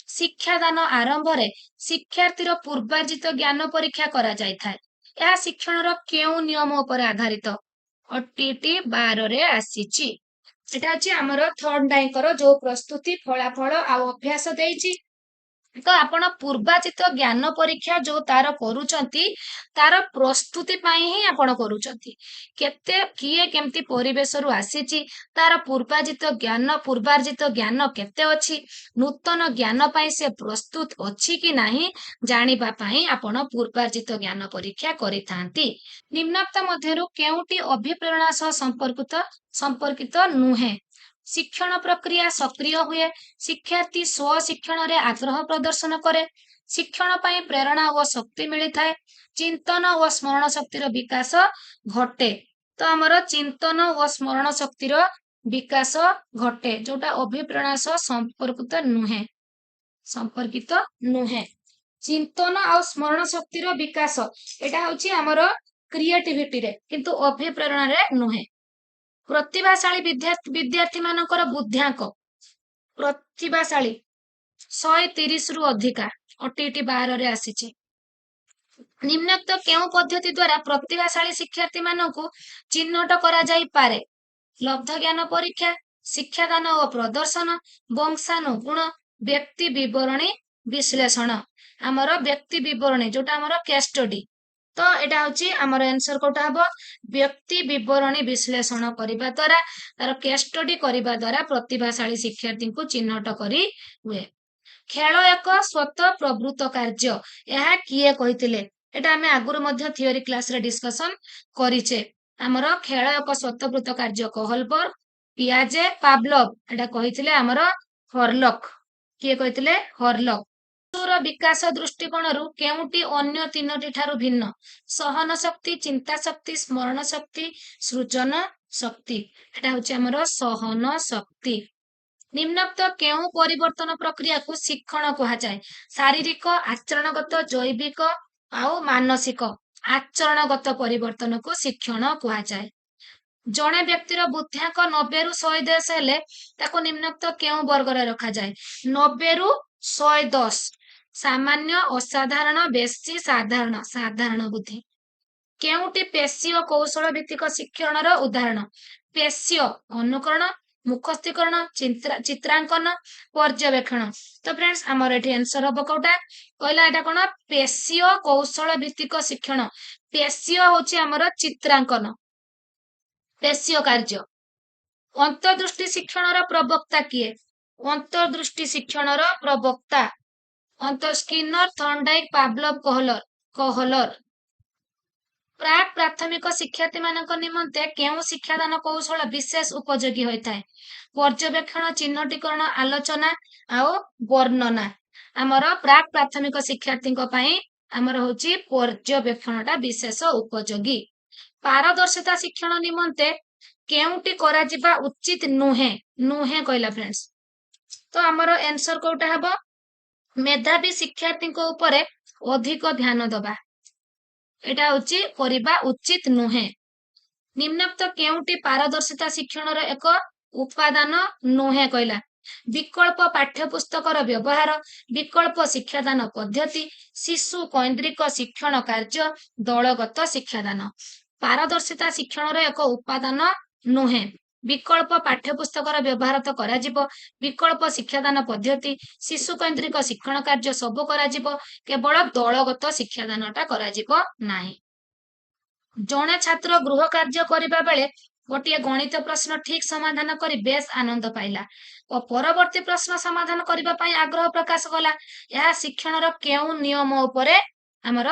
शिक्षादान आरंभ रे शिक्षार्थीर पूर्वार्जित ज्ञान परीक्षा करा जाय थाए। यह शिक्षणर केउ नियम उपर आधारित? ओटीटी 12 रे आसीची। एटा अछि हमर थर्ड डाइकर जो प्रस्तुति फलाफल आ अभ्यास देइची। तो आपण पूर्वाचित ज्ञान परीक्षा जो तार करूचंती तार प्रस्तुति पाई ही आपण करूचंती। केते किए केमती परिवेश रु आसीची, तार पूर्वार्जित ज्ञान केते अछि, नूतन ज्ञान पाई से प्रस्तुत अछि कि नाही जानिबा पाई आपण पूर्वार्जित ज्ञान परीक्षा करिथांती। निम्नोक्त मध्यरु केउटी अभिप्रेरणा सह संपर्कित नुहे? शिक्षण प्रक्रिया सक्रिय हुए, शिक्षार्थी स्व शिक्षण रे आग्रह प्रदर्शन करे, शिक्षण पाई प्रेरणा व शक्ति मिली थाए, चिंतन व स्मरण शक्तिर विकास घटे। तो आमर चिंतन व स्मरण शक्तिर विकास घटे, जोटा अभिप्रेरणा सह संपर्कित नुहे। चिंतन आ स्मरण शक्तिर विकास एटा होची आमर क्रिएटिविटी रे, किंतु अभिप्रेरणा रे नुहे। प्रतिभाशाली विद्यार्थी मानकर बुद्ध्यांक, प्रतिभाशाली 130 रु अधिका, ओटीटी 12 रे आसीची। निम्नोक्त केउ पद्धति द्वारा प्रतिभाशाली शिक्षार्थी मानकु चिन्हट करा जाई पारे? लब्ध ज्ञान परीक्षा, शिक्षादान और प्रदर्शन, वंशानुगुण, व्यक्ति विवरणी विश्लेषण। आमर व्यक्ति विवरणी जोटा आमर केस स्टडी। तो एटा होची आमर आंसर कोटा हबो व्यक्ति विवरणी विश्लेषण करिबा द्वारा, तार केस स्टडी करिबा द्वारा प्रतिभाशाली शिक्षार्थी को चिन्हट करी हुए। खेल एक स्वतः प्रवृत्त कार्य, यह किए कहिथिले? एटा आमे आगुर मध्य थियोरी क्लास रे डिस्कशन करिचे। आमर खेल एक स्वतःप्रवृत्त कार्य कोहलबर्ग, पियाजे, पावलोव, एटा कहिथिले आमर हॉर्लॉक। किए कहिथिले? हॉर्लॉक। शिशुर विकास दृष्टिकोणरू केउटी अन्य तीनोटी ठारू भिन्न? सहन शक्ति, चिंता शक्ति, स्मरण शक्ति, सृजन शक्ति। एटा होची आमर सहन शक्ति। निम्नोक्त केउ परिवर्तन प्रक्रिया को शिक्षण कहा जाए? शारीरिक, आचरणगत, जैविक आउ मानसिक। आचरणगत परिवर्तन को शिक्षण कहा जाए। जड़े व्यक्तिर बुद्ध्यांक 90 रु 110 हेले ताको निम्नोक्त केउ वर्ग रे रखा जाए? 90 रु 110। सामान्य, असाधारण, बेसी, साधारण। साधारण बुद्धि। केउटी पेशीय कौशल भित्तिक शिक्षणर उदाहरण? पेशीय अनुकरण, मुखस्थीकरण, चित्रांकन, पर्यवेक्षण। तो फ्रेंड्स आमर एठी आंसर हबो कोटा कहला एटा कोन? पेशीय कौशल भित्तिक शिक्षण। पेशीय होची आमर चित्रांकन, पेशीय कार्य। अंतर्दृष्टि शिक्षणर प्रवक्ता किए? अंतर्दृष्टि शिक्षणर प्रवक्ता स्किनर, थर्नडाइक, पावलोव, कोहलर। प्राक प्राथमिक शिक्षार्थी मानक निमंते केउ शिक्षादान कौशल विशेष उपयोगी होइथाय? पर्यवेक्षण, चिन्हटीकरण, आलोचना आउ वर्णना। आमर प्राक प्राथमिक शिक्षार्थी पई आमर होची पर्यवेक्षणटा विशेष उपयोगी। पारदर्शिता शिक्षण निमंते केउटी करा जिबा उचित नुहे? नुहे कहला फ्रेंड्स। तो आमर आंसर कोटा हबो मेधावी शिक्षार्थी उपरे अधिक ध्यान दबा, एटा होची करिबा उचित नुहे। निम्नोक्त केउटी पारदर्शिता शिक्षणर एक उपादान नुहे कहला? विकल्प पाठ्यपुस्तकर व्यवहार, विकल्प शिक्षादान पद्धति, शिशु केन्द्रिक शिक्षण कार्य, दलगत शिक्षादान। पारदर्शिता शिक्षणर एक उपादान नुहे। विकल्प पाठ्यपुस्तकर व्यवहार तो करा जिवो, विकल्प शिक्षादान पद्धति, शिशु केन्द्रिक शिक्षण कार्य सब करा जिवो, केवल दलगत शिक्षादानटा करा जिवो नाही। ଜଣେ ଛାତ୍ର ଗୃହ କାର୍ଯ୍ୟ କରିବା ବେଳେ ଗୋଟିଏ ଗଣିତ ପ୍ରଶ୍ନ ଠିକ ସମାଧାନ କରି ବେଶ ଆନନ୍ଦ ପାଇଲା ଓ ପରବର୍ତ୍ତୀ ପ୍ରଶ୍ନ ସମାଧାନ କରିବା ପାଇଁ ଆଗ୍ରହ ପ୍ରକାଶ କଲା। ଏହା ଶିକ୍ଷଣର କେଉଁ ନିୟମ ଉପରେ ଆମର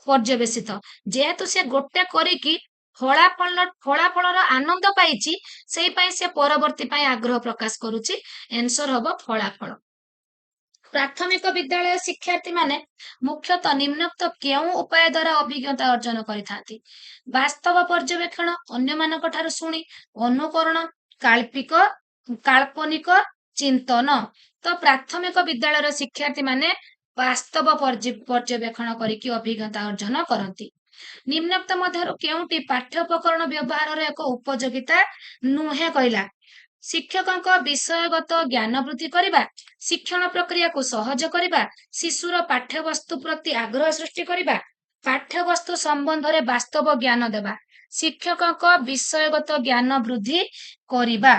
ପର୍ଯ୍ୟବେସିତ? ଯେହେତୁ ସେ ଗୋଟେ କରିକି ଫଳାଫଳର ଆନନ୍ଦ ପାଇଛି, ସେଇ ପାଇଁ ସେ ପରବର୍ତ୍ତୀ ପାଇଁ ଆଗ୍ରହ ପ୍ରକାଶ କରୁଛି। ଏନ୍ସର ହବ ଫଳାଫଳ। ପ୍ରାଥମିକ ବିଦ୍ୟାଳୟ ଶିକ୍ଷାର୍ଥୀ ମାନେ ମୁଖ୍ୟତଃ ନିମ୍ନୋକ୍ତ କେଉଁ ଉପାୟ ଦ୍ୱାରା ଅଭିଜ୍ଞତା ଅର୍ଜନ କରିଥାନ୍ତି? ବାସ୍ତବ ପର୍ଯ୍ୟବେକ୍ଷଣ, ଅନ୍ୟମାନଙ୍କ ଠାରୁ ଶୁଣି, ଅନୁକରଣ, କାଳ୍ପନିକ ଚିନ୍ତନ। ତ ପ୍ରାଥମିକ ବିଦ୍ୟାଳୟର ଶିକ୍ଷାର୍ଥୀ ମାନେ ବାସ୍ତବ ପର୍ଯ୍ୟବେକ୍ଷଣ କରିକି ଅଭିଜ୍ଞତା ଅର୍ଜନ କରନ୍ତି। ନିମ୍ନୋକ୍ତ ମଧ୍ୟରୁ କେଉଁଟି ପାଠ୍ୟ ଉପକରଣ ବ୍ୟବହାରର ଏକ ଉପଯୋଗିତା ନୁହେଁ କହିଲା? ଶିକ୍ଷକଙ୍କ ବିଷୟଗତ ଜ୍ଞାନ ବୃଦ୍ଧି କରିବା, ଶିକ୍ଷଣ ପ୍ରକ୍ରିୟାକୁ ସହଜ କରିବା, ଶିଶୁର ପାଠ୍ୟବସ୍ତୁ ପ୍ରତି ଆଗ୍ରହ ସୃଷ୍ଟି କରିବା, ପାଠ୍ୟବସ୍ତୁ ସମ୍ବନ୍ଧରେ ବାସ୍ତବ ଜ୍ଞାନ ଦେବା। ଶିକ୍ଷକଙ୍କ ବିଷୟଗତ ଜ୍ଞାନ ବୃଦ୍ଧି କରିବା।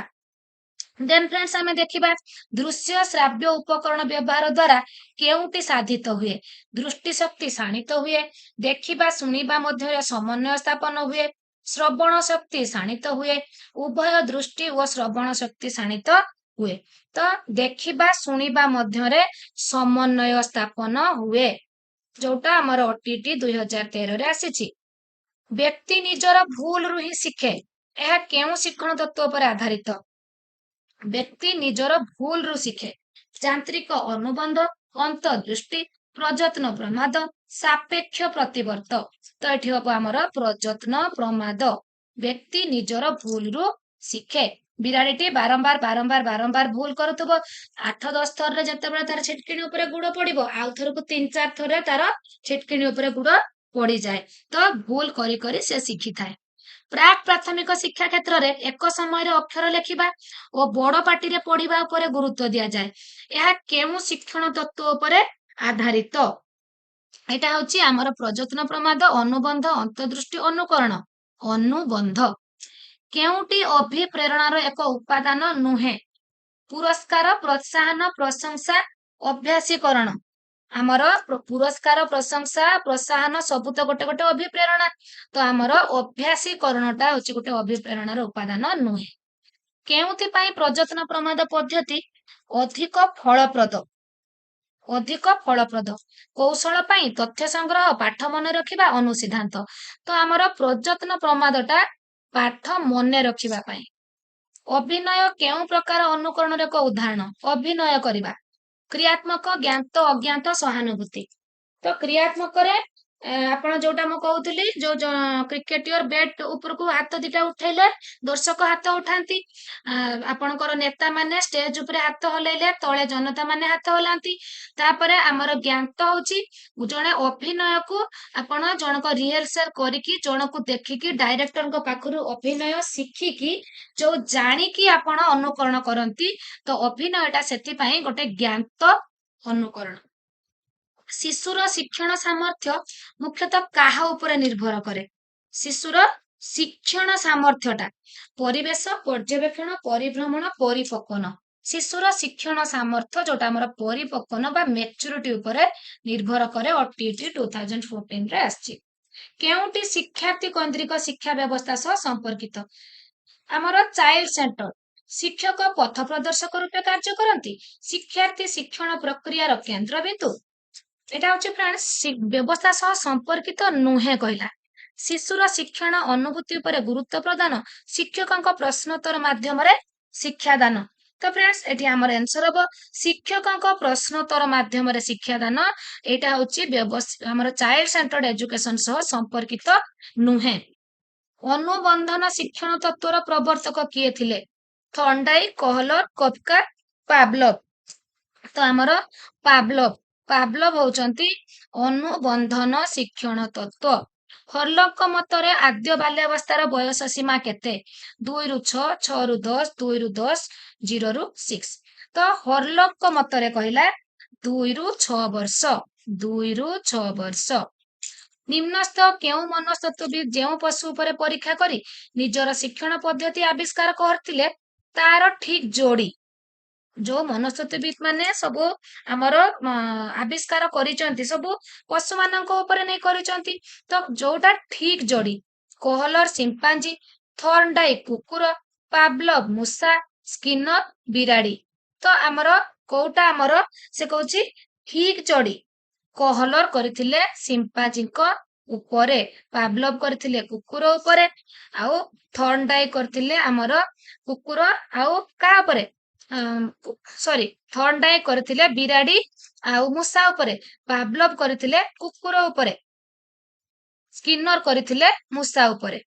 ଦେନ୍ ଫ୍ରେଣ୍ଡସ୍ ଆମେ ଦେଖିବା ଦୃଶ୍ୟ ଶ୍ରାବ୍ୟ ଉପକରଣ ବ୍ୟବହାର ଦ୍ୱାରା କେଉଁଟି ସାଧିତ ହୁଏ? ଦୃଷ୍ଟି ଶକ୍ତି ଶାଣିତ ହୁଏ, ଦେଖିବା ଶୁଣିବା ମଧ୍ୟରେ ସମନ୍ୱୟ ସ୍ଥାପନ ହୁଏ, ଶ୍ରବଣ ଶକ୍ତି ଶାଣିତ ହୁଏ, ଉଭୟ ଦୃଷ୍ଟି ଓ ଶ୍ରବଣ ଶକ୍ତି ଶାଣିତ ହୁଏ। ତ ଦେଖିବା ଶୁଣିବା ମଧ୍ୟରେ ସମନ୍ୱୟ ସ୍ଥାପନ ହୁଏ, ଯୋଉଟା ଆମର OTT 2013ରେ ଆସିଛି। ବ୍ୟକ୍ତି ନିଜର ଭୁଲରୁ ହିଁ ଶିଖେ, ଏହା କେଉଁ ଶିକ୍ଷଣ ତତ୍ତ୍ୱ ଉପରେ ଆଧାରିତ? ବ୍ୟକ୍ତି ନିଜର ଭୁଲରୁ ଶିଖେ। ଯାନ୍ତ୍ରିକ ଅନୁବନ୍ଧ, ଅନ୍ତର୍ଦୃଷ୍ଟି, ପ୍ରଯତ୍ନ ପ୍ରମାଦ, ସାପେକ୍ଷ ପ୍ରତିବର୍ତ୍ତ। ତ ଏଠି ହବ ଆମର ପ୍ରଯତ୍ନ ପ୍ରମାଦ। ବ୍ୟକ୍ତି ନିଜର ଭୁଲରୁ ଶିଖେ। ବିରାଡ଼ିଟି ବାରମ୍ବାର ଭୁଲ କରୁଥିବ, 8-10 ଥରରେ ଯେତେବେଳେ ତାର ଛିଟକିଣି ଉପରେ ଗୁଡ଼ ପଡିବ, ଆଉ ଥରକୁ 3-4 ଥରରେ ତାର ଛିଟକିଣି ଉପରେ ଗୁଡ଼ ପଡିଯାଏ। ତ ଭୁଲ କରି କରି ସେ ଶିଖିଥାଏ। ପ୍ରାକ୍ ପ୍ରାଥମିକ ଶିକ୍ଷା କ୍ଷେତ୍ରରେ ଏକ ସମୟରେ ଅକ୍ଷର ଲେଖିବା ଓ ବଡ ପାଟିରେ ପଢିବା ଉପରେ ଗୁରୁତ୍ୱ ଦିଆଯାଏ। ଏହା କେଉଁ ଶିକ୍ଷଣ ତତ୍ତ୍ୱ ଉପରେ ଆଧାରିତ? ଏଇଟା ହଉଛି ଆମର ପ୍ରଯତ୍ନ ପ୍ରମାଦ, ଅନୁବନ୍ଧ, ଅନ୍ତର୍ଦୃଷ୍ଟି, ଅନୁକରଣ। ଅନୁବନ୍ଧ। କେଉଁଟି ଅଭିପ୍ରେରଣାର ଏକ ଉପାଦାନ ନୁହେଁ? ପୁରସ୍କାର, ପ୍ରୋତ୍ସାହନ, ପ୍ରଶଂସା, ଅଭ୍ୟାସୀକରଣ। ଆମର ପୁରସ୍କାର, ପ୍ରଶଂସା, ପ୍ରୋତ୍ସାହନ ସବୁ ତ ଗୋଟେ ଗୋଟେ ଅଭିପ୍ରେରଣା। ତ ଆମର ଅଭ୍ୟାସୀକରଣଟା ହଉଛି ଗୋଟେ ଅଭିପ୍ରେରଣାର ଉପାଦାନ ନୁହେଁ। କେଉଁଥିପାଇଁ ପ୍ରଯତ୍ନ ପ୍ରମାଦ ପଦ୍ଧତି ଅଧିକ ଫଳପ୍ରଦ? ଅଧିକ ଫଳପ୍ରଦ। କୌଶଳ ପାଇଁ, ତଥ୍ୟ ସଂଗ୍ରହ, ପାଠ ମନେ ରଖିବା, ଅନୁସିଦ୍ଧାନ୍ତ। ତ ଆମର ପ୍ରଯତ୍ନ ପ୍ରମାଦଟା ପାଠ ମନେ ରଖିବା ପାଇଁ। ଅଭିନୟ କେଉଁ ପ୍ରକାର ଅନୁକରଣର ଏକ ଉଦାହରଣ? ଅଭିନୟ କରିବା। କ୍ରିୟାତ୍ମକ, ଜ୍ଞାତ ଅଜ୍ଞାତ, ସହାନୁଭୂତି। ତ କ୍ରିୟାତ୍ମକରେ ଆପଣ ଯୋଉଟା ମୁଁ କହୁଥିଲି, ଯୋଉ କ୍ରିକେଟିୟର ବ୍ୟାଟ୍ ଉପରକୁ ହାତ ଦିଟା ଉଠେଇଲେ ଦର୍ଶକ ହାତ ଉଠାନ୍ତି, ଆପଣଙ୍କର ନେତା ମାନେ ଷ୍ଟେଜ ଉପରେ ହାତ ହଲେଇଲେ ତଳେ ଜନତା ମାନେ ହାତ ହଲାନ୍ତି। ତାପରେ ଆମର ଜ୍ଞାତ ହଉଛି ଜଣେ ଅଭିନୟକୁ ଆପଣ ଜଣଙ୍କ ରିହର୍ସାଲ କରିକି, ଜଣକୁ ଦେଖିକି, ଡାଇରେକ୍ଟରଙ୍କ ପାଖରୁ ଅଭିନୟ ଶିଖିକି ଯୋଉ ଜାଣିକି ଆପଣ ଅନୁକରଣ କରନ୍ତି, ତ ଅଭିନୟଟା ସେଥିପାଇଁ ଗୋଟେ ଜ୍ଞାତ ଅନୁକରଣ। ଶିଶୁର ଶିକ୍ଷଣ ସାମର୍ଥ୍ୟ ମୁଖ୍ୟତଃ କାହା ଉପରେ ନିର୍ଭର କରେ? ଶିଶୁର ଶିକ୍ଷଣ ସାମର୍ଥ୍ୟଟା ପରିବେଶ, ପର୍ଯ୍ୟବେକ୍ଷଣ, ପରିଭ୍ରମଣ, ପରିପକ୍ୱନ। ଶିଶୁର ଶିକ୍ଷଣ ସାମର୍ଥ୍ୟ ଯୋଉଟା ଆମର ପରିପକ୍ୱନ ବା ମେଚୁରିଟି ଉପରେ ନିର୍ଭର କରେ। OTT 2014ରେ ଆସିଛି। କେଉଁଟି ଶିକ୍ଷାର୍ଥୀ କୈନ୍ଦ୍ରିକ ଶିକ୍ଷା ବ୍ୟବସ୍ଥା ସହ ସମ୍ପର୍କିତ? ଆମର ଚାଇଲ୍ଡ ସେଣ୍ଟର। ଶିକ୍ଷକ ପଥ ପ୍ରଦର୍ଶକ ରୂପେ କାର୍ଯ୍ୟ କରନ୍ତି, ଶିକ୍ଷାର୍ଥୀ ଶିକ୍ଷଣ ପ୍ରକ୍ରିୟାର କେନ୍ଦ୍ରବିନ୍ଦୁ। ଏଟା ହଉଛି ଫ୍ରେଣ୍ଡସ୍ ବ୍ୟବସ୍ଥା ସହ ସମ୍ପର୍କିତ ନୁହେଁ କହିଲା। ଶିଶୁର ଶିକ୍ଷଣ ଅନୁଭୂତି ଉପରେ ଗୁରୁତ୍ୱ ପ୍ରଦାନ, ଶିକ୍ଷକଙ୍କ ପ୍ରଶ୍ନୋତ୍ତର ମାଧ୍ୟମରେ ଶିକ୍ଷାଦାନ। ତ ଫ୍ରେଣ୍ଡସ୍ ଏଠି ଆମର ଆନ୍ସର ହବ ଶିକ୍ଷକଙ୍କ ପ୍ରଶ୍ନୋତ୍ତର ମାଧ୍ୟମରେ ଶିକ୍ଷାଦାନ। ଏଇଟା ହଉଛି ଆମର ଚାଇଲ୍ଡ ସେଣ୍ଟର୍ଡ ଏଜୁକେସନ ସହ ସମ୍ପର୍କିତ ନୁହେଁ। ଅନୁବନ୍ଧନ ଶିକ୍ଷଣ ତତ୍ତ୍ୱର ପ୍ରବର୍ତ୍ତକ କିଏ ଥିଲେ? ଥର୍ଣ୍ଡାଇକ, କୋହଲର, କଫକା, ପାଭଲଭ। ତ ଆମର ପାଭଲଭ ହଉଛନ୍ତି ଅନୁବନ୍ଧନ ଶିକ୍ଷଣ ତତ୍ତ୍ୱ। ହର୍ଲକଙ୍କ ମତରେ ଆଦ୍ୟ ବାଲ୍ୟାବସ୍ଥାର ବୟସ ସୀମା କେତେ? 2ରୁ 6, 6ରୁ 10, 2ରୁ 10, 0ରୁ 6। ତ ହର୍ଲକଙ୍କ ମତରେ କହିଲା 2ରୁ 6 ବର୍ଷ। 2ରୁ 6 ବର୍ଷ। ନିମ୍ନସ୍ଥ କେଉଁ ମନସ୍ତତ୍ତ୍ୱବିତ୍ ଯେଉଁ ପଶୁ ଉପରେ ପରୀକ୍ଷା କରି ନିଜର ଶିକ୍ଷଣ ପଦ୍ଧତି ଆବିଷ୍କାର କରିଥିଲେ ତାର ଠିକ ଯୋଡି? ଯୋଉ ମନସ୍ତତ୍ତ୍ୱବିତ୍ ମାନେ ସବୁ ଆମର ଆବିଷ୍କାର କରିଛନ୍ତି ସବୁ ପଶୁ ମାନଙ୍କ ଉପରେ ନେଇ କରିଛନ୍ତି। ତ ଯୋଉଟା ଠିକ ଯୋଡି କୋହଲର ସିମ୍ପାଞ୍ଜି, ଥର୍ନଡାଇକ କୁକୁର, ପାଭଲଭ ମୂଷା, ସ୍କିନର ବିରାଡି। ତ ଆମର କୋଉଟା ଆମର ସେ କହୁଛି ଠିକ ଯୋଡି। କୋହଲର କରିଥିଲେ ସିମ୍ପାଞ୍ଜିଙ୍କ ଉପରେ, ପାଭଲଭ କରିଥିଲେ କୁକୁର ଉପରେ, ଆଉ ଥର୍ନଡାଇକ କରିଥିଲେ ଆମର କୁକୁର ଆଉ କାହା ଉପରେ, ସରି, ଥର୍ନଡାଇକ କରିଥିଲେ ବିରାଡି ଆଉ ମୂଷା ଉପରେ, ପାଭଲଭ କରିଥିଲେ କୁକୁର ଉପରେ, ସ୍କିନର କରିଥିଲେ ମୂଷା ଉପରେ।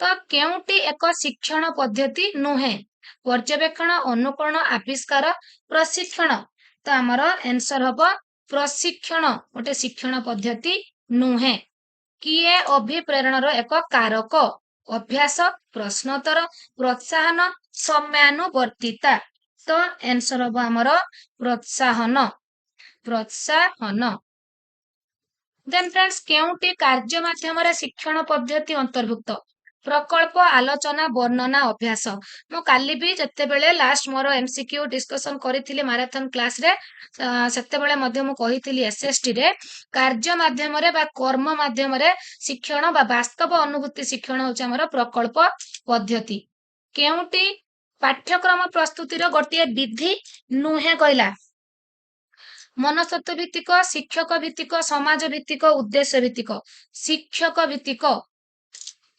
ତ କେଉଁଟି ଏକ ଶିକ୍ଷଣ ପଦ୍ଧତି ନୁହେଁ? ପର୍ଯ୍ୟବେକ୍ଷଣ, ଅନୁକରଣ, ଆବିଷ୍କାର, ପ୍ରଶିକ୍ଷଣ। ତ ଆମର ଆନ୍ସର ହବ ପ୍ରଶିକ୍ଷଣ ଗୋଟେ ଶିକ୍ଷଣ ପଦ୍ଧତି ନୁହେଁ। କିଏ ଅଭିପ୍ରେରଣର ଏକ କାରକ? ଅଭ୍ୟାସ, ପ୍ରଶ୍ନୋତ୍ତର, ପ୍ରୋତ୍ସାହନ, ସମୟାନୁବର୍ତ୍ତିତା। ତ ଆନ୍ସର ହବ ଆମର ପ୍ରୋତ୍ସାହନ, ପ୍ରୋତ୍ସାହନ। ଦେନ୍ ଫ୍ରେଣ୍ଡସ୍, କେଉଁଟି କାର୍ଯ୍ୟ ମାଧ୍ୟମରେ ଶିକ୍ଷଣ ପଦ୍ଧତି ଅନ୍ତର୍ଭୁକ୍ତ? ପ୍ରକଳ୍ପ, ଆଲୋଚନା, ବର୍ଣ୍ଣନା, ଅଭ୍ୟାସ। ମୁଁ କାଲି ବି ଯେତେବେଳେ ଲାଷ୍ଟ ମୋର MCQ ଡିସ୍କସନ କରିଥିଲି ମାରାଥନ କ୍ଲାସରେ, ସେତେବେଳେ ମଧ୍ୟ ମୁଁ କହିଥିଲି SST ରେ କାର୍ଯ୍ୟ ମାଧ୍ୟମରେ ବା କର୍ମ ମାଧ୍ୟମରେ ଶିକ୍ଷଣ ବା ବାସ୍ତବ ଅନୁଭୂତି ଶିକ୍ଷଣ ହଉଛି ଆମର ପ୍ରକଳ୍ପ ପଦ୍ଧତି। କେଉଁଟି ପାଠ୍ୟକ୍ରମ ପ୍ରସ୍ତୁତିର ଗୋଟିଏ ବିଧି ନୁହେଁ କହିଲା? ମନସ୍ତତ୍ତ୍ୱ ଭିତ୍ତିକ, ଶିକ୍ଷକ ଭିତ୍ତିକ, ସମାଜ ଭିତ୍ତିକ, ଉଦ୍ଦେଶ୍ୟ ଭିତ୍ତିକ। ଶିକ୍ଷକ ଭିତ୍ତିକ।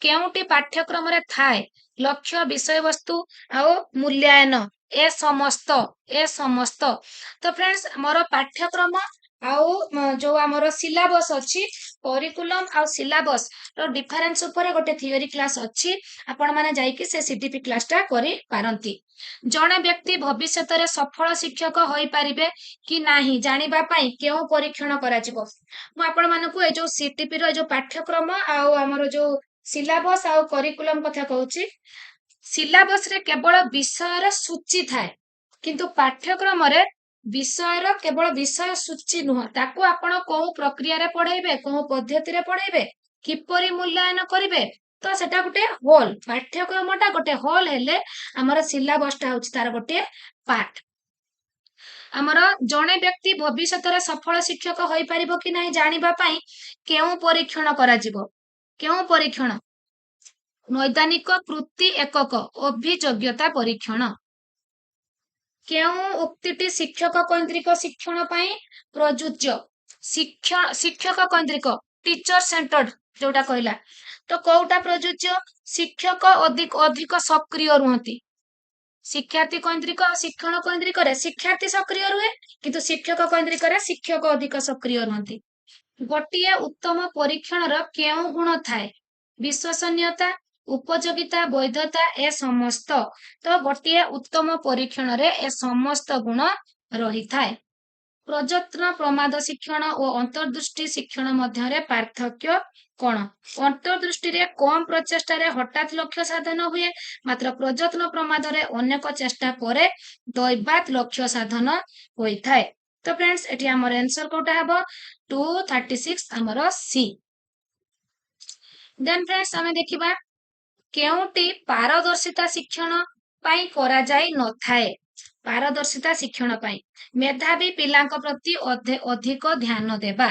କେଉଁଟି ପାଠ୍ୟକ୍ରମରେ ଥାଏ? ଲକ୍ଷ୍ୟ, ବିଷୟବସ୍ତୁ ଆଉ ମୂଲ୍ୟାୟନ। ଏ ସମସ୍ତ। ତ ଫ୍ରେଣ୍ଡସ୍, ଆମର ପାଠ୍ୟକ୍ରମ ଆଉ ଯୋଉ ଆମର ସିଲାବସ ଅଛି, କରିକୁଲମ ଆଉ ସିଲାବସ ର ଡିଫରେନ୍ସ ଉପରେ ଗୋଟେ ଥିଓରି କ୍ଲାସ ଅଛି, ଆପଣ ମାନେ ଯାଇକି ସେ CTP କ୍ଲାସଟା କରିପାରନ୍ତି। ଜଣେ ବ୍ୟକ୍ତି ଭବିଷ୍ୟତରେ ସଫଳ ଶିକ୍ଷକ ହୋଇପାରିବେ କି ନାହିଁ ଜାଣିବା ପାଇଁ କେଉଁ ପରୀକ୍ଷଣ କରାଯିବ? ମୁଁ ଆପଣ ମାନଙ୍କୁ ଏଇ ଯୋଉ CTP ର ଏଇ ଯୋଉ ପାଠ୍ୟକ୍ରମ ଆଉ ଆମର ଯୋଉ ସିଲାବସ ଆଉ କରିକୁଲମ କଥା କହୁଛି। ସିଲାବସ ରେ କେବଳ ବିଷୟର ସୂଚୀ ଥାଏ, କିନ୍ତୁ ପାଠ୍ୟକ୍ରମରେ ବିଷୟର କେବଳ ବିଷୟ ସୂଚୀ ନୁହଁ, ତାକୁ ଆପଣ କୋଉ ପ୍ରକ୍ରିୟାରେ ପଢେଇବେ, କୋଉ ପଦ୍ଧତିରେ ପଢେଇବେ, କିପରି ମୂଲ୍ୟାୟନ କରିବେ, ତ ସେଟା ଗୋଟେ ହୋଲ। ପାଠ୍ୟକ୍ରମଟା ଗୋଟେ ହୋଲ ହେଲେ ଆମର ସିଲାବସଟା ହଉଛି ତାର ଗୋଟେ ପାର୍ଟ। ଆମର ଜଣେ ବ୍ୟକ୍ତି ଭବିଷ୍ୟତରେ ସଫଳ ଶିକ୍ଷକ ହୋଇପାରିବ କି ନାହିଁ ଜାଣିବା ପାଇଁ କେଉଁ ପରୀକ୍ଷଣ କରାଯିବ? କେଉଁ ପରୀକ୍ଷଣ? ନୈଦାନିକ କୃତି ଏକକ, ଅଭିଯୋଗ୍ୟତା ପରୀକ୍ଷଣ। କେଉଁ ଉକ୍ତିଟି ଶିକ୍ଷକ କୈନ୍ଦ୍ରିକ ଶିକ୍ଷଣ ପାଇଁ ପ୍ରଯୁଜ୍ୟ? ଶିକ୍ଷକ କୈନ୍ଦ୍ରିକ, ଟିଚର ସେଣ୍ଟର୍ଡ ଯୋଉଟା କହିଲା। ତ କୋଉଟା ପ୍ରଯୁଜ୍ୟ? ଶିକ୍ଷକ ଅଧିକ ସକ୍ରିୟ ରୁହନ୍ତି। ଶିକ୍ଷାର୍ଥୀ କୈନ୍ଦ୍ରିକ ଆଉ ଶିକ୍ଷଣ କୈନ୍ଦ୍ରିକରେ ଶିକ୍ଷାର୍ଥୀ ସକ୍ରିୟ ରୁହେ, କିନ୍ତୁ ଶିକ୍ଷକ କୈନ୍ଦ୍ରିକରେ ଶିକ୍ଷକ ଅଧିକ ସକ୍ରିୟ ରୁହନ୍ତି। ଗୋଟିଏ ଉତ୍ତମ ପରୀକ୍ଷଣର କେଉଁ ଗୁଣ ଥାଏ? ବିଶ୍ୱସନୀୟତା, ଉପଯୋଗିତା, ବୈଧତା, ଏ ସମସ୍ତ। ତ ଗୋଟିଏ ଉତ୍ତମ ପରୀକ୍ଷଣରେ ଏ ସମସ୍ତ ଗୁଣ ରହିଥାଏ। ପ୍ରଯତ୍ନ ପ୍ରମାଦ ଶିକ୍ଷଣ ଓ ଅନ୍ତର୍ଦୃଷ୍ଟି ଶିକ୍ଷଣ ମଧ୍ୟରେ ପାର୍ଥକ୍ୟ କଣ? ଅନ୍ତର୍ଦୃଷ୍ଟିରେ କମ ପ୍ରଚେଷ୍ଟାରେ ହଠାତ୍ ଲକ୍ଷ୍ୟ ସାଧନ ହୁଏ, ମାତ୍ର ପ୍ରଯତ୍ନ ପ୍ରମାଦରେ ଅନେକ ଚେଷ୍ଟା ପରେ ଦୈବାତ ଲକ୍ଷ୍ୟ ସାଧନ ହୋଇଥାଏ। ତ ଫ୍ରେଣ୍ଡସ୍, ଏଠି ଆମର ଆନ୍ସର କୋଉଟା ହେବ? 236 ଆମର C। ଦେନ୍ ଫ୍ରେଣ୍ଡସ୍, ଆମେ ଦେଖିବା କେଉଁଟି ପାରଦର୍ଶିତା ଶିକ୍ଷଣ ପାଇଁ କରାଯାଇ ନଥାଏ? ପାରଦର୍ଶିତା ଶିକ୍ଷଣ ପାଇଁ ମେଧାବୀ ପିଲାଙ୍କ ପ୍ରତି ଅଧିକ ଧ୍ୟାନ ଦେବା।